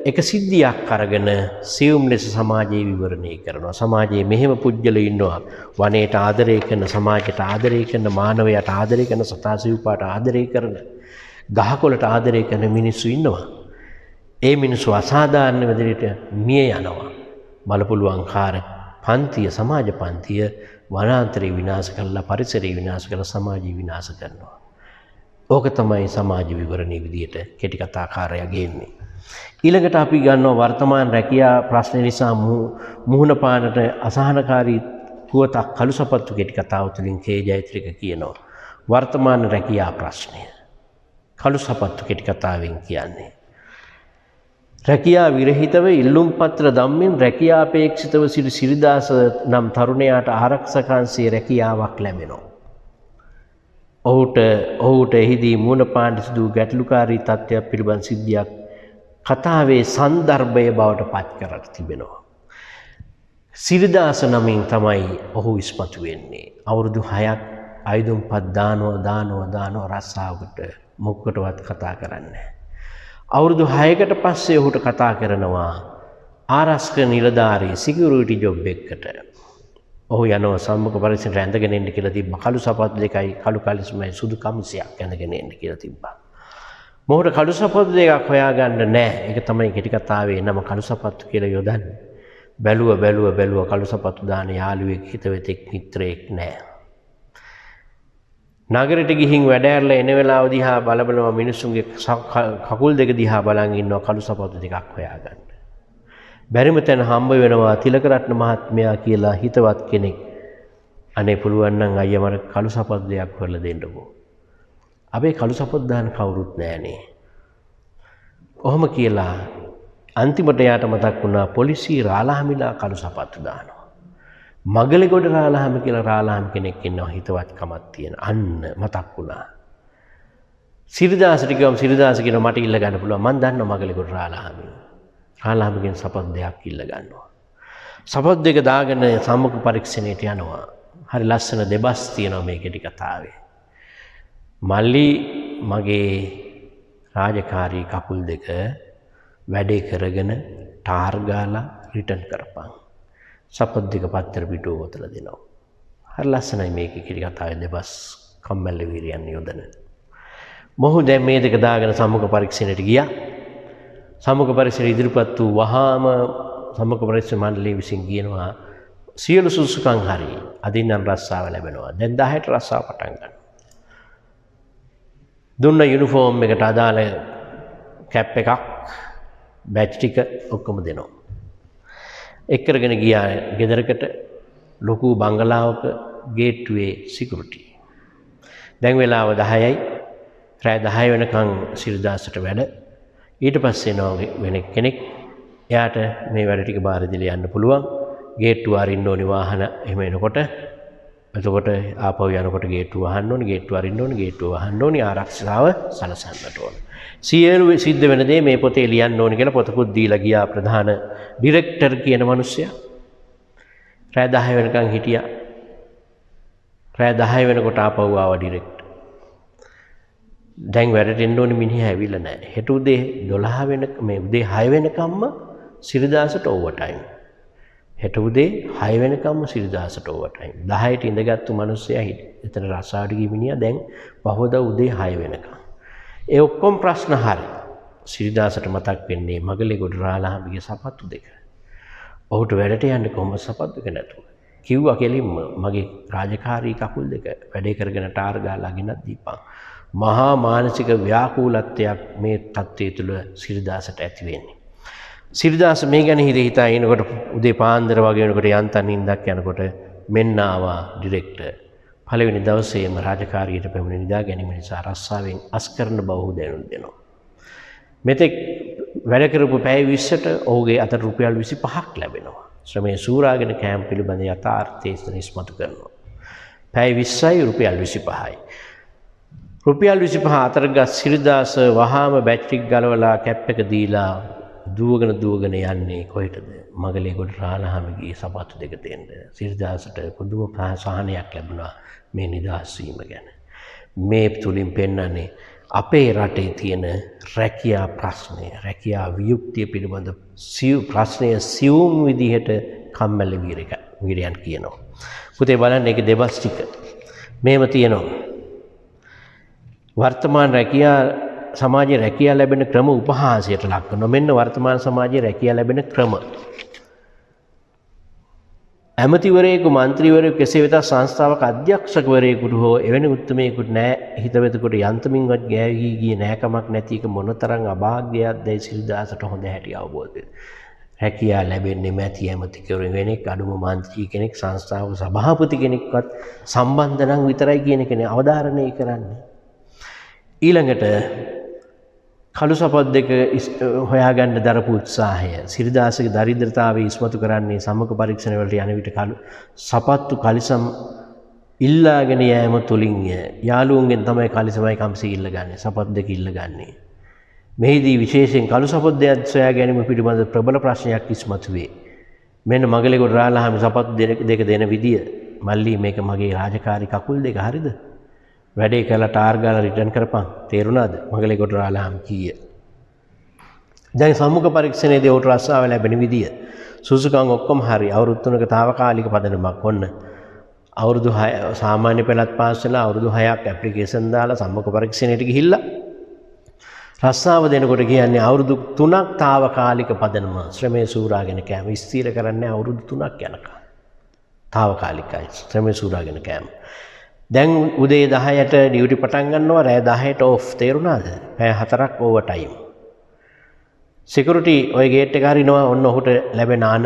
එක සිද්ධියක් අරගෙන සියුම් ලෙස සමාජයේ විවරණය කරනවා. සමාජයේ මෙහෙම පුජ්‍යලෝ ඉන්නවා. වනයේට ආදරය කරන, සමාජයට ආදරය කරන, මානවයාට ආදරය කරන, සතා සිව්පාට ආදරය කරන, ගහකොළට ආදරය කරන මිනිස්සු ඉන්නවා. ඒ මිනිස්සු අසාධාරණ විදිහට මිය යනවා. බලපුලුවන්කාර පන්තිය සමාජ පන්තිය වනාන්තරය විනාශ කරලා පරිසරය විනාශ කරලා සමාජය විනාශ කරනවා. ඕක තමයි සමාජ විවරණයේ විදියට කෙටි කතාකාරයා ගේන්නේ. ඊළඟට අපි ගන්නවා වර්තමාන රැකියා ප්‍රශ්න නිසා මුහුණ පානට අසහනකාරී පුවතක් කළු සපත්තු කෙටි කතාව තුළින් කේ ජයත්‍රික කියනවා. වර්තමාන රැකියා ප්‍රශ්නය කළු සපත්තු කෙටි කතාවෙන් කියන්නේ. රැකියා විරහිතව ඉල්ලුම් පත්‍ර දම්මින් රැකියා අපේක්ෂිතව සිටි සිරිදාස නම් තරුණයාට ආරක්ෂකංශයේ රැකියාවක් ලැබෙනවා. ඔහුට එහිදී මුණ පාණ්ඩ සිදු ගැටලුකාරී තත්ත්වයක් පිළිබඳ සිද්ධියක් කතාවේ සන්දර්භය බවට පත් කර තිබෙනවා. සිරිදාස නමින් තමයි ඔහු ඉස්මතු වෙන්නේ. අවුරුදු 6ක් ආයුධම්පත් දානවා රස්සාවකට මොකකටවත් කතා කරන්නේ. අවුරුදු 6කට පස්සේ ඔහුට කතා කරනවා ආරක්ෂක නිලධාරී සිකියුරිටි ජොබ් එකකට. ඔහු යනවා සම්මුඛ පරිසරයට ඇඳගෙන ඉන්න කියලා තිබ්බා. කළු සපත්තු දෙකයි කළු කලිසමයි සුදු කමිසයක් ඇඳගෙන ඉන්න කියලා තිබ්බා. මොහොත කළු සපත්තු දෙකක් හොයාගන්න නැහැ. ඒක තමයි කෙටි කතාවේ නම කළු සපත්තු කියලා යොදන්නේ. බැලුව කළු සපත්තු දාන යාළුවෙක් හිතවෙතෙක් මිත්‍රයෙක් නැහැ. නගරෙට ගිහින් වැඩ ඇරලා එන වෙලාව දිහා බලනවා මිනිස්සුන්ගේ කකුල් දෙක දිහා බලන් ඉන්නවා කළු සපත්තු දෙකක් හොයාගන්න. බැරිම තැන හම්බ වෙනවා තිලකරත්න මහත්මයා කියලා හිතවත් කෙනෙක්. අනේ පුළුවන් නම් අයියා මට කළු සපත්තු දෙකක් හොයලා දෙන්නකෝ. අපේ කළු සපත්තු දාන්න කවුරුත් නැහනේ. ඔහොම කියලා අන්තිමට යාට මතක් වුණා පොලිසිය රාලහාමිලා කළු සපත්තු දානවා. මගලෙගොඩ රාලහාම කියලා රාලහාම කෙනෙක් ඉන්නවා හිතවත්කමක් තියෙන. අන්න මතක් වුණා. සිරිදාසට ගියම සිරිදාස කියනවා මට ඉල්ල ගන්න පුළුවන්. මම දන්නවා මගලෙගොඩ රාලහාම. රාලහාමගෙන් සපත්තු දෙකක් ඉල්ල ගන්නවා. සපත්තු දෙක දාගෙන සම්මුඛ පරීක්ෂණයට යනවා. හරි ලස්සන දෙබස් තියෙනවා මේ කෙටි කතාවේ. මල්ලි මගේ රාජකාරී කකුල් දෙක වැඩේ කරගෙන ටාර් ගාලා රිටර්න් කරපන්. සපත් දෙක පත්තර පිටුව ඔතලා දෙනවා. හරි ලස්සනයි මේකේ කිරි කතාවේ දෙබස් කම්මැලි වීරයන් යොදන. මොහු දැන් මේ දෙක දාගෙන සම්මුඛ පරීක්ෂණයට ගියා. සම්මුඛ පරීක්ෂණ ඉදිරිපත් වූ වහාම සම්මුඛ පරීක්ෂණ මණ්ඩලය විසින් කියනවා සියලු සුසුකම් හරි අදින් නම් රස්සාව ලැබෙනවා. දැන් 10ට රස්සාව පටන් ගන්නවා. දුන්න යුනිෆෝම් එකට අදාළ කැප් එකක් බැච් ටික ඔක්කොම දෙනවා. එක්කරගෙන ගියා ගෙදරකට ලොකු බංගලාවක ගේට්ටුවේ සිකියුරිටි. දැන් වෙලාව 10යි. රෑ 10 වෙනකන් සිරිදාසට වැඩ. ඊට පස්සේ එනවා වෙන කෙනෙක්. එයාට මේ වැඩ ටික බාර දීලා යන්න පුළුවන්. ගේට්ටුව අරින්න ඕනි වාහන එහෙම එනකොට. එතකොට ආපහු යනකොට ගේට්ටුව වහන්න ඕනි, ගේට්ටුව අරින්න ඕනි, ගේට්ටුව වහන්න ඕනි, ආරක්ෂාව සලසන්නට ඕනි. සියලු සිද්ධ වෙන දේ මේ පොතේ ලියන්න ඕනි කියලා පොතකුත් දීලා ගියා ප්‍රධාන ඩිරෙක්ටර් කියන මිනිස්සයා. රෑ 10 වෙනකන් හිටියා. රෑ 10 වෙනකොට ආපහු ආවා ඩිරෙක්ටර්. දැන් වැඩට එන්න ඕනි මිනිහා ඇවිල්ලා නැහැ. හෙට උදේ 12 වෙනක මේ උදේ 6 වෙනකම්ම සිරිදාසට ඕවර් ටයිම්. හෙට උදේ 6 වෙනකම්ම සිරිදාසට ඕවර් ටයිම්. 10ට ඉඳගත්තු මිනිස්සයා එතන රස්සාවට ගිය මිනිහා දැන් පහවදා උදේ 6 වෙනකම්. ඒ ඔක්කොම ප්‍රශ්න හරි. සිරිදාසට මතක් වෙන්නේ මගලේගොඩ රාලහාමිගේ සපත්තු දෙක. ඔහුට වැඩට යන්න කොහොමද සපත්තු දෙක නැතුව? කිව්වා කෙලින්ම මගේ රාජකාරී කකුල් දෙක වැඩේ කරගෙන ටාර් ගාලා ගෙනත් දීපන්. මහා මානසික ව්‍යාකූලත්වයක් මේ තත්ත්වය තුළ සිරිදාසට ඇති වෙන්නේ. සිරිදාස මේ ගැන හිතා එනකොට උදේ පාන්දර වගේ වෙනකොට යන්තම් නිින්දක් යනකොට මෙන්න ආවා ඩිරෙක්ටර්. පළවෙනි දවසේම රාජකාරියට පැමිණ නිදා ගැනීම නිසා රස්සාවෙන් අස් කරන බව ඔහු දැනුම් දෙනවා. මෙතෙක් වැඩ කරපු පැය 20ට ඔහුගේ අතට රුපියල් 25ක් ලැබෙනවා. ශ්‍රමයේ සූරාගෙන කෑම පිළිබඳ යථාර්ථය ඉස්මතු කරනවා. පැය 20යි රුපියල් 25යි. රුපියල් 25 අතරගත් සිරිදාස වහාම බැටරික් ගලවලා කැප් එක දීලා දුවගෙන යන්නේ කොහෙටද? මගලේගොඩ රාලහාමිගේ සපත්තු දෙක දෙන්න. සිරිදාසට පුදුම සහනයක් ලැබුණා මේ නිදහස් වීම ගැන. මේ තුලින් පෙන්වන්නේ අපේ රටේ තියෙන රැකියා ප්‍රශ්නය, රැකියා වියුක්තිය පිළිබඳ ප්‍රශ්නය සියුම් විදිහට කම්මැලි වීරයන් කියනවා. පුතේ බලන්න ඒකේ දෙබස් ටික. මේව තියෙනවා. වර්තමාන රැකියා සමාජයේ රැකියා ලැබෙන ක්‍රම උපහාසයට ලක් කරනවා. මෙන්න වර්තමාන සමාජයේ රැකියා ලැබෙන ක්‍රම. ඇමතිවරයෙකු, මන්ත්‍රීවරයෙකු, කෙසේ වෙතත් සංස්ථාවක අධ්‍යක්ෂකවරයෙකුට හෝ එවැනි උත්මයෙකුට නෑ හිතවෙතෙකුට යන්තමින්වත් ගෑවි ගියේ නෑකමක් නැති එක මොනතරම් අභාග්‍යයක්දයි සිරිදාසට හොඳ හැටි අවබෝධය. රැකියා ලැබෙන්නේ මැති ඇමතිවරයෙක් වෙනෙක්, අඩුම මන්ත්‍රී කෙනෙක්, සංස්ථාවක සභාපති කෙනෙක්වත් සම්බන්ධ නම් විතරයි කියන කෙනේ අවධාරණය කරන්නේ. ඊළඟට කළු සපත් දෙක හොයාගන්න දරපු උත්සාහය සිරිදාසගේ දරිද්‍රතාවය ඉස්මතු කරන්නේ සම්මුඛ පරීක්ෂණ වලට යන විට කළු සපත්තු කලිසම් ඉල්ලාගෙන යෑම තුලින්ය. යාළුවන්ගෙන් තමයි කලිසමයි කම්සි ඉල්ලගන්නේ, සපත් දෙක ඉල්ලගන්නේ. මෙහිදී විශේෂයෙන් කළු සපත් දෙක සොයා ගැනීම පිළිබඳ ප්‍රබල ප්‍රශ්නයක් ඉස්මතු වේ. මෙන්න මගලේගොඩ රාලහාමි සපත් දෙක දෙන විදිය. මල්ලි මේක මගේ රාජකාරී කකුල් දෙක හරිද? වැඩේ කළා ටාර් ගාලා රිටර්න් කරපන්. තේරුණාද? මගලේගොඩ රාලහාමි කීය. දැන් සම්මුඛ පරීක්ෂණයේදී උට රස්සාව ලැබෙන විදිය. සුසුකම් ඔක්කොම හරි. අවුරුදු 3ක తాවකාලික පදනමක් ඔන්න. අවුරුදු 6 සාමාන්‍ය පෙළත් පාස් වෙලා අවුරුදු 6ක් ඇප්ලිකේෂන් දාලා සම්මුඛ පරීක්ෂණයට ගිහිල්ලා රස්සාව දෙනකොට කියන්නේ අවුරුදු 3ක් తాවකාලික පදනම. ශ්‍රමයේ සූරාගෙන කෑම ස්ථිර කරන්නේ අවුරුදු 3ක් යනකම්. తాවකාලිකයි. ශ්‍රමයේ සූරාගෙන කෑම. දැන් උදේ 10ට ඩියුටි පටන් ගන්නවා, රෑ 10ට ඔෆ්. තේරුණාද? පැය 4ක් ඕවර් ටයිම්. සිකියුරිටි ඔය ගේට් එක හරිනවා. ඔන්න ඔහුට ලැබෙන ආන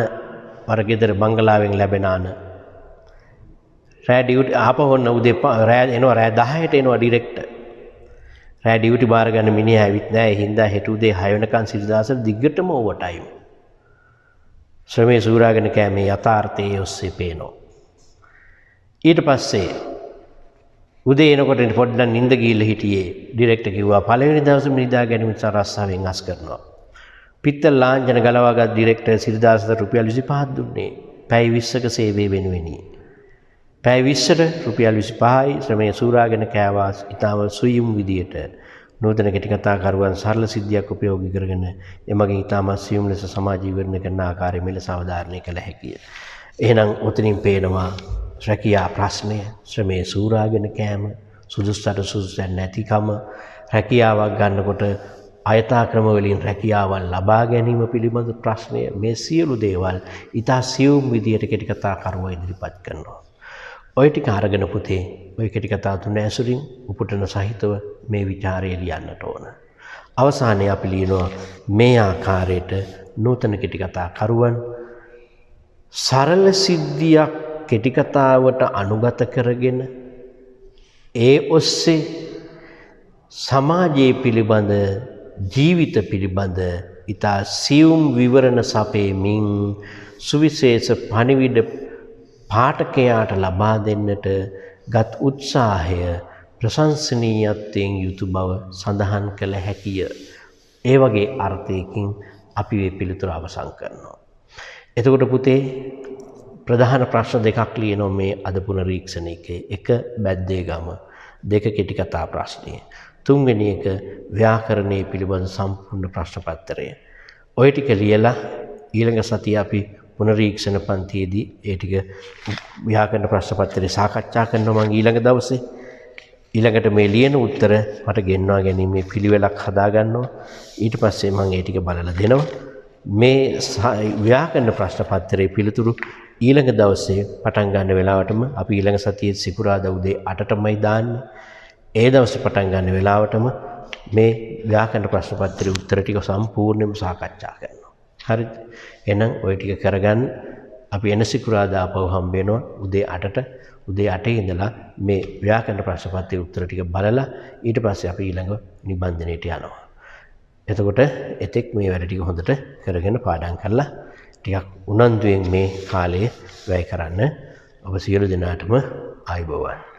වර ගෙදර බංගලාවෙන් ලැබෙන ආන. රෑ ඩියුටි ආපහු ඔන්න උදේ රෑ එනවා, රෑ 10ට එනවා ඩිරෙක්ටර්. රෑ ඩියුටි බාර ගන්න මිනිහා ඇවිත් නැහැ. ඒ හින්දා හෙට උදේ 6 වෙනකන් සිරිදාසට දිග්ගටම ඕවර් ටයිම්. ශ්‍රමයේ සූරාගෙන කෑමේ යථාර්ථයේ ඔස්සේ පේනවා. ඊට පස්සේ උදේ එනකොට පොඩ්ඩක් නිින්ද ගිහිල්ලා හිටියේ. ඩිරෙක්ටර් කිව්වා පළවෙනි දවසේ නිදා ගැනීම නිසා රස්සාවෙන් අස් කරනවා. පිත්තල් ලාංඡන ගලවාගත් ඩිරෙක්ටර් සිරිදාසට රුපියල් 25ක් දුන්නේ. පැය 20ක සේවය වෙනුවෙනි. පැය 20ට රුපියල් 25යි ශ්‍රමයේ සූරාගෙන කෑවා. ඊටම සුයුම් විදියට නූතන කෙටිකතාකරුවන් සරල සිද්ධියක් උපයෝගී කරගෙන එමගින් ඊටමත් සියුම් ලෙස සමාජ විවරණය කරන ආකාරය මෙලෙස අවධාරණය කළ හැකිය. එහෙනම් උතනින් පේනවා රැකියා ප්‍රශ්නය, ශ්‍රමයේ සූරාගෙන කෑම, සුදුසුට සුදුසුයන් නැතිකම, රැකියාවක් ගන්නකොට අයථාක්‍රම වලින් රැකියාවන් ලබා ගැනීම පිළිබඳ ප්‍රශ්නය, මේ සියලු දේවල් ඊට සියුම් විදියට කෙටිකතාකරුවා ඉදිරිපත් කරනවා. ඔය ටික අරගෙන පුතේ ඔය කෙටිකතා තුන ඇසුරින් උපුටන සහිතව මේ විචාරය ලියන්නට ඕන. අවසානයේ අපි ලියනවා මේ ආකාරයට නූතන කෙටිකතාකරුවන් සරල සිද්ධියක් කෙටිකතාවට අනුගත කරගෙන ඒ ඔස්සේ සමාජයේ පිළිබඳ ජීවිත පිළිබඳ ඉතා සියුම් විවරණ සපයමින් සුවිශේෂ පණිවිඩ පාඨකයාට ලබා දෙන්නට ගත් උත්සාහය ප්‍රශංසනීයත්වයෙන් යුතු බව සඳහන් කළ හැකිය. ඒ වගේ අර්ථයකින් අපි මේ පිළිතුර අවසන් කරනවා. එතකොට පුතේ ප්‍රධාන ප්‍රශ්න දෙකක් ලියනවා මේ අද පුනරීක්ෂණයකේ. එක බැද්දේ ගම, දෙක කෙටිකතා ප්‍රශ්නය. තුන්වෙනි එක ව්‍යාකරණයේ පිළිබඳ සම්පූර්ණ ප්‍රශ්න පත්‍රය. ඔය ටික ලියලා ඊළඟ සතියේ අපි පුනරීක්ෂණ පන්තියේදී ඒ ටික ව්‍යාකරණ ප්‍රශ්න පත්‍රය සාකච්ඡා කරනවා මම ඊළඟ දවසේ. ඊළඟට මේ ලියන උත්තර මට ගෙන්වා ගැනීමේ පිළිවෙලක් හදා ගන්නවා. ඊට පස්සේ මම ඒ ටික බලලා දෙනවා. මේ ව්‍යාකරණ ප්‍රශ්න පත්‍රයේ පිළිතුරු ඊළඟ දවසේ පටන් ගන්න වෙලාවටම අපි ඊළඟ සතියේ සිකුරාදා උදේ 8ටමයි දාන්නේ. ඒ දවසේ පටන් ගන්න වෙලාවටම මේ ව්‍යාකරණ ප්‍රශ්න පත්‍රයේ උත්තර ටික සම්පූර්ණයෙන්ම සාකච්ඡා කරනවා. හරිද? එහෙනම් ওই ටික කරගන්න අපි එන සිකුරාදා ආපහු හම්බ වෙනවා උදේ 8ට. උදේ 8 ඉඳලා මේ ව්‍යාකරණ ප්‍රශ්න පත්‍රයේ උත්තර ටික බලලා ඊට පස්සේ අපි ඊළඟ නිබන්ධනයට යනවා. එතකොට එතෙක් මේ වැඩ ටික හොඳට කරගෙන පාඩම් කරලා ටිකක් උනන්දුවෙන් මේ කාලය වැය කරන්න. ඔබ සියලු දෙනාටම ආයුබෝවන්.